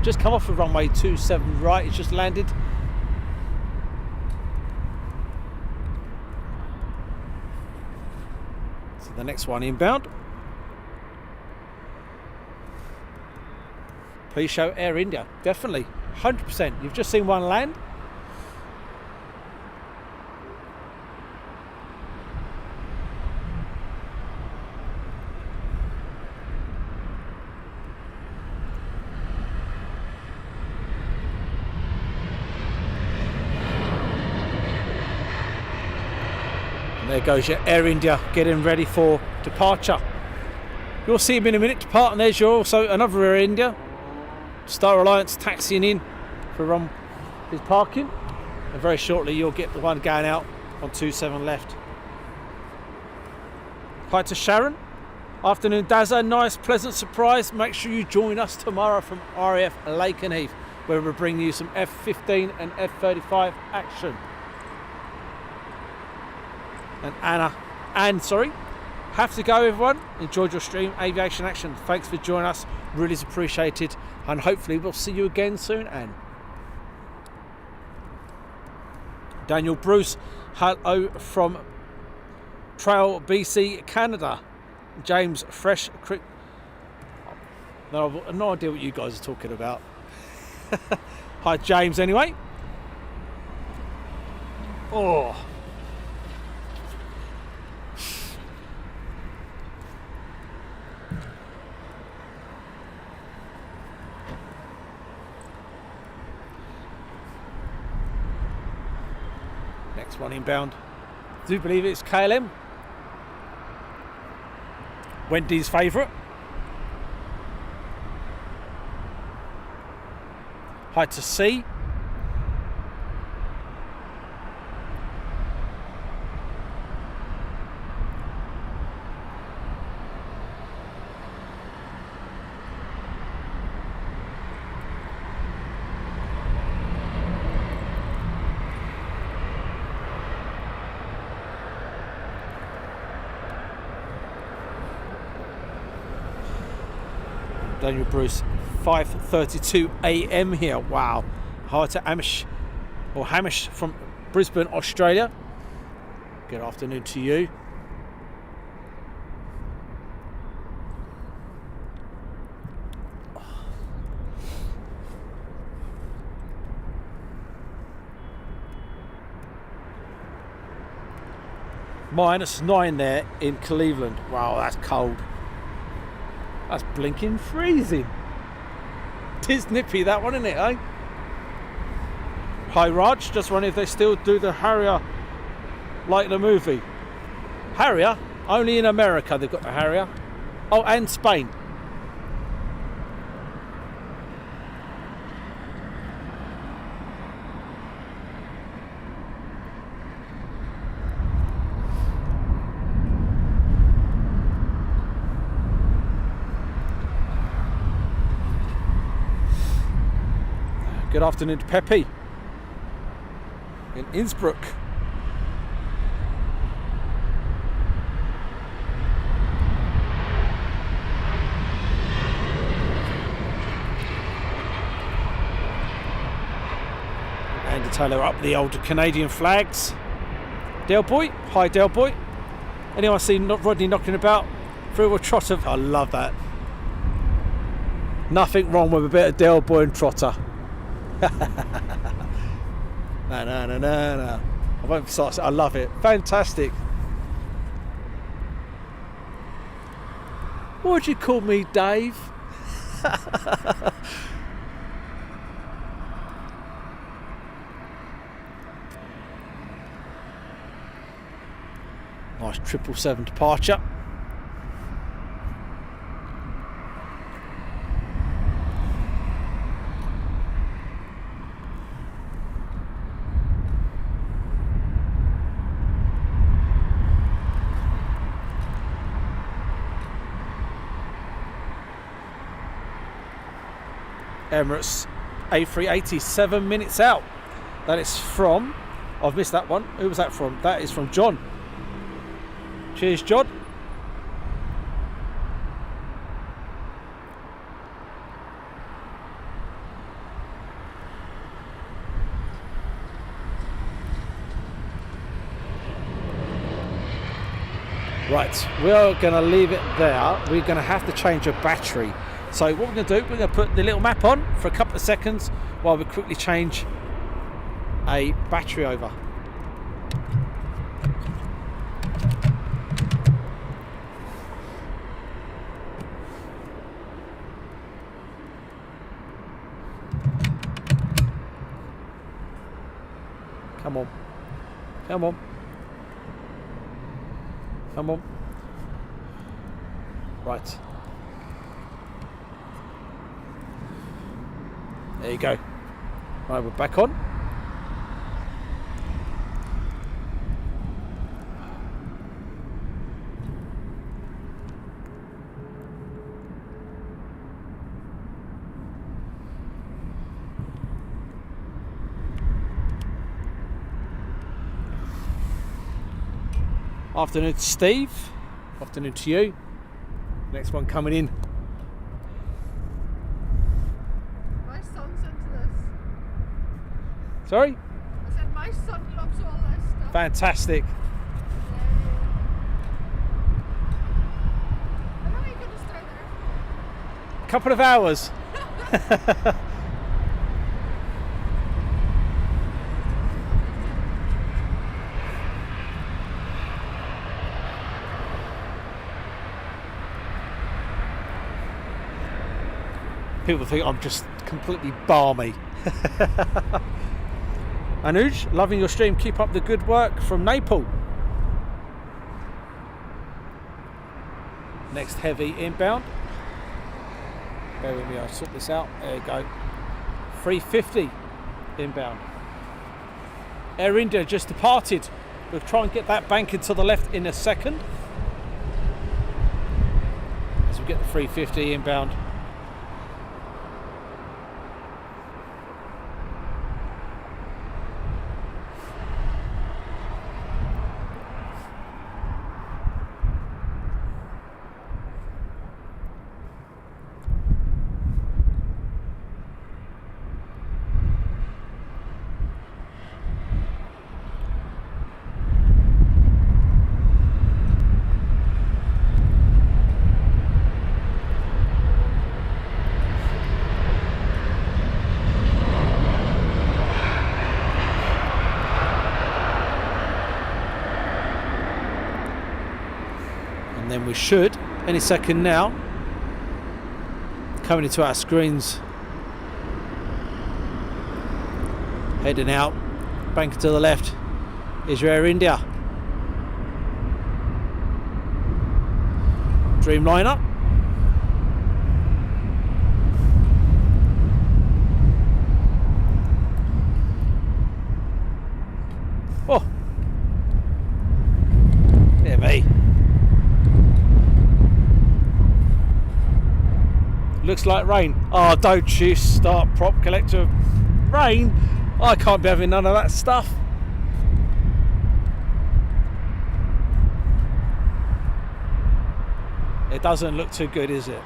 just come off of runway 27 right. It's just landed. So the next one inbound. Please show Air India. Definitely, 100%. You've just seen one land. There goes your Air India getting ready for departure. You'll see him in a minute depart, and there's your also another Air India. Star Alliance taxiing in for his parking. And very shortly you'll get the one going out on 27 left. Hi to Sharon. Afternoon, Dazza. Nice, pleasant surprise. Make sure you join us tomorrow from RAF Lakenheath, where we'll bring you some F-15 and F-35 action. And have to go, everyone. Enjoyed your stream, Aviation Action. Thanks for joining us, really is appreciated, and hopefully we'll see you again soon. And Daniel Bruce, hello from Trail, BC, Canada. James Fresh Creek. No, I've no idea what you guys are talking about. Hi James anyway. Oh, next one inbound. Do you believe it's KLM? Wendy's favourite. Hi to C. Daniel Bruce, 5:32 a.m. here. Wow. Hi to Hamish from Brisbane, Australia. Good afternoon to you. -9 there in Cleveland. Wow, that's cold. That's blinking freezing. Tis nippy, that one, isn't it, eh? Hi Raj, just wondering if they still do the Harrier like the movie. Harrier? Only in America they've got the Harrier. Oh, and Spain. Good afternoon to Pepe in Innsbruck. And to tailor up the old Canadian flags. Del Boy, hi Del Boy. Anyone see Rodney knocking about through a trotter? I love that. Nothing wrong with a bit of Del Boy and trotter. No. I won't start. I love it. Fantastic. Why'd you call me Dave? Nice 777 departure. Emirates A380, 7 minutes out. That is from, I've missed that one. Who was that from? That is from John. Cheers, John. Right, we are going to leave it there. We're going to have to change a battery. So what we're going to do, we're going to put the little map on for a couple of seconds while we quickly change a battery over. Come on. Come on. Come on. Right. There you go. Right, we're back on. Afternoon to Steve. Afternoon to you. Next one coming in. My son's into this. Sorry? I said my son loves all this stuff. Fantastic. How long are you going to stay there? Couple of hours. People think I'm just completely balmy. Anuj, loving your stream. Keep up the good work from Naples. Next heavy inbound. Bear with me, I'll sort this out. There you go. 350 inbound. Air India just departed. We'll try and get that banking to the left in a second. As we get the 350 inbound. And then we should, any second now, coming into our screens, heading out, bank to the left is your Air India Dreamliner. Oh, yeah, me. Looks like rain. Oh, don't you start, prop collector. Rain? I can't be having none of that stuff. It doesn't look too good, is it?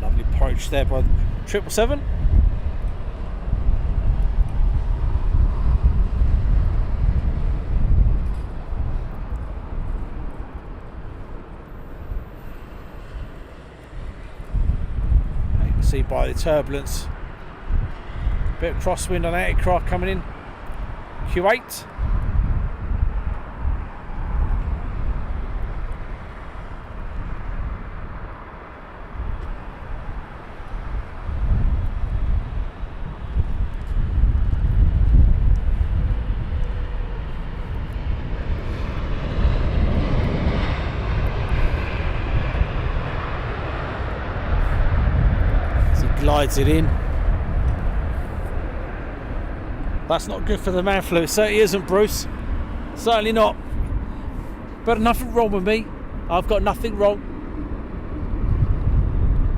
Lovely approach there by 777. See by the turbulence Bit of crosswind on aircraft coming in. Q8. Glides it in. That's not good for the man flu. It certainly isn't, Bruce. Certainly not. But nothing wrong with me. I've got nothing wrong.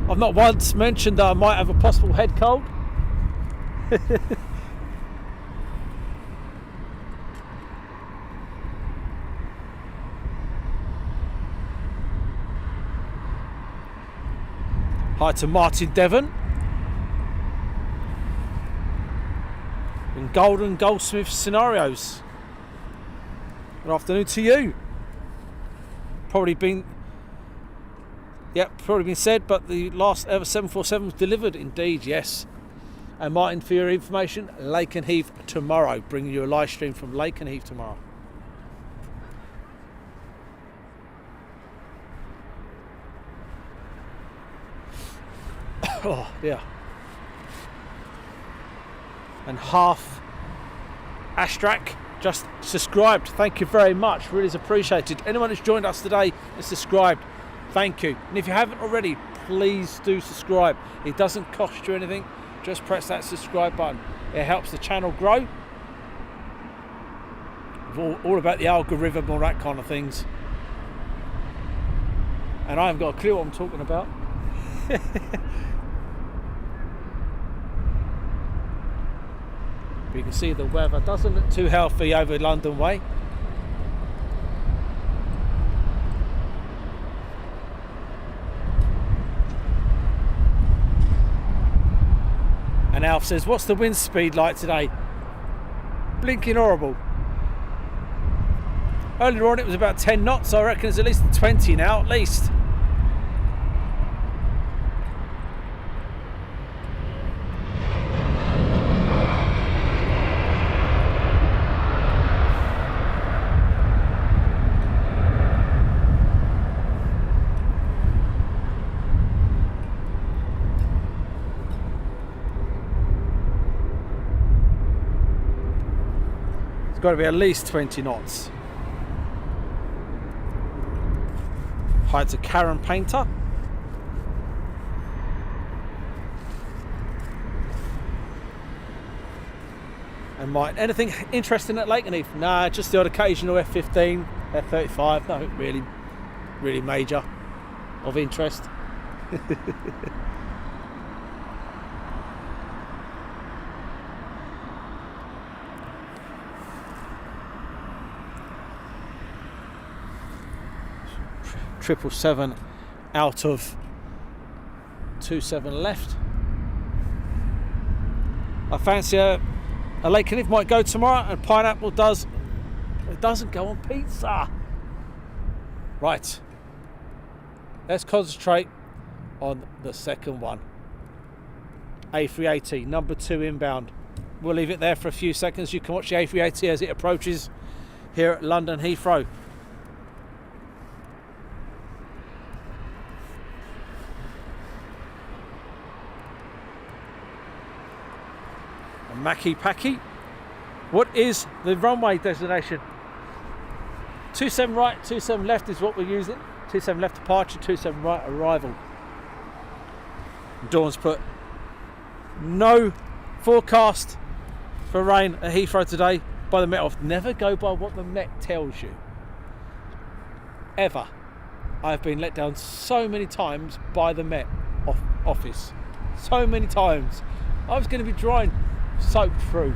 I've not once mentioned that I might have a possible head cold. Hi to Martin Devon. Golden Goldsmith Scenarios. Good afternoon to you. Probably been said, but the last ever 747 was delivered. Indeed, yes. And Martin, for your information, Lakenheath tomorrow. Bringing you a live stream from Lakenheath tomorrow. Oh, yeah. And half Astrak just subscribed. Thank you very much. Really is appreciated. Anyone who's joined us today and subscribed, thank you. And if you haven't already, please do subscribe. It doesn't cost you anything. Just press that subscribe button. It helps the channel grow. All about the algorithm, all that kind of things. And I haven't got a clue what I'm talking about. You can see the weather doesn't look too healthy over London way. And Alf says, what's the wind speed like today? Blinking horrible. Earlier on it was about 10 knots, so I reckon it's at least 20 now, at least. Got to be at least 20 knots. Hi to Karen Painter. And Mike, anything interesting at Lakenheath? Nah, just the odd occasional F-15, F-35, nothing really major of interest. Triple 7 out of 27 left. I fancy a Lakenheath might go tomorrow, and pineapple doesn't go on pizza. Right, let's concentrate on the second one. A380 number 2 inbound. We'll leave it there for a few seconds. You can watch the A380 as it approaches here at London Heathrow. Mackie Packy. What is the runway designation? 27 right, 27 left is what we're using. 27 left departure, 27 right arrival. Dawn's put no forecast for rain at Heathrow today by the Met Office. Never go by what the Met tells you. Ever. I've been let down so many times by the Met Office. So many times. I was going to be drying soaked through.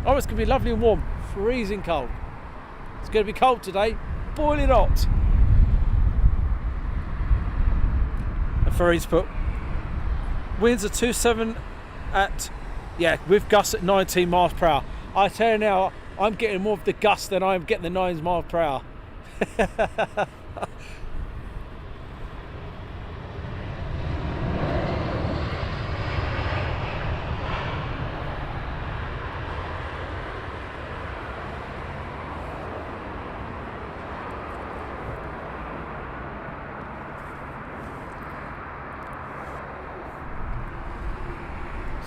Oh, it's going to be lovely and warm. Freezing cold. It's going to be cold today. Boiling hot. And Farid's put winds are 27 at, with gusts at 19 miles per hour. I tell you now, I'm getting more of the gusts than I'm getting the 9 miles per hour.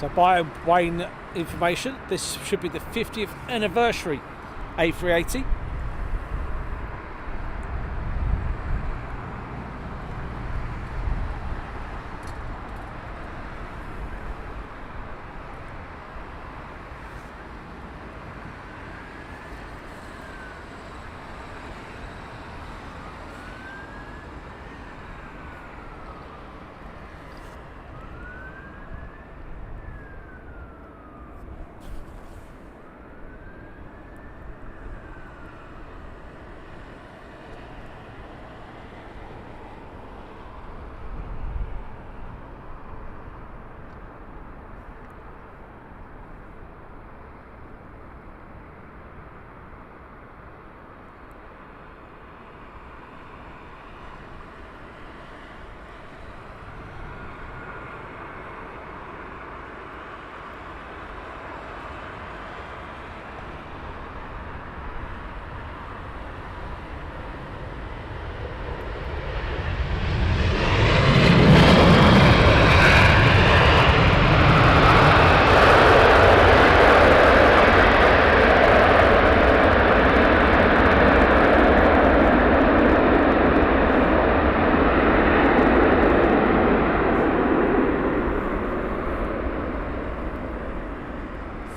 So by Wayne information, this should be the 50th anniversary A380.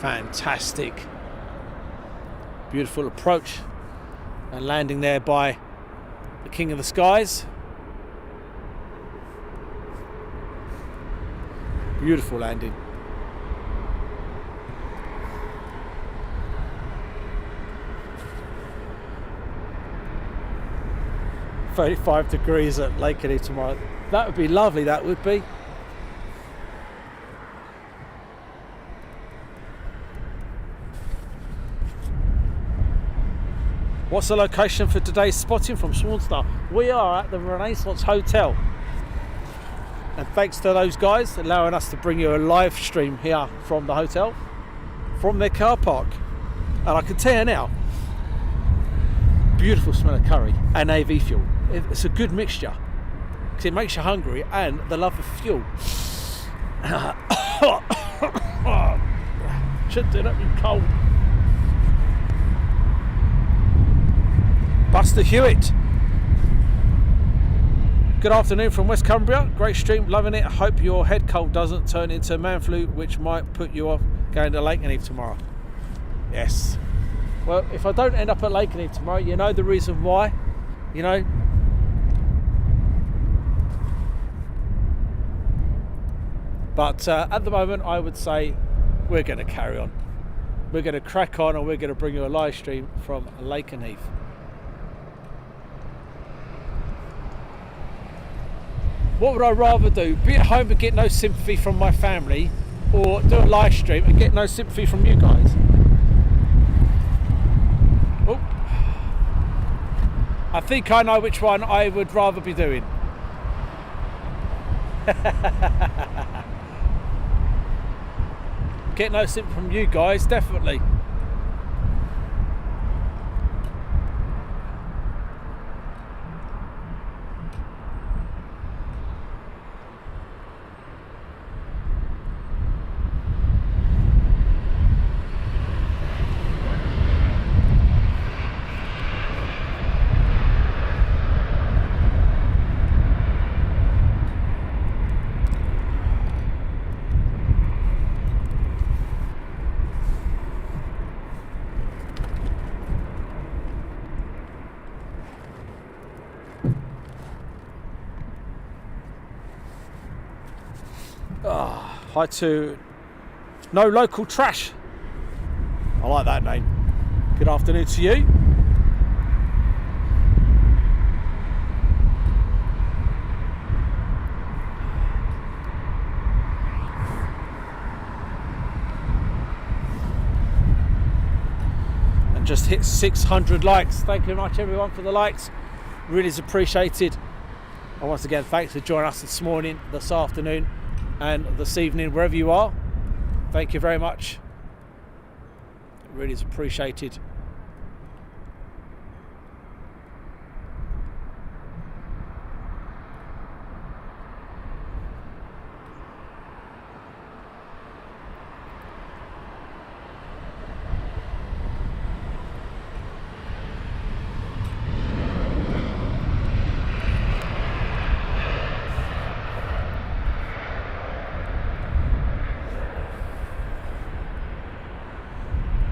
Fantastic, beautiful approach and landing there by the King of the Skies. Beautiful landing. "35 degrees at Lakenheath tomorrow." That would be lovely, that would be. What's the location for today's spotting from Swanstar? We are at the Renaissance Hotel. And thanks to those guys allowing us to bring you a live stream here from the hotel, from their car park. And I can tell you now, beautiful smell of curry and AV fuel. It's a good mixture because it makes you hungry and the love of fuel. Should do that in cold. Buster Hewitt. Good afternoon from West Cumbria. Great stream, loving it. Hope your head cold doesn't turn into man flu, which might put you off going to Lakenheath tomorrow. Yes. Well, if I don't end up at Lakenheath tomorrow, you know the reason why. You know. But at the moment, I would say we're going to carry on. We're going to crack on, and we're going to bring you a live stream from Lakenheath. What would I rather do? Be at home and get no sympathy from my family, or do a live stream and get no sympathy from you guys? Oh, I think I know which one I would rather be doing. Get no sympathy from you guys, definitely. Hi to No Local Trash. I like that name. Good afternoon to you. And just hit 600 likes. Thank you very much everyone for the likes. Really is appreciated. And once again, thanks for joining us this morning, this afternoon, and this evening, wherever you are. Thank you very much. It really is appreciated.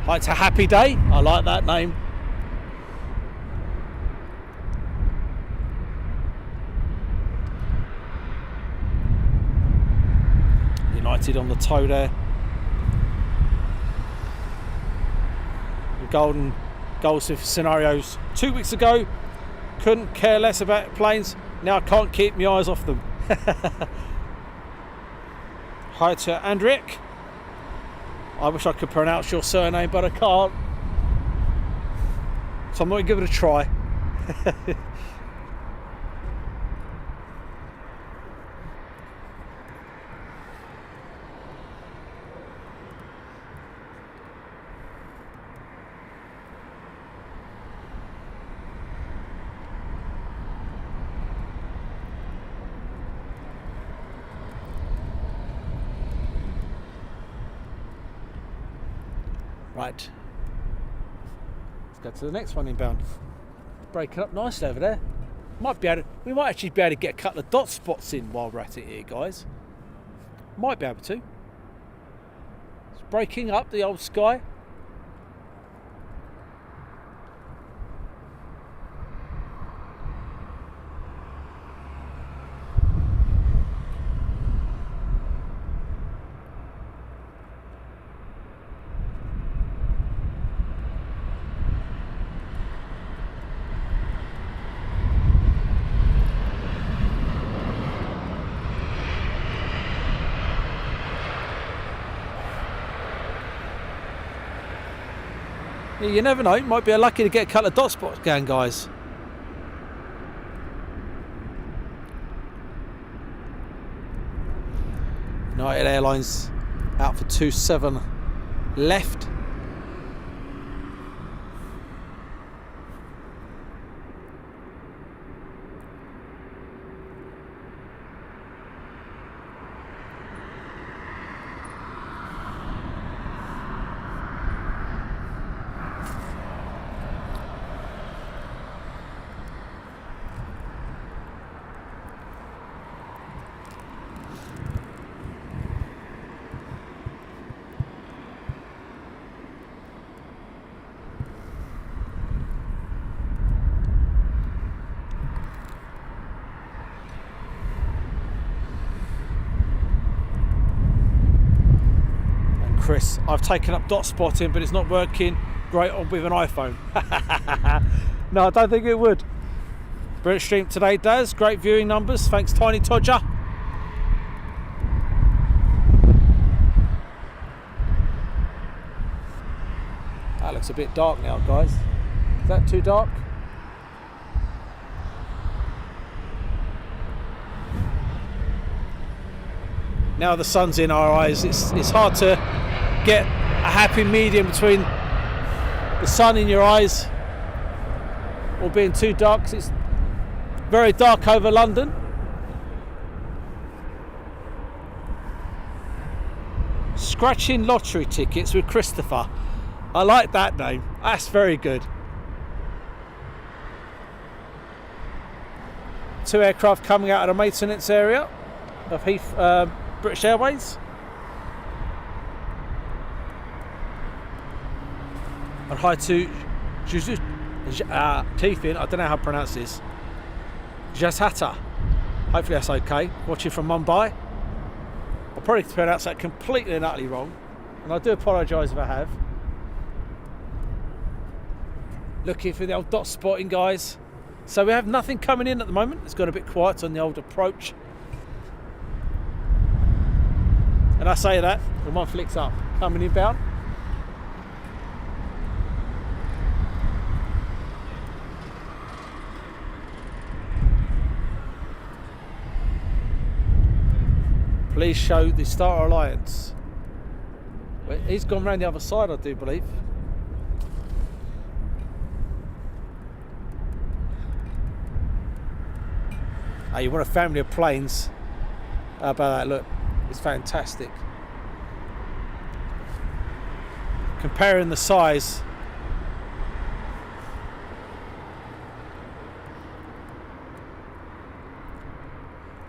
Hi to Happy Day. I like that name. United on the toe there. The golden Goldsmith scenarios 2 weeks ago. Couldn't care less about planes. Now I can't keep my eyes off them. Hi to Andriek. I wish I could pronounce your surname, but I can't. So I'm going to give it a try. Right, let's go to the next one inbound. Breaking up nicely over there. We might actually be able to get a couple of dot spots in while we're at it here, guys. Might be able to. It's breaking up the old sky. Yeah, you never know, you might be lucky to get a couple of dot spots going, guys. United Airlines out for 27 left. Chris, I've taken up dot spotting, but it's not working great on with an iPhone. No, I don't think it would. British stream today, Daz. Great viewing numbers. Thanks, Tiny Todger. That looks a bit dark now, guys. Is that too dark? Now the sun's in our eyes, it's hard to get a happy medium between the sun in your eyes or being too dark, 'cause it's very dark over London. Scratching lottery tickets with Christopher. I like that name. That's very good. 2 aircraft coming out of the maintenance area of British Airways. And hi to Tiefin, I don't know how to pronounce this. Jashata. Hopefully that's okay. Watching from Mumbai. I'll probably pronounce that completely and utterly wrong. And I do apologise if I have. Looking for the old dot spotting, guys. So we have nothing coming in at the moment. It's got a bit quiet on the old approach. And I say that, the one flicks up, coming inbound. Please show the Star Alliance. Well, he's gone round the other side, I do believe. Oh, you want a family of planes? How about that? Look. It's fantastic. Comparing the size,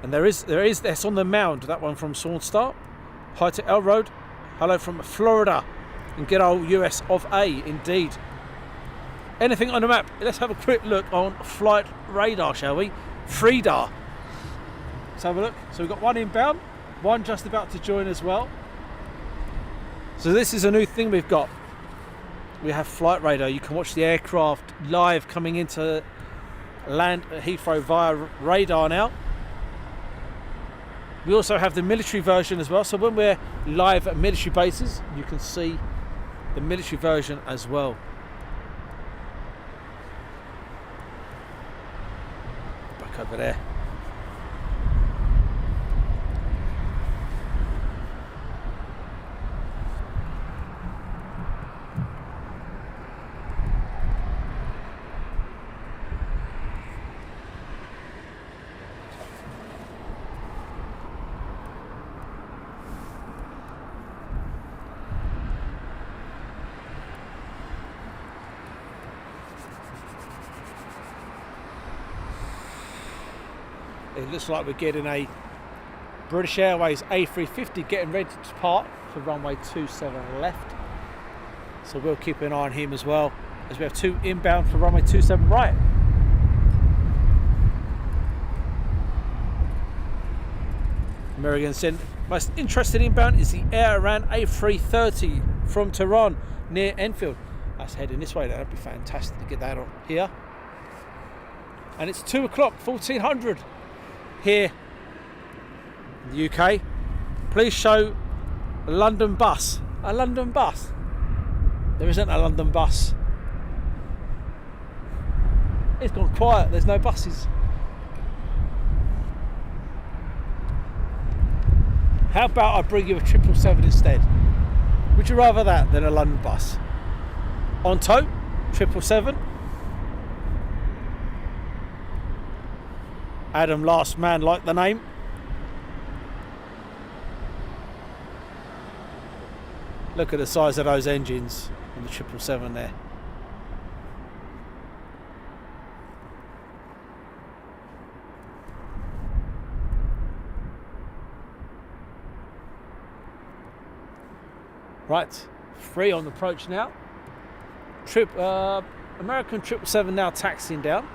and there is that's on the mound. That one from Sawnstar. Hi to L Road. Hello from Florida. in good old US of A, indeed. Anything on the map? Let's have a quick look on flight radar, shall we? FREEDAR. Let's have a look. So we've got one inbound, one just about to join as well. So this is a new thing we've got. We have flight radar. You can watch the aircraft live coming into land at Heathrow via radar now. We also have the military version as well. So when we're live at military bases, you can see the military version as well. Back over there. It looks like we're getting a British Airways A350 getting ready to depart for runway 27 left. So we'll keep an eye on him as well, as we have two inbound for runway 27 right. American said, most interested inbound is the Iran A330 from Tehran near Enfield. That's heading this way. That'd be fantastic to get that on here. And it's 2 o'clock, 1400 here in the UK. Please show a London bus. A London bus? There isn't a London bus. It's gone quiet. There's no buses. How about I bring you a 777 instead? Would you rather that than a London bus? On tow, 777. Adam Last Man liked the name. Look at the size of those engines on the 777 there. Right, 3 on the approach now. American 777 now taxiing down.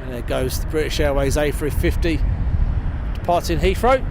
There goes the British Airways A350 departing Heathrow.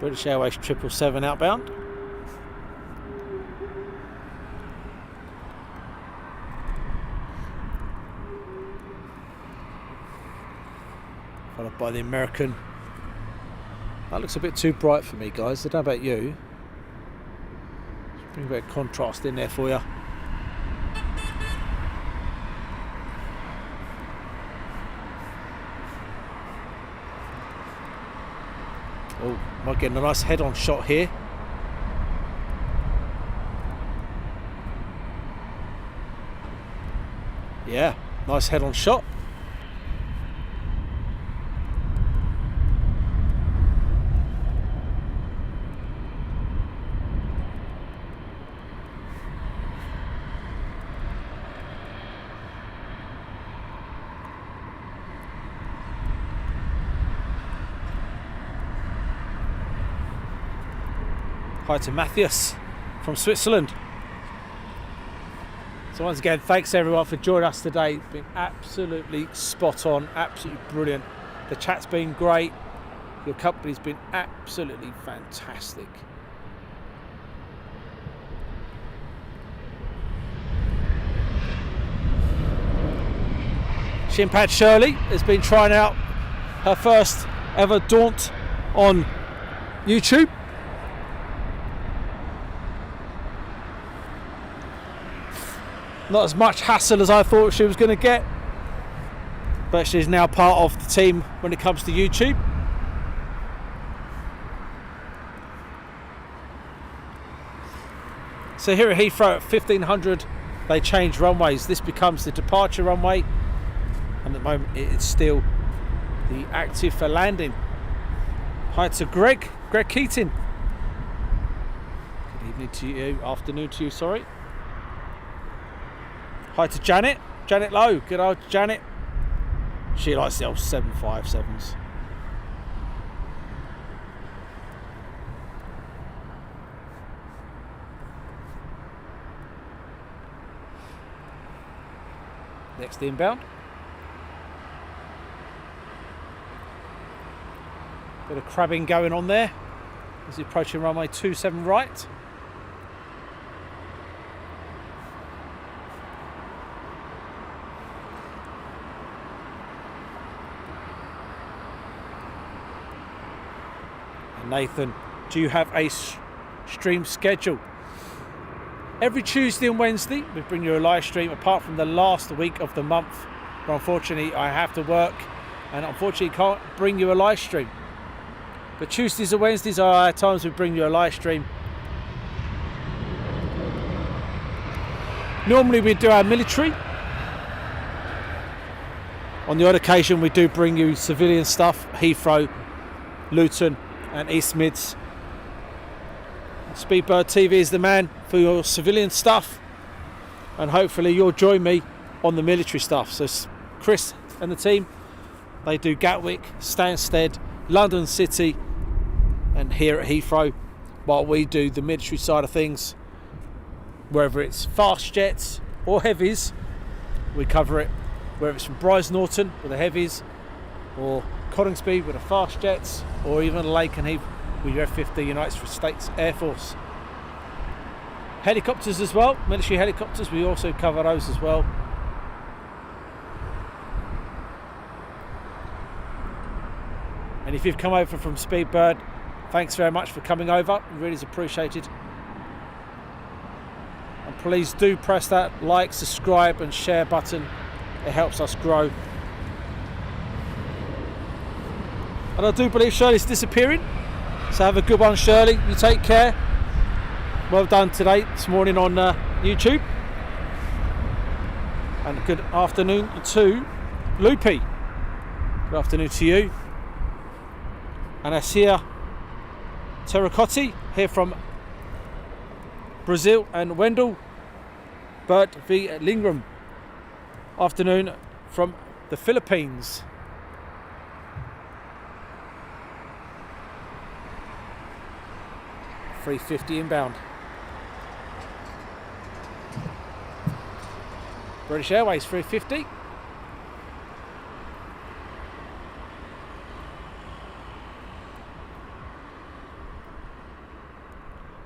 British Airways 777 outbound. Followed by the American. That looks a bit too bright for me, guys. I don't know about you. Let's bring a bit of contrast in there for you. Oh, might get a nice head-on shot here. Yeah, nice head-on shot. Hi to Matthias from Switzerland. So once again, thanks everyone for joining us today. It's been absolutely spot on, absolutely brilliant. The chat's been great. Your company's been absolutely fantastic. Shimpad Shirley has been trying out her first ever daunt on YouTube. Not as much hassle as I thought she was going to get, but she's now part of the team when it comes to YouTube. So here at Heathrow at 1500 they change runways. This becomes the departure runway, and at the moment it's still the active for landing. Hi to Greg Keating. Good evening to you, afternoon to you, sorry. Hi to Janet Lowe, good old Janet. She likes the old 757s. Next inbound. Bit of crabbing going on there as you're approaching runway 27 right. Nathan, do you have a stream schedule? Every Tuesday and Wednesday we bring you a live stream, apart from the last week of the month where unfortunately I have to work and unfortunately can't bring you a live stream. But Tuesdays and Wednesdays are our times we bring you a live stream. Normally we do our military. On the odd occasion we do bring you civilian stuff, Heathrow, Luton and East Mids. Speedbird TV is the man for your civilian stuff, and hopefully you'll join me on the military stuff. So Chris and the team, they do Gatwick, Stansted, London City and here at Heathrow, while we do the military side of things. Whether it's fast jets or heavies, we cover it. Whether it's from Brize Norton with the heavies, or Coningsby with the fast jets, or even Lake and Heath with your F-50 United States Air Force. Helicopters as well, military helicopters, we also cover those as well. And if you've come over from Speedbird, thanks very much for coming over, really is appreciated. And please do press that like, subscribe and share button, it helps us grow. And I do believe Shirley's disappearing, so have a good one, Shirley. You take care. Well done today, this morning on YouTube. And good afternoon to Loopy. Good afternoon to you. And Asia Terracotti here from Brazil, and Wendell Bert V. Lingram. Afternoon from the Philippines. A350 inbound. British Airways 350.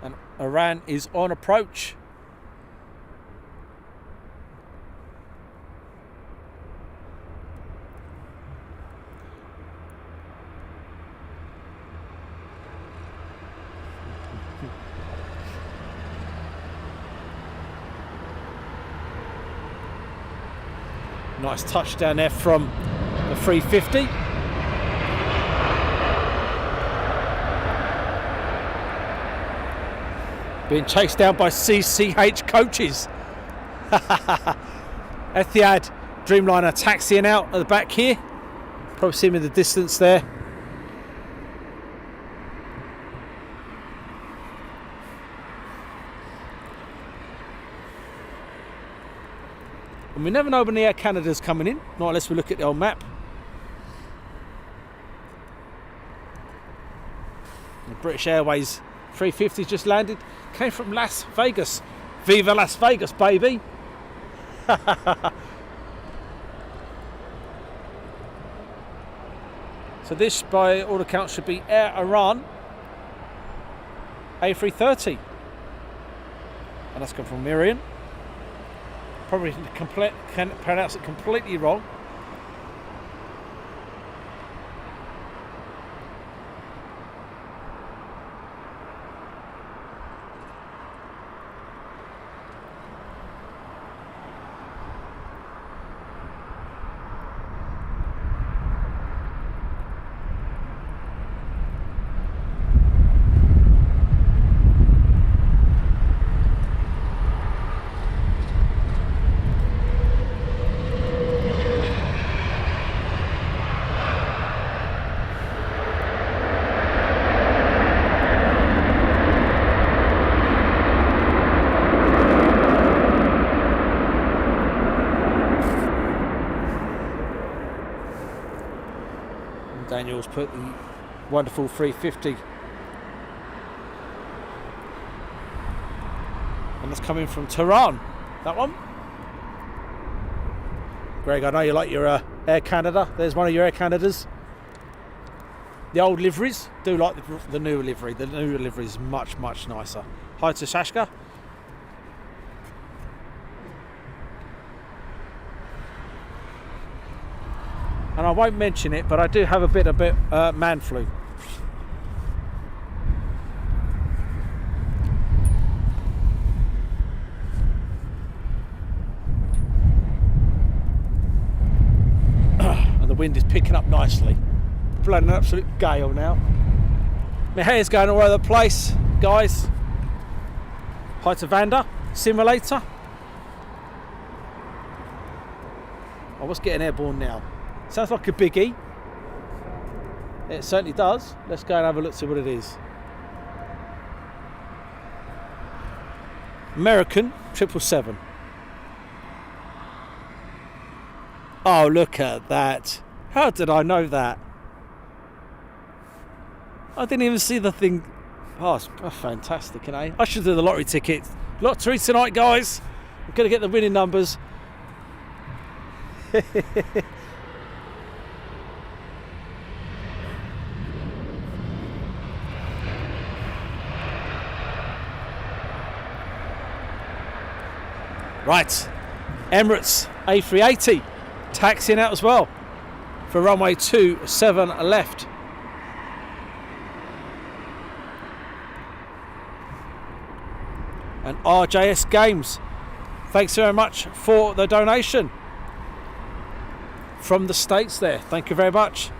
And Iran is on approach. Nice touchdown there from the 350. Being chased down by CCH coaches. Etihad Dreamliner taxiing out at the back here. Probably see him in the distance there. And we never know when the Air Canada's coming in, not unless we look at the old map. The British Airways 350 just landed. Came from Las Vegas. Viva Las Vegas, baby! So this, by all accounts, should be Air Iran A330. And that's come from Miriam. Probably can pronounce it completely wrong. Daniel's put the wonderful 350. And that's coming from Tehran, that one. Greg, I know you like your Air Canada. There's one of your Air Canadas. The old liveries, do like the new livery. The new livery is much, much nicer. Hi to Shashka. And I won't mention it, but I do have a bit of man flu. And the wind is picking up nicely. Blowing an absolute gale now. My hair's going all over the place, guys. Hi to Vanda, Simulator. I was getting airborne now. Sounds like a biggie. It certainly does. Let's go and have a look, see what it is. American 777. Oh, look at that. How did I know that? I didn't even see the thing. Oh, it's fantastic, you know. I should do the lottery ticket. Lottery tonight, guys. I'm going to get the winning numbers. Right, Emirates A380 taxiing out as well for runway 27 left. And RJS Games, thanks very much for the donation from the States there. Thank you very much.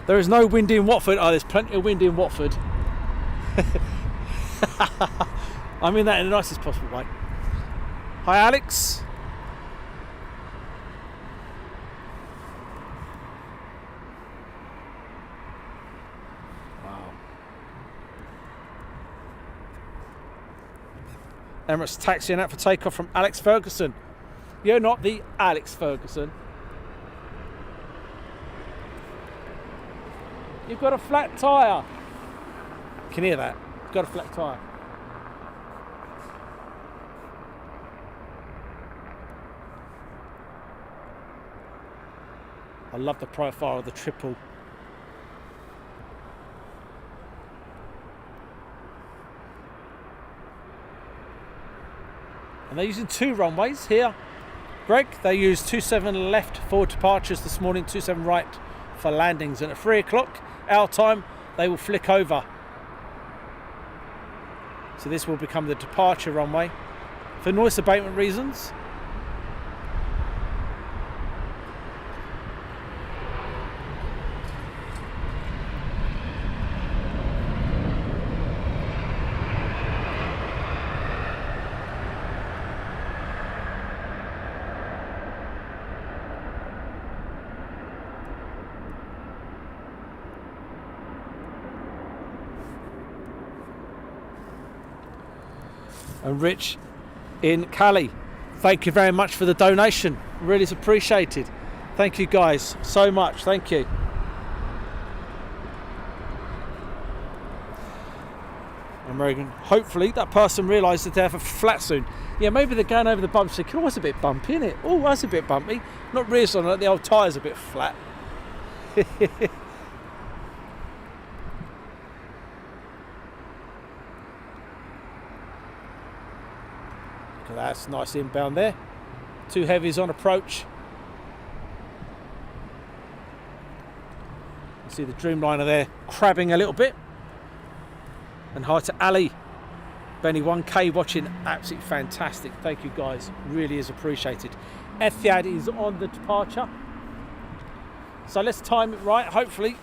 There is no wind in Watford. Oh, there's plenty of wind in Watford. I mean that in the nicest possible way. Hi, Alex. Wow. Emirates taxiing out for takeoff from Alex Ferguson. You're not the Alex Ferguson. You've got a flat tyre. Can you hear that? You've got a flat tyre. I love the profile of the triple. And they're using two runways here. Greg, they used 27 left for departures this morning, 27 right for landings. And at 3 o'clock, our time, they will flick over. So this will become the departure runway for noise abatement reasons. and Rich in Cali. Thank you very much for the donation. Really is appreciated. Thank you guys so much. Thank you. American. Hopefully that person realises they have a flat soon. Yeah, maybe they're going over the bumps. Thinking, oh, it's a bit bumpy, isn't it? Oh, that's a bit bumpy. Not realising that the old tyre's a bit flat. That's nice inbound there. Two heavies on approach. You see the Dreamliner there crabbing a little bit. And hi to Ali, Benny 1K watching, absolutely fantastic. Thank you guys, really is appreciated. Etihad is on the departure. So let's time it right. Hopefully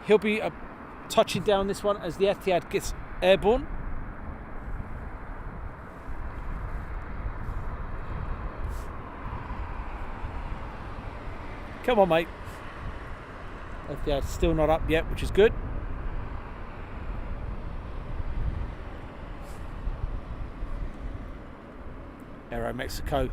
he'll be touching down this one as the Etihad gets airborne. Come on, mate. Etihad's still not up yet, which is good. Aero Mexico.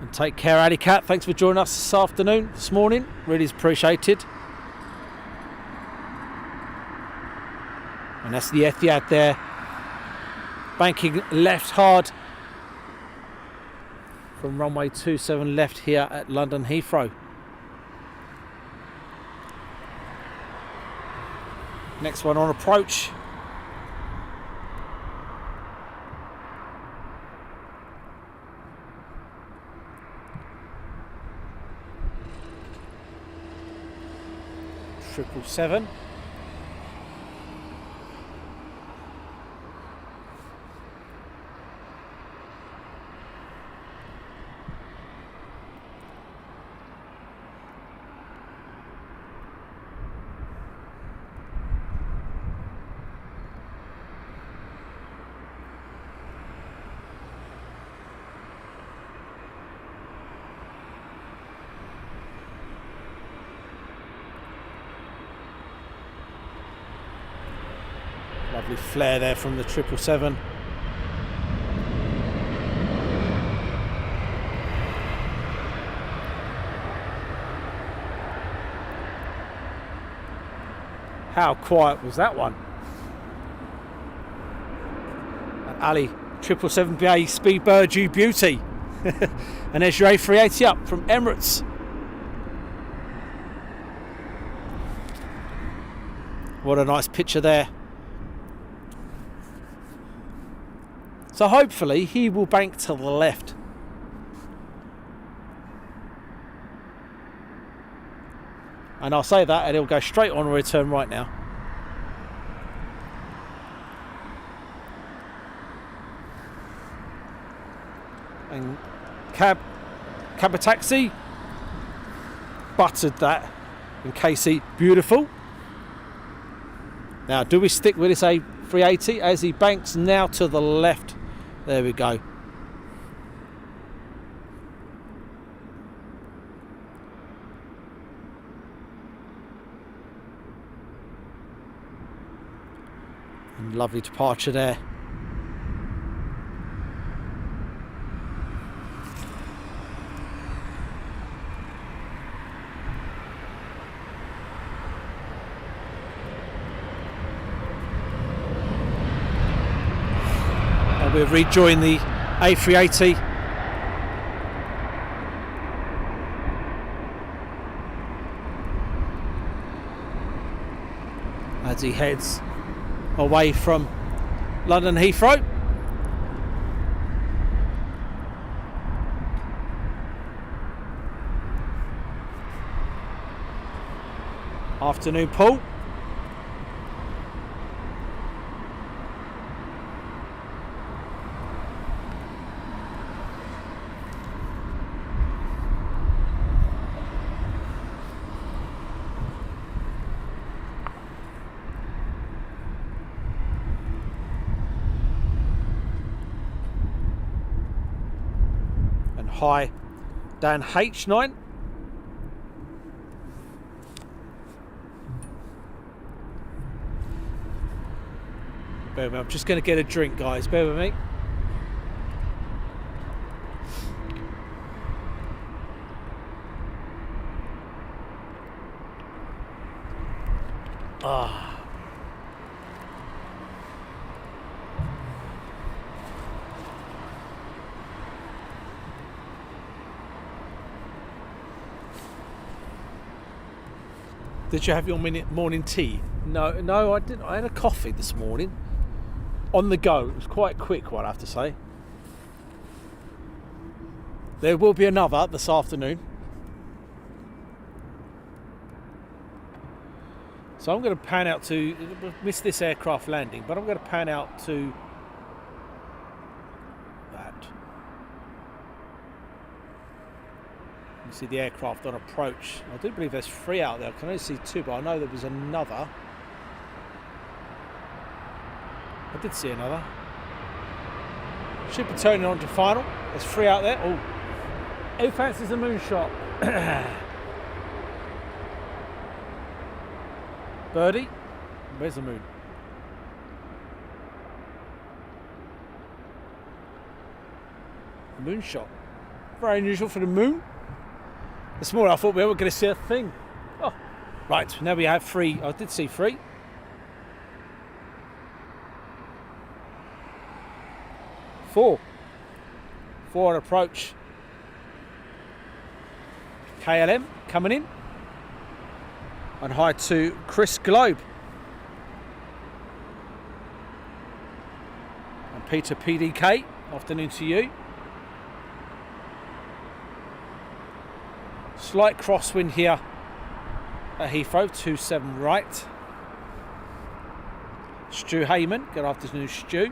And take care, Alley Cat. Thanks for joining us this morning. Really is appreciated. And that's the Etihad there. Banking left hard from runway 27 left here at London Heathrow. Next one on approach. Triple 7. Lovely flare there from the 777. How quiet was that one? And Ali, 777BA Speedbird, you beauty. And there's your A380 up from Emirates. What a nice picture there. So hopefully he will bank to the left. And I'll say that and he'll go straight on and return right now. And cab a taxi. Buttered that in Casey. Beautiful. Now do we stick with this A380 as he banks now to the left? There we go. And lovely departure there. We'll rejoin the A380. As he heads away from London Heathrow. Afternoon, Paul. And hi, Dan H9. Bear with me, I'm just going to get a drink, guys. Bear with me. Ah. Did you have your morning tea? No, I didn't. I had a coffee this morning. On the go. It was quite a quick one, I have to say. There will be another this afternoon. So I'm going to pan out to... miss this aircraft landing, but I'm going to pan out to... that. You see the aircraft on approach. I do believe there's 3 out there. I can only see 2, but I know there was another. I did see another. Should be turning on to final. There's 3 out there. Oh, who fancies a moonshot? Birdie, where's the moon? Moonshot. Very unusual for the moon. This morning I thought we weren't going to see a thing. Oh, right. Now we have 3. I did see 3. 4 on approach. KLM coming in. And hi to Chris Globe. And Peter PDK. Afternoon to you. Slight crosswind here at Heathrow. 27 right. Stu Heyman. Good afternoon, Stu.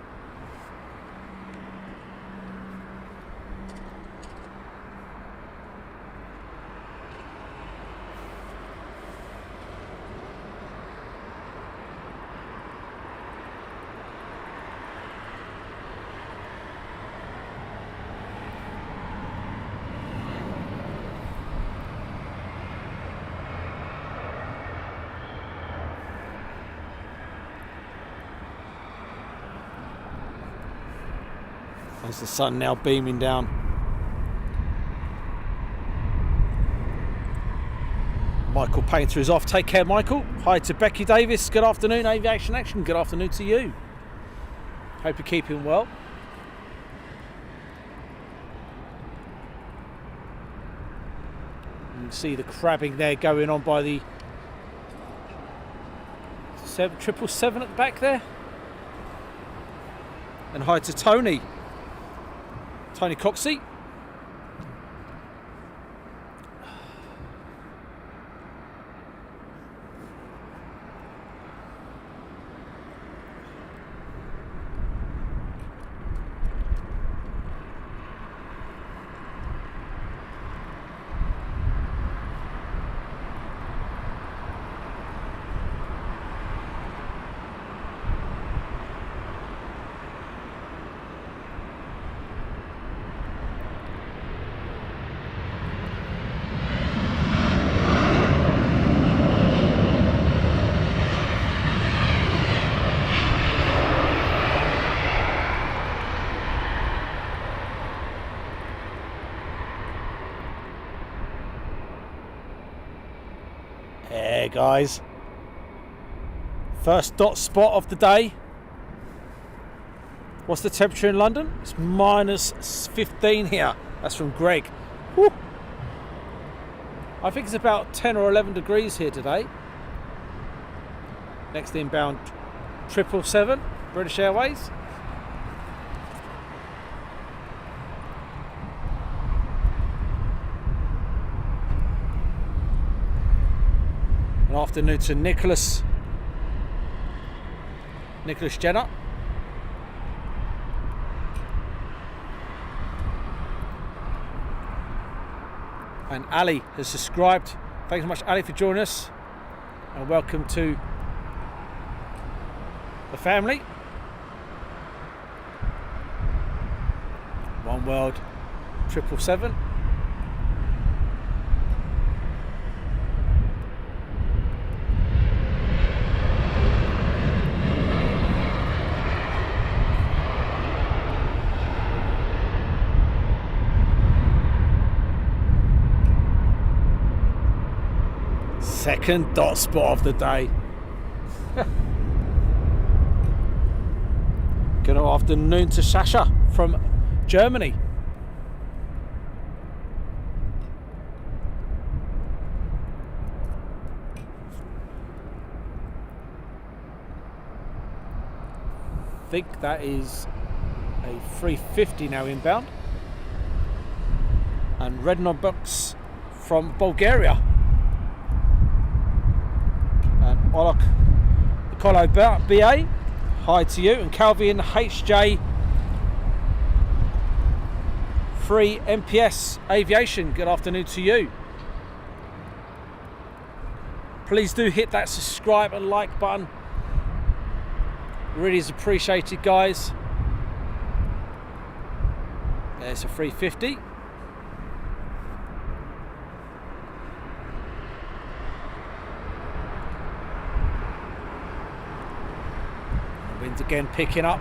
There's the sun now beaming down. Michael Painter is off. Take care, Michael. Hi to Becky Davis. Good afternoon, Aviation Action. Good afternoon to you. Hope you're keeping well. You can see the crabbing there going on by the 777 at the back there. And hi to Tony. Tony Coxey. There, guys. First dot spot of the day. What's the temperature in London? It's minus 15 here. That's from Greg. Woo. I think it's about 10 or 11 degrees here today. Next inbound 777, British Airways. Good afternoon to Nicholas Jenner. And Ali has subscribed. Thanks so much, Ali, for joining us. And welcome to the family. One World 777. Second dot spot of the day. Good afternoon to Sasha from Germany. I think that is a 350 now inbound. And Rednon Box from Bulgaria. And Olok Nicolo BA, hi to you. And Calvin HJ 3 MPS Aviation, good afternoon to you. Please do hit that subscribe and like button. Really is appreciated, guys. There's a 350. Winds again picking up.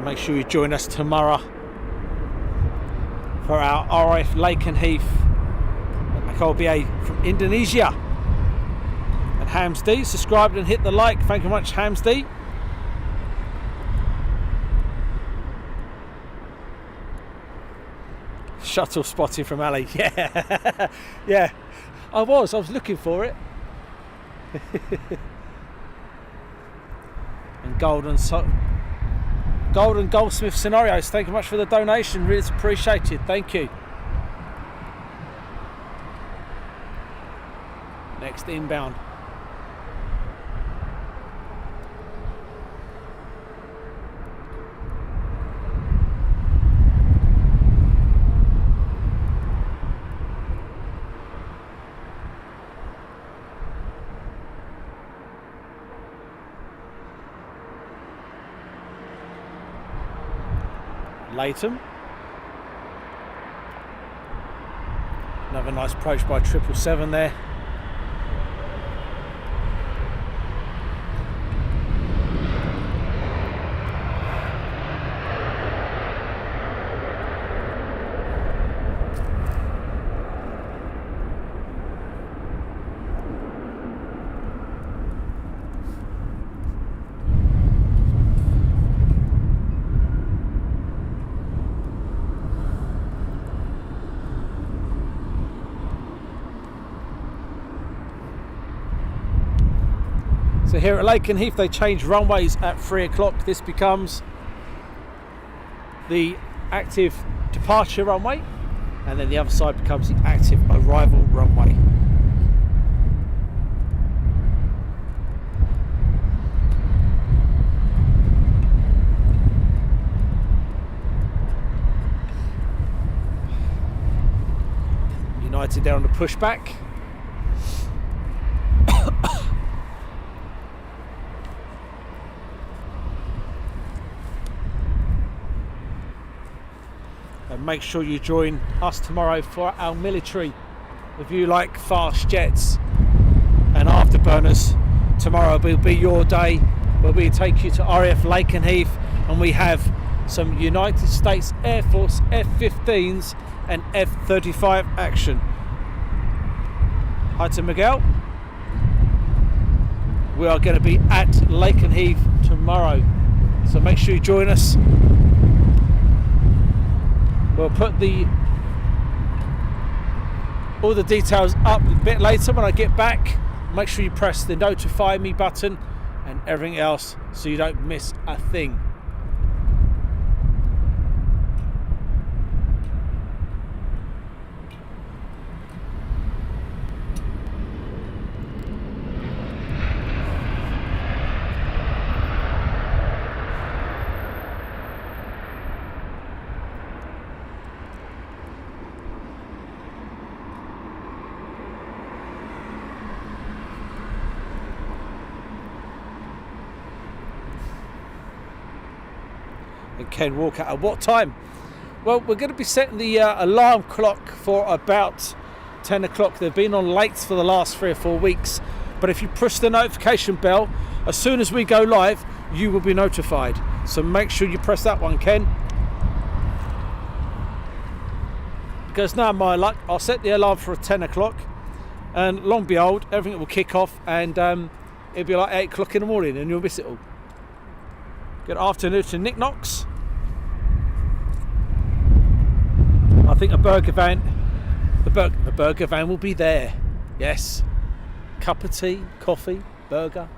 Make sure you join us tomorrow for our RF Lake and Heath BA from Indonesia. And Hamsd, subscribe and hit the like. Thank you very much, Hamsd. Shuttle spotting from Ali. Yeah, yeah. I was looking for it. And Golden Goldsmith Scenarios, thank you much for the donation, really appreciated, thank you. Next inbound. Latham. Another nice approach by 777 there. So here at Lake and Heath they change runways at 3 o'clock. This becomes the active departure runway, and then the other side becomes the active arrival runway. United there on the pushback. And make sure you join us tomorrow for our military. If you like fast jets and afterburners, tomorrow will be your day where we take you to RAF Lake and Heath, and we have some United States Air Force F-15s and F-35 action. Hi to Miguel. we are going to be at Lakenheath tomorrow. So make sure you join us. We'll put all the details up a bit later when I get back. Make sure you press the notify me button and everything else so you don't miss a thing. And Ken walk out at what time? Well, we're going to be setting the alarm clock for about 10 o'clock. They've been on late for the last 3 or 4 weeks, but if you push the notification bell, as soon as we go live, you will be notified. So make sure you press that one, Ken. Because now, my luck, I'll set the alarm for 10 o'clock, and lo and behold, everything will kick off, and it'll be like 8 o'clock in the morning, and you'll miss it all. Good afternoon to Nick Knox. I think the burger van will be there. Yes. Cup of tea, coffee, burger.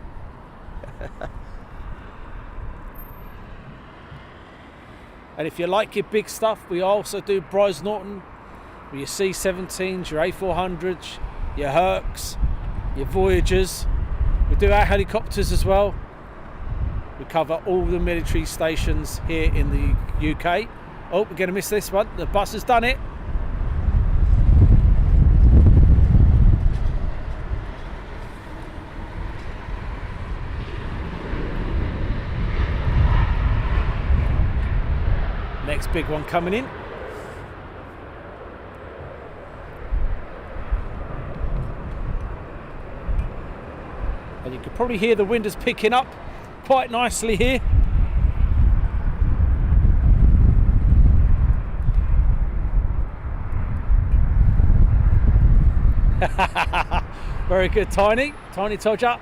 And if you like your big stuff, we also do Bryce Norton, with your C-17s, your A400s, your Hercs, your Voyagers. We do our helicopters as well. We cover all the military stations here in the UK. Oh, we're going to miss this one. The bus has done it. Next big one coming in. And you can probably hear the windows picking up quite nicely here. Very good, Tiny told ya.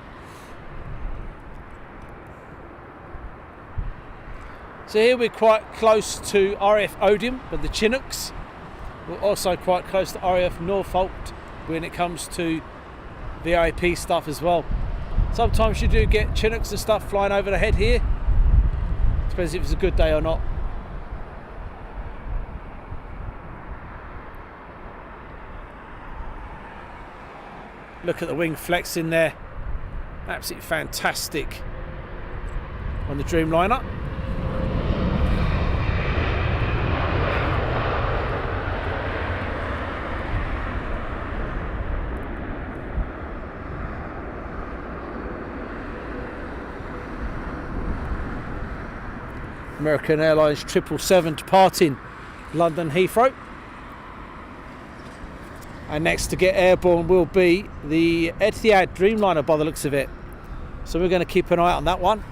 So here we're quite close to RAF Odium with the Chinooks. We're also quite close to RAF Norfolk when it comes to VIP stuff as well. Sometimes you do get Chinooks and stuff flying over the head here. Depends if it's a good day or not. Look at the wing flex in there. Absolutely fantastic on the Dreamliner. American Airlines 777 departing London Heathrow. And next to get airborne will be the Etihad Dreamliner by the looks of it. So we're going to keep an eye on that one.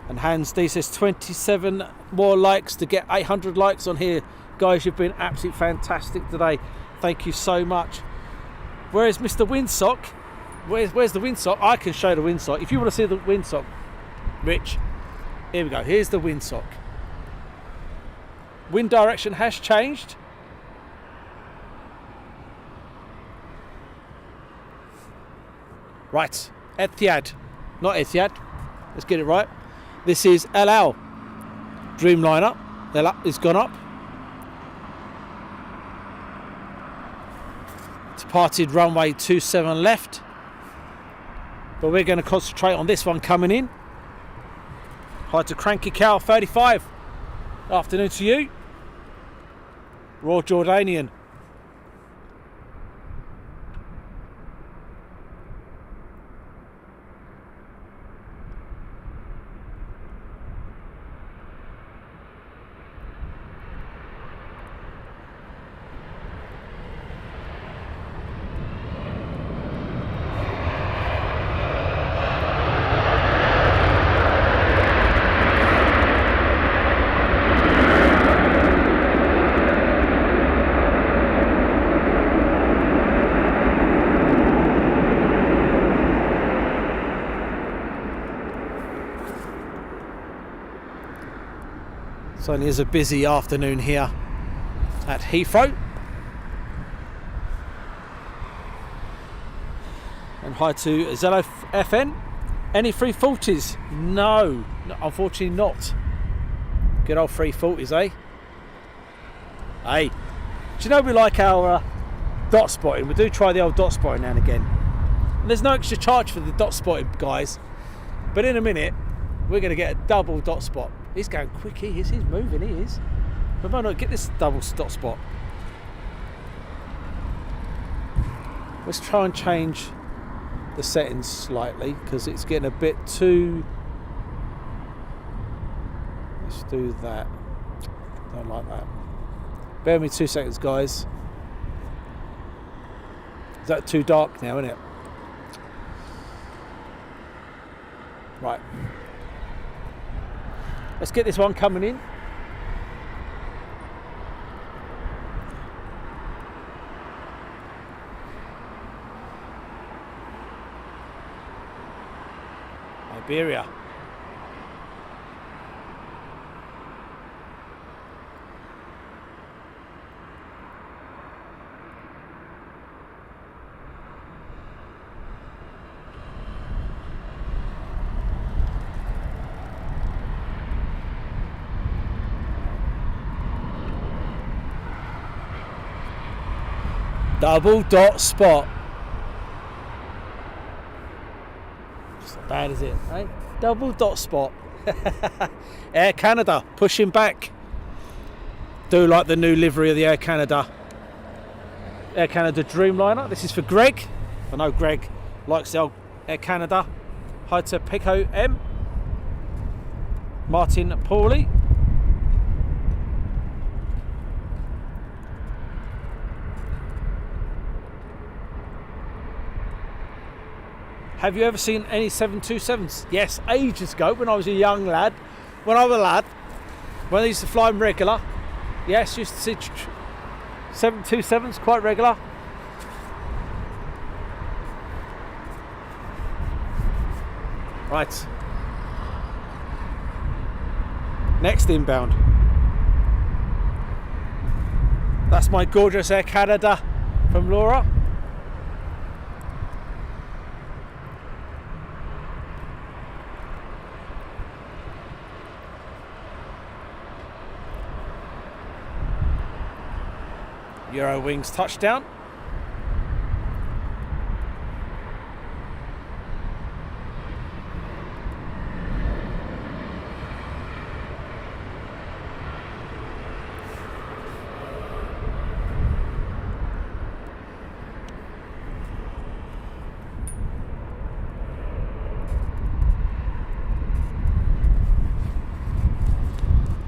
And Hans D says 27 more likes to get 800 likes on here. Guys, you've been absolutely fantastic today. Thank you so much. Where is Mr. Windsock? Where's the windsock? I can show the windsock. If you want to see the windsock, Rich, here we go. Here's the windsock. Wind direction has changed. Right, Etihad, not Etihad. Let's get it right. This is El Al Dreamliner. It's gone up. Departed runway 27 left. But we're going to concentrate on this one coming in. Hi to Cranky Cow 35. Afternoon to you. Raw Jordanian. Certainly is a busy afternoon here at Heathrow. And hi to Zello FN. Any 340s? No, unfortunately not. Good old 340s, eh? Hey, do you know we like our dot spotting? We do try the old dot spotting now and again. And there's no extra charge for the dot spotting, guys. But in a minute, we're going to get a double dot spot. He's going quick, he is. He's moving, he is. We might not get this double dot spot. Let's try and change the settings slightly because it's getting a bit too. Let's do that. Don't like that. Bear with me 2 seconds, guys. Is that too dark now, isn't it? Right. Let's get this one coming in. Iberia. Double dot spot. It's not bad, is it? Right? Double dot spot. Air Canada pushing back. Do like the new livery of the Air Canada Dreamliner. This is for Greg. I know Greg likes the old Air Canada. Hi to Pico M. Martin Pauly. Have you ever seen any 727s? Yes, ages ago when I was a young lad. When I used to fly them regular. Yes, used to see 727s quite regular. Right. Next inbound. That's my gorgeous Air Canada from Laura. Eurowings touchdown.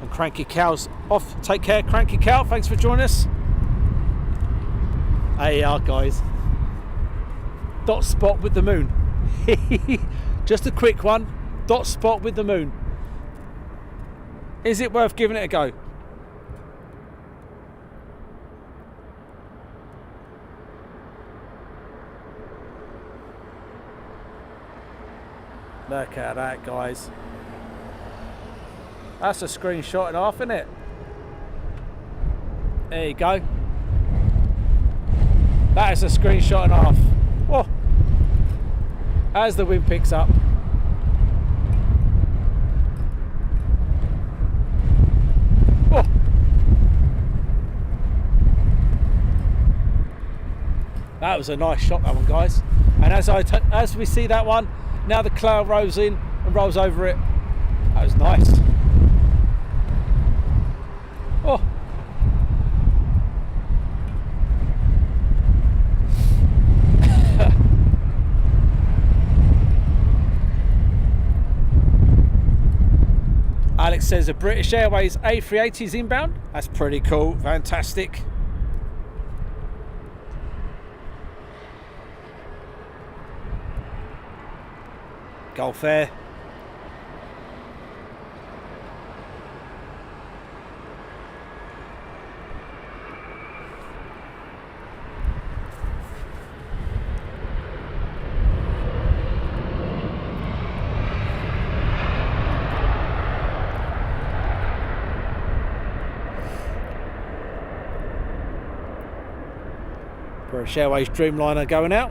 And Cranky Cow's off. Take care, Cranky Cow. Thanks for joining us. Hey, guys. Dot spot with the moon. Just a quick one. Dot spot with the moon. Is it worth giving it a go? Look at that, guys. That's a screenshot and a half, isn't it? There you go. That is a screenshot and a half. Oh, as the wind picks up. Oh. That was a nice shot, that one, guys. And as we see that one, now the cloud rolls in and rolls over it. That was nice. Oh. Alex says a British Airways A380 is inbound. That's pretty cool. Fantastic. Gulf Air. British Airways Dreamliner going out.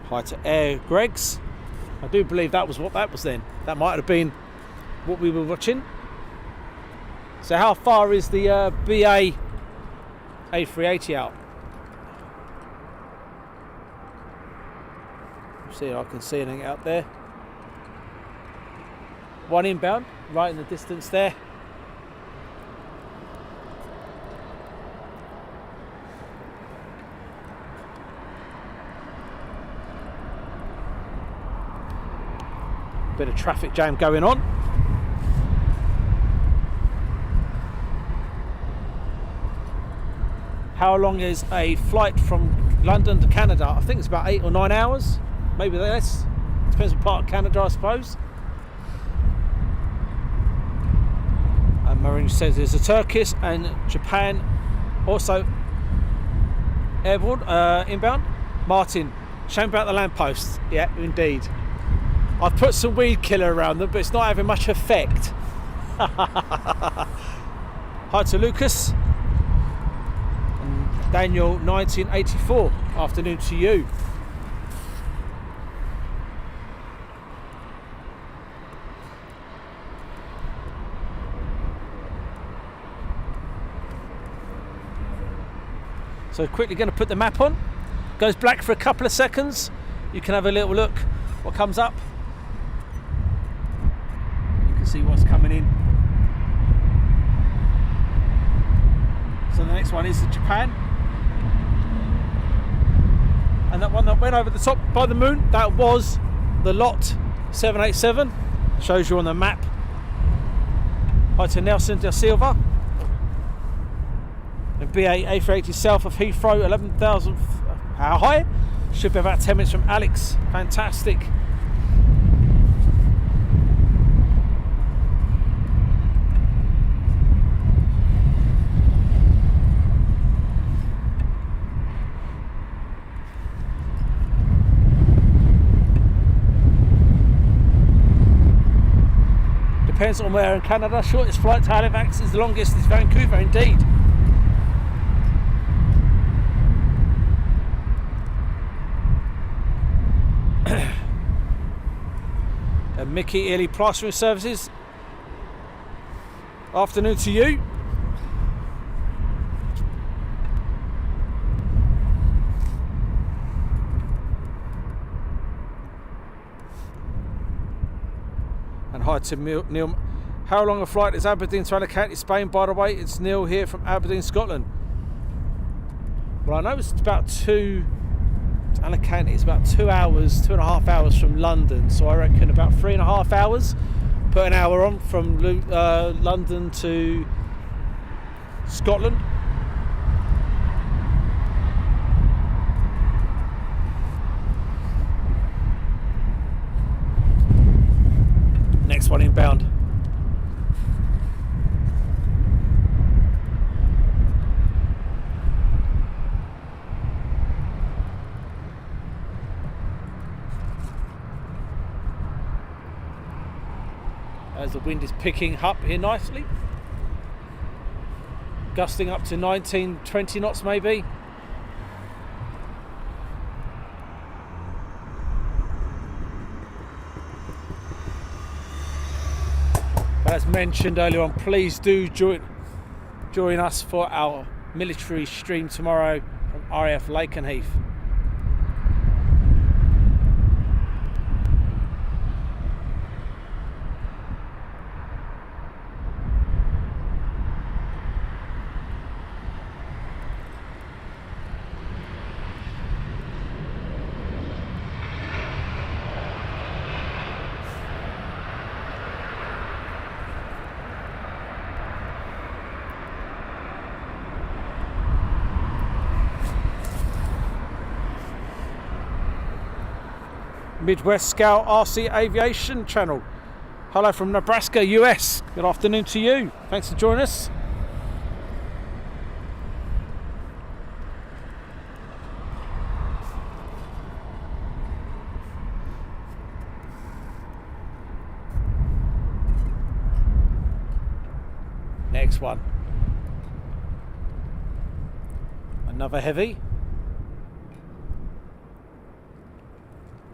Hi to Air Greg's. I do believe that was what that was then. That might have been what we were watching. So how far is the BA A380 out? See if I can see anything out there. One inbound, right in the distance there. Bit of traffic jam going on. How long is a flight from London to Canada? I think it's about 8 or 9 hours, maybe less. Depends on part of Canada, I suppose. And Marine says there's a Turkish and Japan also airborne, inbound. Martin, shame about the lampposts. Yeah, indeed. I've put some weed killer around them, but it's not having much effect. Hi to Lucas. And Daniel, 1984. Afternoon to you. So quickly going to put the map on. Goes black for a couple of seconds. You can have a little look what comes up. See what's coming in. So the next one is Japan, and that one that went over the top by the moon, that was the Lot 787. Shows you on the map. Hi to Nelson da Silva. The BA A380 south of Heathrow, 11,000. How high? Should be about 10 minutes from Alex. Fantastic. Depends on where in Canada. Shortest flight to Halifax is the longest is Vancouver, indeed. And Mickey Ely Plastering Services. Afternoon to you. And hi to Neil. How long a flight is Aberdeen to Alicante, Spain? By the way, it's Neil here from Aberdeen, Scotland. Well, I know it's about Alicante is about 2 hours, 2.5 hours from London, so I reckon about 3.5 hours. Put an hour on from London to Scotland. Next one inbound. As the wind is picking up here nicely, gusting up to 19, 20 knots maybe. As mentioned earlier on, please do join us for our military stream tomorrow from RAF Lakenheath. Midwest Scout RC Aviation channel. Hello from Nebraska, US. Good afternoon to you. Thanks for joining us. next one. Another heavy.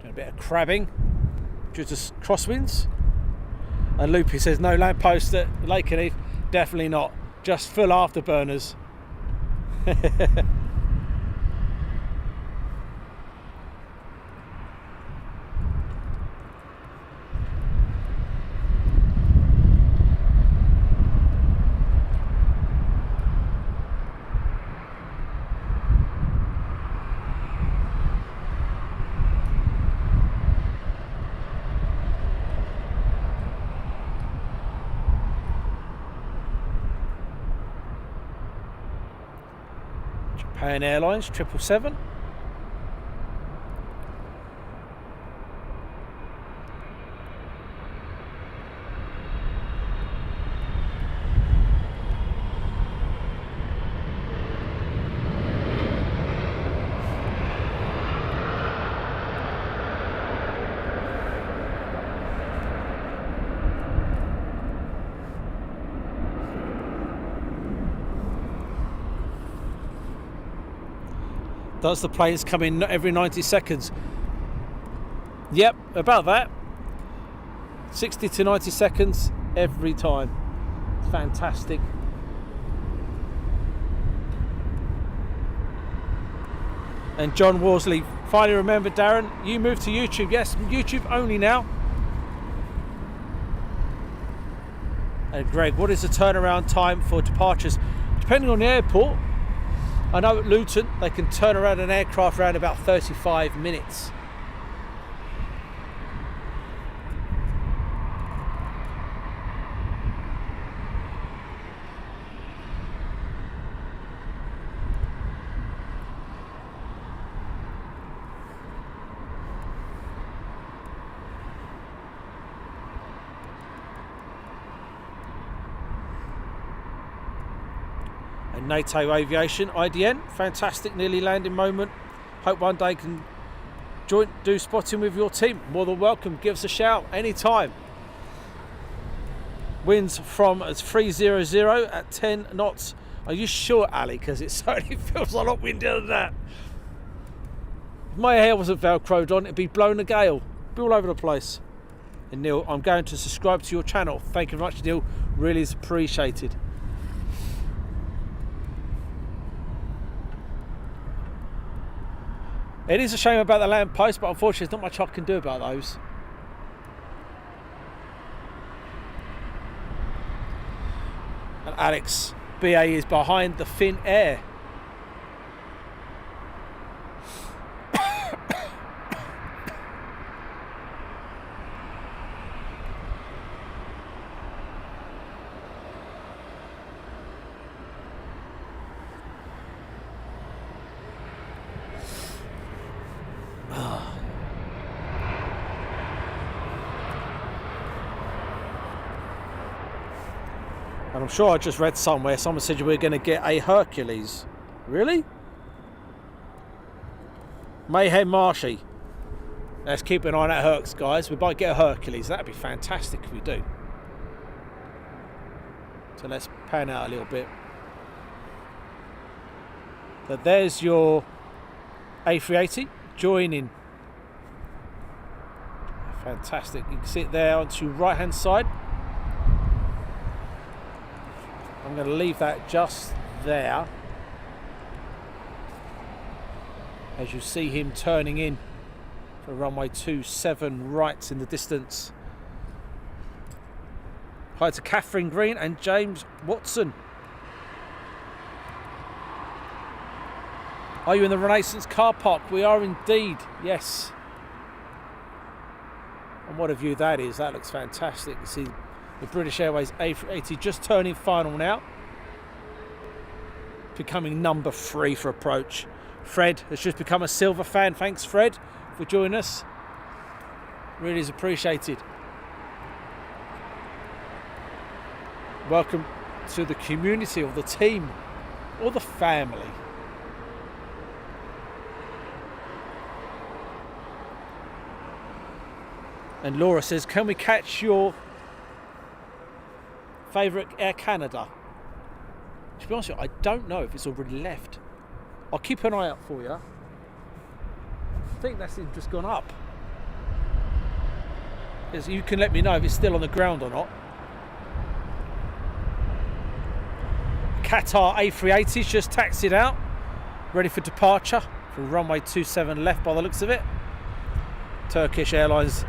Doing a bit of crabbing due to crosswinds. And Loopy says no lamppost at Lakenheath. Definitely not. Just full afterburners. Japan Airlines 777. Does the planes come in every 90 seconds? Yep, about that. 60 to 90 seconds every time. It's fantastic. And John Worsley, finally remembered, Darren, you moved to YouTube. Yes, YouTube only now. And Greg, what is the turnaround time for departures? Depending on the airport, I know at Luton they can turn around an aircraft around about 35 minutes. NATO Aviation, IDN, fantastic nearly landing moment. Hope one day can do spotting with your team. More than welcome, give us a shout anytime. Winds from as 300 at 10 knots. Are you sure, Ali? Because it certainly feels a lot windier than that. If my hair wasn't velcroed on, it'd be blown a gale. Be all over the place. And Neil, I'm going to subscribe to your channel. Thank you very much, Neil. Really is appreciated. It is a shame about the lamppost, but unfortunately there's not much I can do about those. And Alex, BA is behind the Fin Air. And I'm sure I just read somewhere, someone said we're going to get a Hercules. Really? Mayhem Marshy. Let's keep an eye on that Hercs, guys. We might get a Hercules. That'd be fantastic if we do. So let's pan out a little bit. So there's your A380 joining. Fantastic. You can see it there onto your right hand side. I'm going to leave that just there as you see him turning in for runway 27 right in the distance. Hi to Catherine Green and James Watson. Are you in the Renaissance car park? We are indeed, yes. And what a view that is. That looks fantastic. You see the British Airways A380 just turning final now. Becoming number 3 for approach. Fred has just become a silver fan. Thanks, Fred, for joining us. Really is appreciated. Welcome to the community or the team or the family. And Laura says, can we catch your favourite Air Canada? To be honest with you, I don't know if it's already left. I'll keep an eye out for you. I think that's just gone up. You can let me know if it's still on the ground or not. Qatar A380's just taxied out, ready for departure from runway 27 left by the looks of it. Turkish Airlines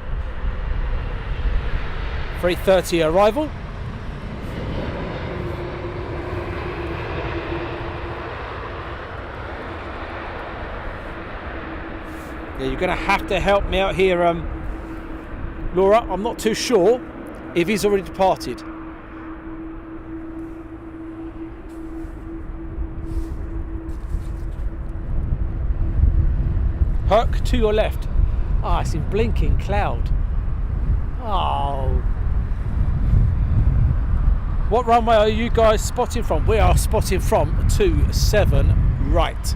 A330 arrival. Yeah, you're going to have to help me out here, Laura. I'm not too sure if he's already departed. Herc, to your left. Ah, it's in blinking cloud. Oh. What runway are you guys spotting from? We are spotting from 27 right.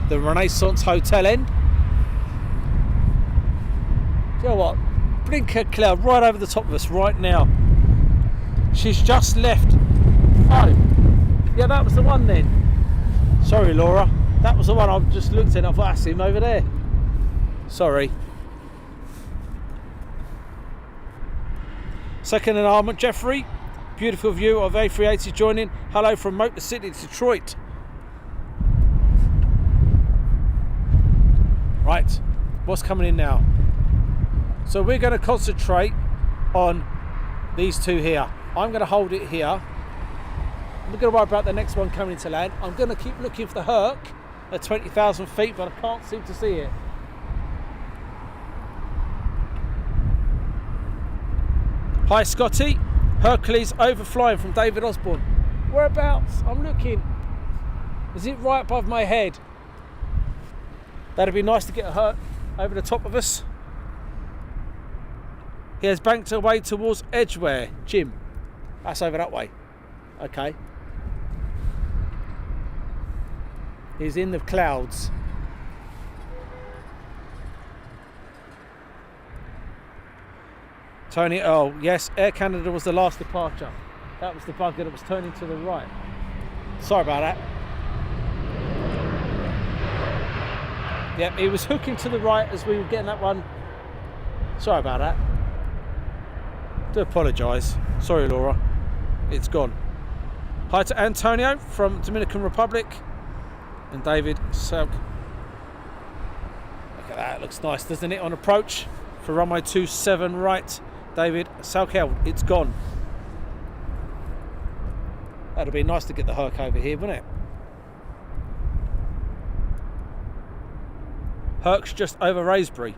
The Renaissance Hotel end. You know what? Blinker cloud right over the top of us right now. She's just left. Oh, yeah, that was the one then. Sorry, Laura. That was the one I've just looked at. I thought, that's him over there. Sorry. Second enarmment, Jeffrey. Beautiful view of A380 joining. Hello from Motor City, Detroit. Right, what's coming in now? So we're going to concentrate on these two here. I'm going to hold it here. I'm not going to worry about the next one coming into land. I'm going to keep looking for the Herc at 20,000 feet, but I can't seem to see it. Hi Scotty, Hercules overflying from David Osborne. Whereabouts? I'm looking. Is it right above my head? That'd be nice to get a Herc over the top of us. He has banked away towards Edgware. Jim, that's over that way. Okay. He's in the clouds. Tony, oh yes, Air Canada was the last departure. That was the bugger that was turning to the right. Sorry about that. Yep, he was hooking to the right as we were getting that one. Sorry about that. Do apologise. Sorry, Laura. It's gone. Hi to Antonio from Dominican Republic and David Selk. Look at that, looks nice, doesn't it? On approach for runway 27 right. David Salkel, it's gone. That'd be nice to get the Herc over here, wouldn't it? Herc's just over Raysbury.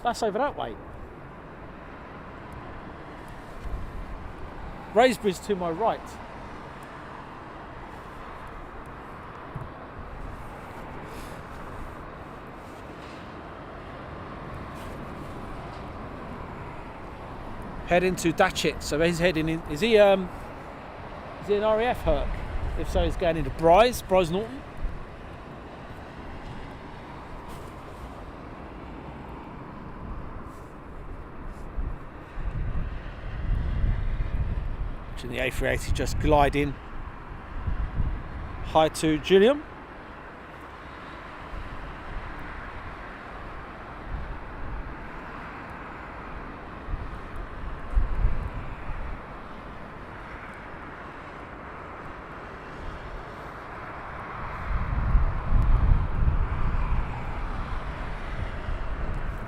That's over that way. Raysbury's to my right. Heading to Datchet, so he's heading in. Is he an RAF Herc? If so, he's going into Bryce Norton. Watching the A380 just glide in. Hi to Gilliam.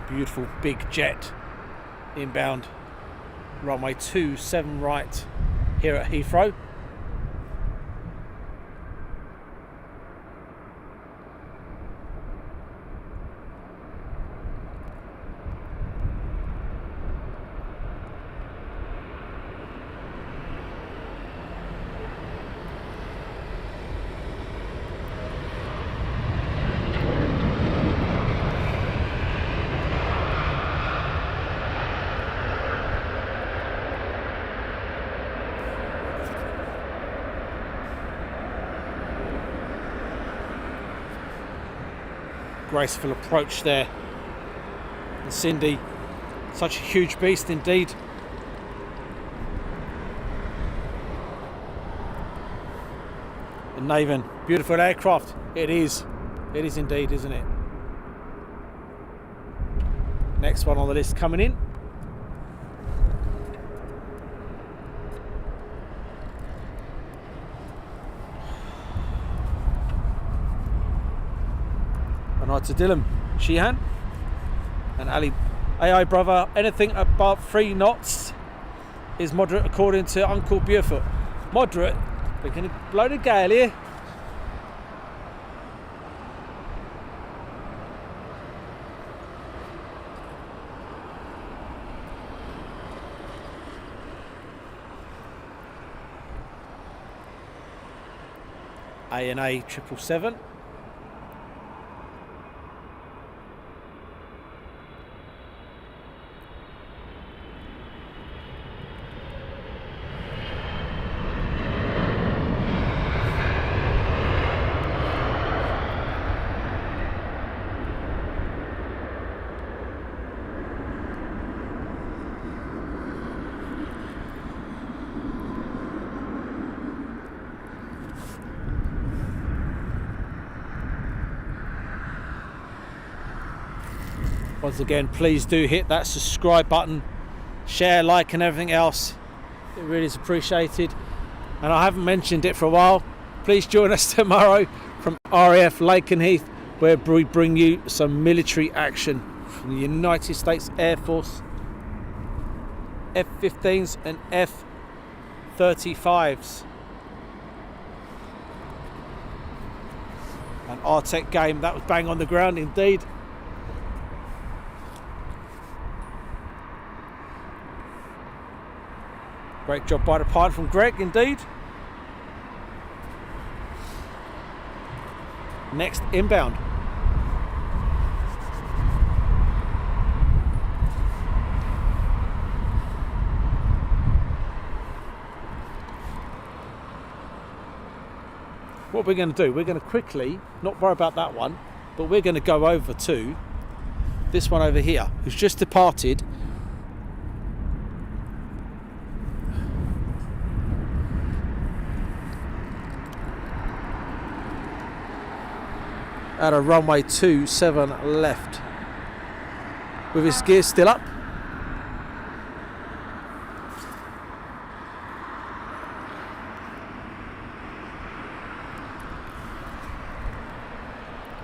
Beautiful big jet inbound runway 27 right here at Heathrow. Graceful approach there. And Cindy, such a huge beast indeed. in Navan. Beautiful aircraft. It is indeed, isn't it? Next one on the list coming in. And on to Dylan Sheehan and Ali. AI brother, anything above 3 knots is moderate according to Uncle Beerfoot. Moderate? We're going to blow the gale here. ANA 777. Once again, please do hit that subscribe button, share, like and everything else. It really is appreciated. And I haven't mentioned it for a while. Please join us tomorrow from RAF Lakenheath, where we bring you some military action from the United States Air Force F-15s and F-35s. An RTEC game that was bang on the ground indeed. Great job by the pilot from Greg, indeed. Next inbound. What we're going to do, we're going to quickly, not worry about that one, but we're going to go over to this one over here, who's just departed. At a runway 27 left, with his gear still up.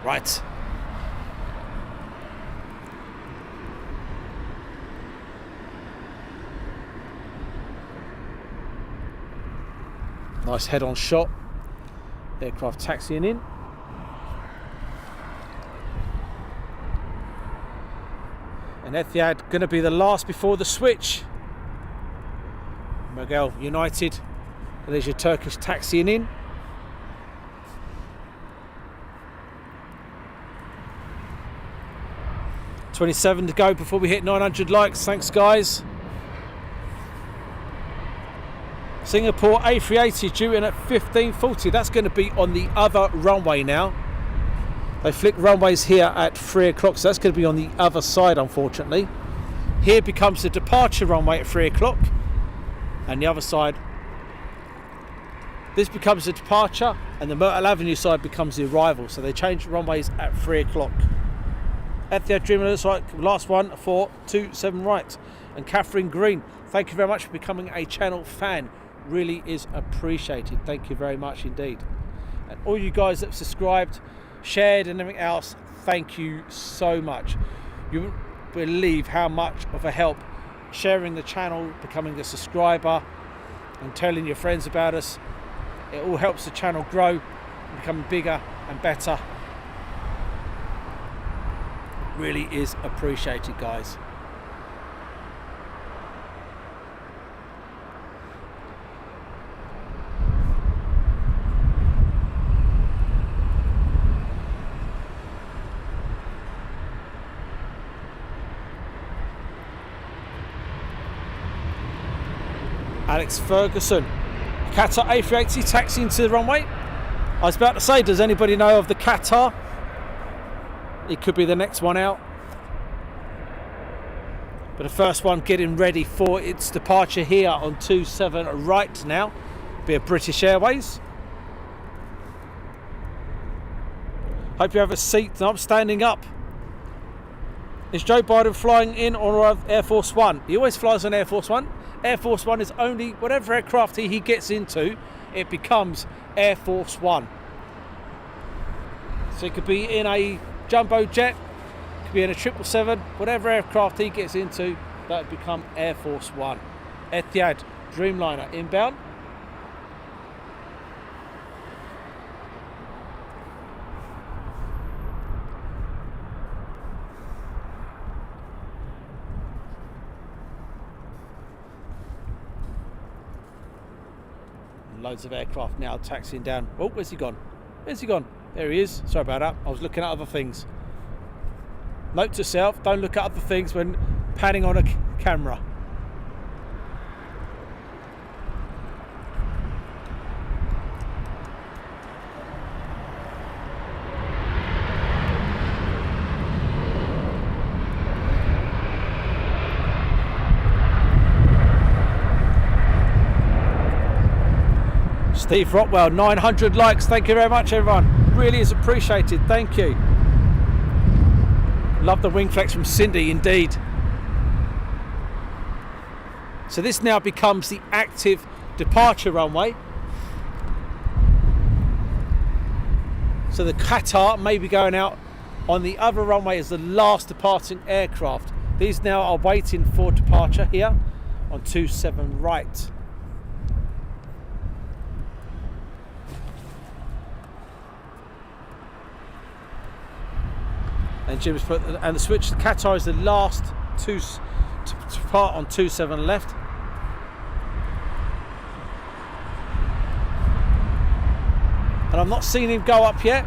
Right. Nice head-on shot. Aircraft taxiing in. And Etihad going to be the last before the switch. Miguel United. And there's your Turkish taxiing in. $27 to go before we hit 900 likes. Thanks, guys. Singapore A380 due in at 15:40. That's going to be on the other runway now. They flick runways here at 3 o'clock, so that's going to be on the other side, unfortunately. Here becomes the departure runway at 3 o'clock, and the other side, this becomes the departure, and the Myrtle Avenue side becomes the arrival. So they change runways at 3 o'clock. Etihad Dreamer looks like last one, 427 right. And Catherine Green, thank you very much for becoming a channel fan. Really is appreciated. Thank you very much indeed. And all you guys that have subscribed, shared and everything else, thank you so much. You wouldn't believe how much of a help sharing the channel, becoming a subscriber and telling your friends about us. It all helps the channel grow and become bigger and better. Really is appreciated, guys. Alex Ferguson, Qatar A380 taxiing to the runway. I was about to say, does anybody know of the Qatar? It could be the next one out. But the first one getting ready for its departure here on 27 right now. Be a British Airways. Hope you have a seat. I'm standing up. Is Joe Biden flying in on Air Force One? He always flies on Air Force One. Air Force One is only whatever aircraft he gets into, it becomes Air Force One. So it could be in a jumbo jet, could be in a 777, whatever aircraft he gets into, that would become Air Force One. Etihad Dreamliner inbound. Loads of aircraft now taxiing down. Oh, where's he gone? Where's he gone? There he is. Sorry about that. I was looking at other things. Note to self, don't look at other things when panning on a camera. Steve Rockwell, 900 likes. Thank you very much, everyone. Really is appreciated. Thank you. Love the wing flex from Cindy, indeed. So this now becomes the active departure runway. So the Qatar may be going out on the other runway as the last departing aircraft. These now are waiting for departure here on 27 right. And Jim's put, and the switch, the Qatar is the last to depart on 27 left. And I've not seen him go up yet,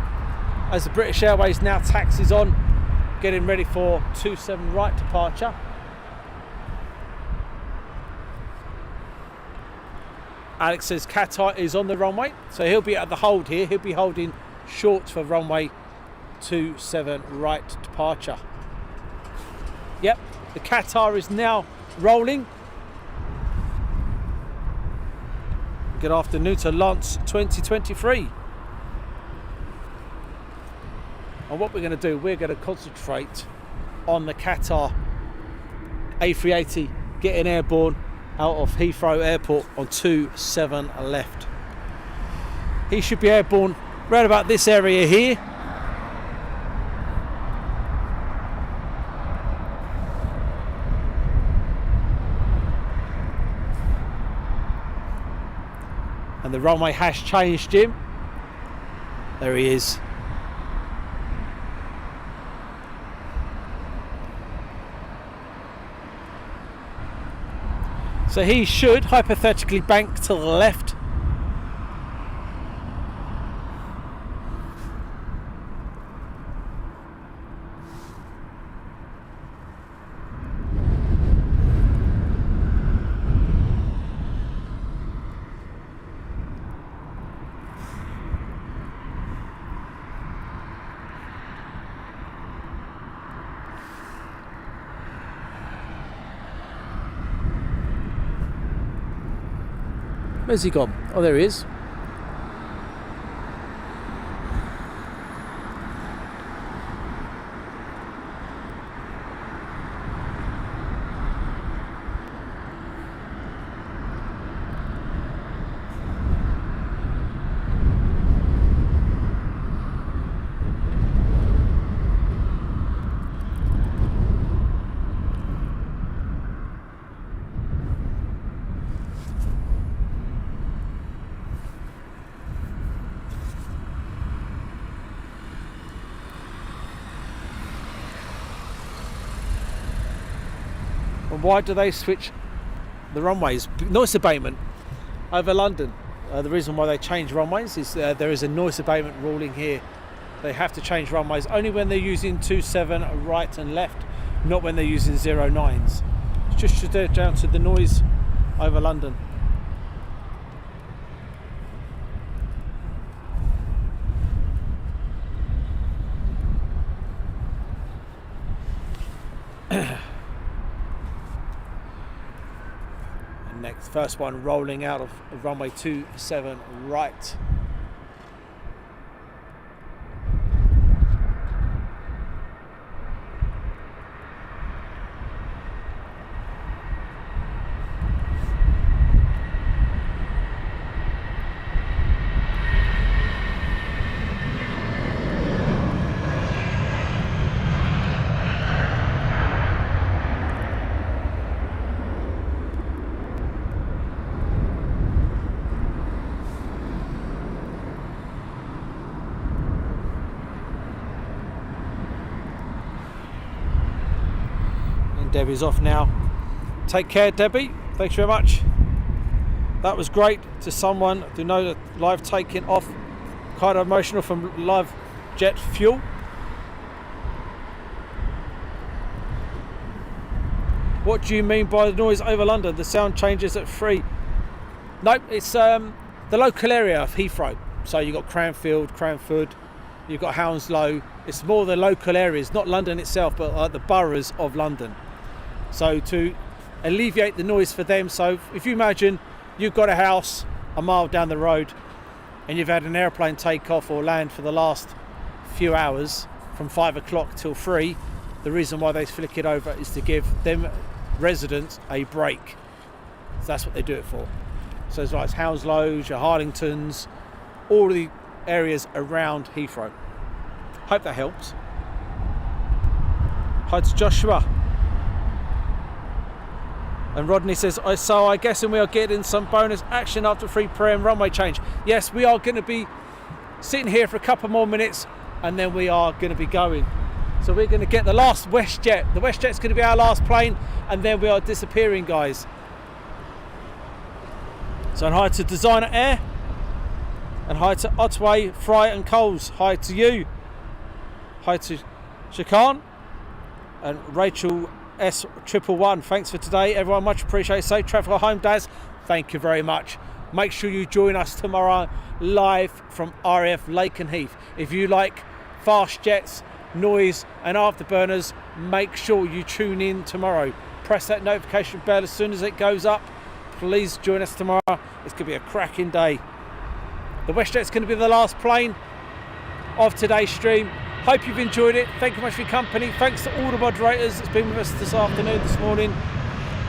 as the British Airways now taxis on, getting ready for 27 right departure. Alex says Qatar is on the runway, so he'll be at the hold here. He'll be holding short for runway 27 right departure. Yep, the Qatar is now rolling. Good afternoon to Lance 2023. And what we're going to do, we're going to concentrate on the Qatar A380 getting airborne out of Heathrow Airport on 27 left. He should be airborne right about this area here. And the runway has changed, Jim. There he is. So he should hypothetically bank to the left. Where's he gone? Oh, there he is. Why do they switch the runways? Noise abatement over London. The reason why they change runways is there is a noise abatement ruling here. They have to change runways only when they're using 27 right and left, not when they're using 09s. It's just down to the noise over London. Next, first one rolling out of runway 27 right. And Debbie's off now. Take care, Debbie. Thanks very much. That was great to someone to know that live taking off. Kind of emotional from live jet fuel. What do you mean by the noise over London? The sound changes at 3. Nope, it's the local area of Heathrow. So you've got Cranford, you've got Hounslow. It's more the local areas, not London itself, but the boroughs of London. So to alleviate the noise for them, so if you imagine you've got a house a mile down the road and you've had an airplane take off or land for the last few hours from 5 o'clock till 3, the reason why they flick it over is to give them residents a break. So that's what they do it for. So it's like Hounslows, your Harlingtons, all the areas around Heathrow. Hope that helps. Hi to Joshua. And Rodney says, so I guess we are getting some bonus action after 3 p.m. runway change. Yes, we are going to be sitting here for a couple more minutes and then we are going to be going. So we're going to get the last WestJet. The WestJet's going to be our last plane and then we are disappearing, guys. So hi to Designer Air. And hi to Otway, Fry and Coles. Hi to you. Hi to Shakan. And Rachel S111. Thanks for today, everyone. Much appreciated. Safe travel home, Daz. Thank you very much. Make sure you join us tomorrow live from RAF Lakenheath. If you like fast jets, noise and afterburners, make sure you tune in tomorrow. Press that notification bell as soon as it goes up. Please join us tomorrow. It's going to be a cracking day. The WestJet's going to be the last plane of today's stream. Hope you've enjoyed it. Thank you much for your company. Thanks to all the moderators that's been with us this afternoon, this morning.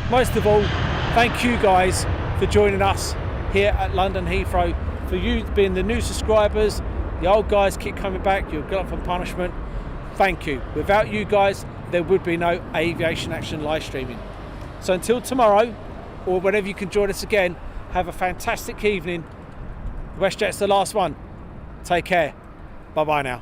Most of all, thank you guys for joining us here at London Heathrow. For you being the new subscribers, the old guys keep coming back. You're glutton for punishment. Thank you. Without you guys, there would be no Aviation Action live streaming. So until tomorrow, or whenever you can join us again, have a fantastic evening. WestJet's the last one. Take care. Bye-bye now.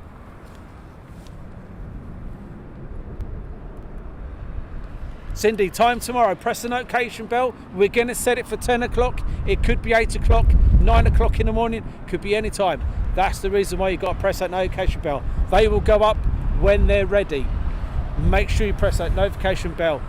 Cindy, time tomorrow. Press the notification bell. We're going to set it for 10 o'clock. It could be 8 o'clock, 9 o'clock in the morning. Could be any time. That's the reason why you've got to press that notification bell. They will go up when they're ready. Make sure you press that notification bell.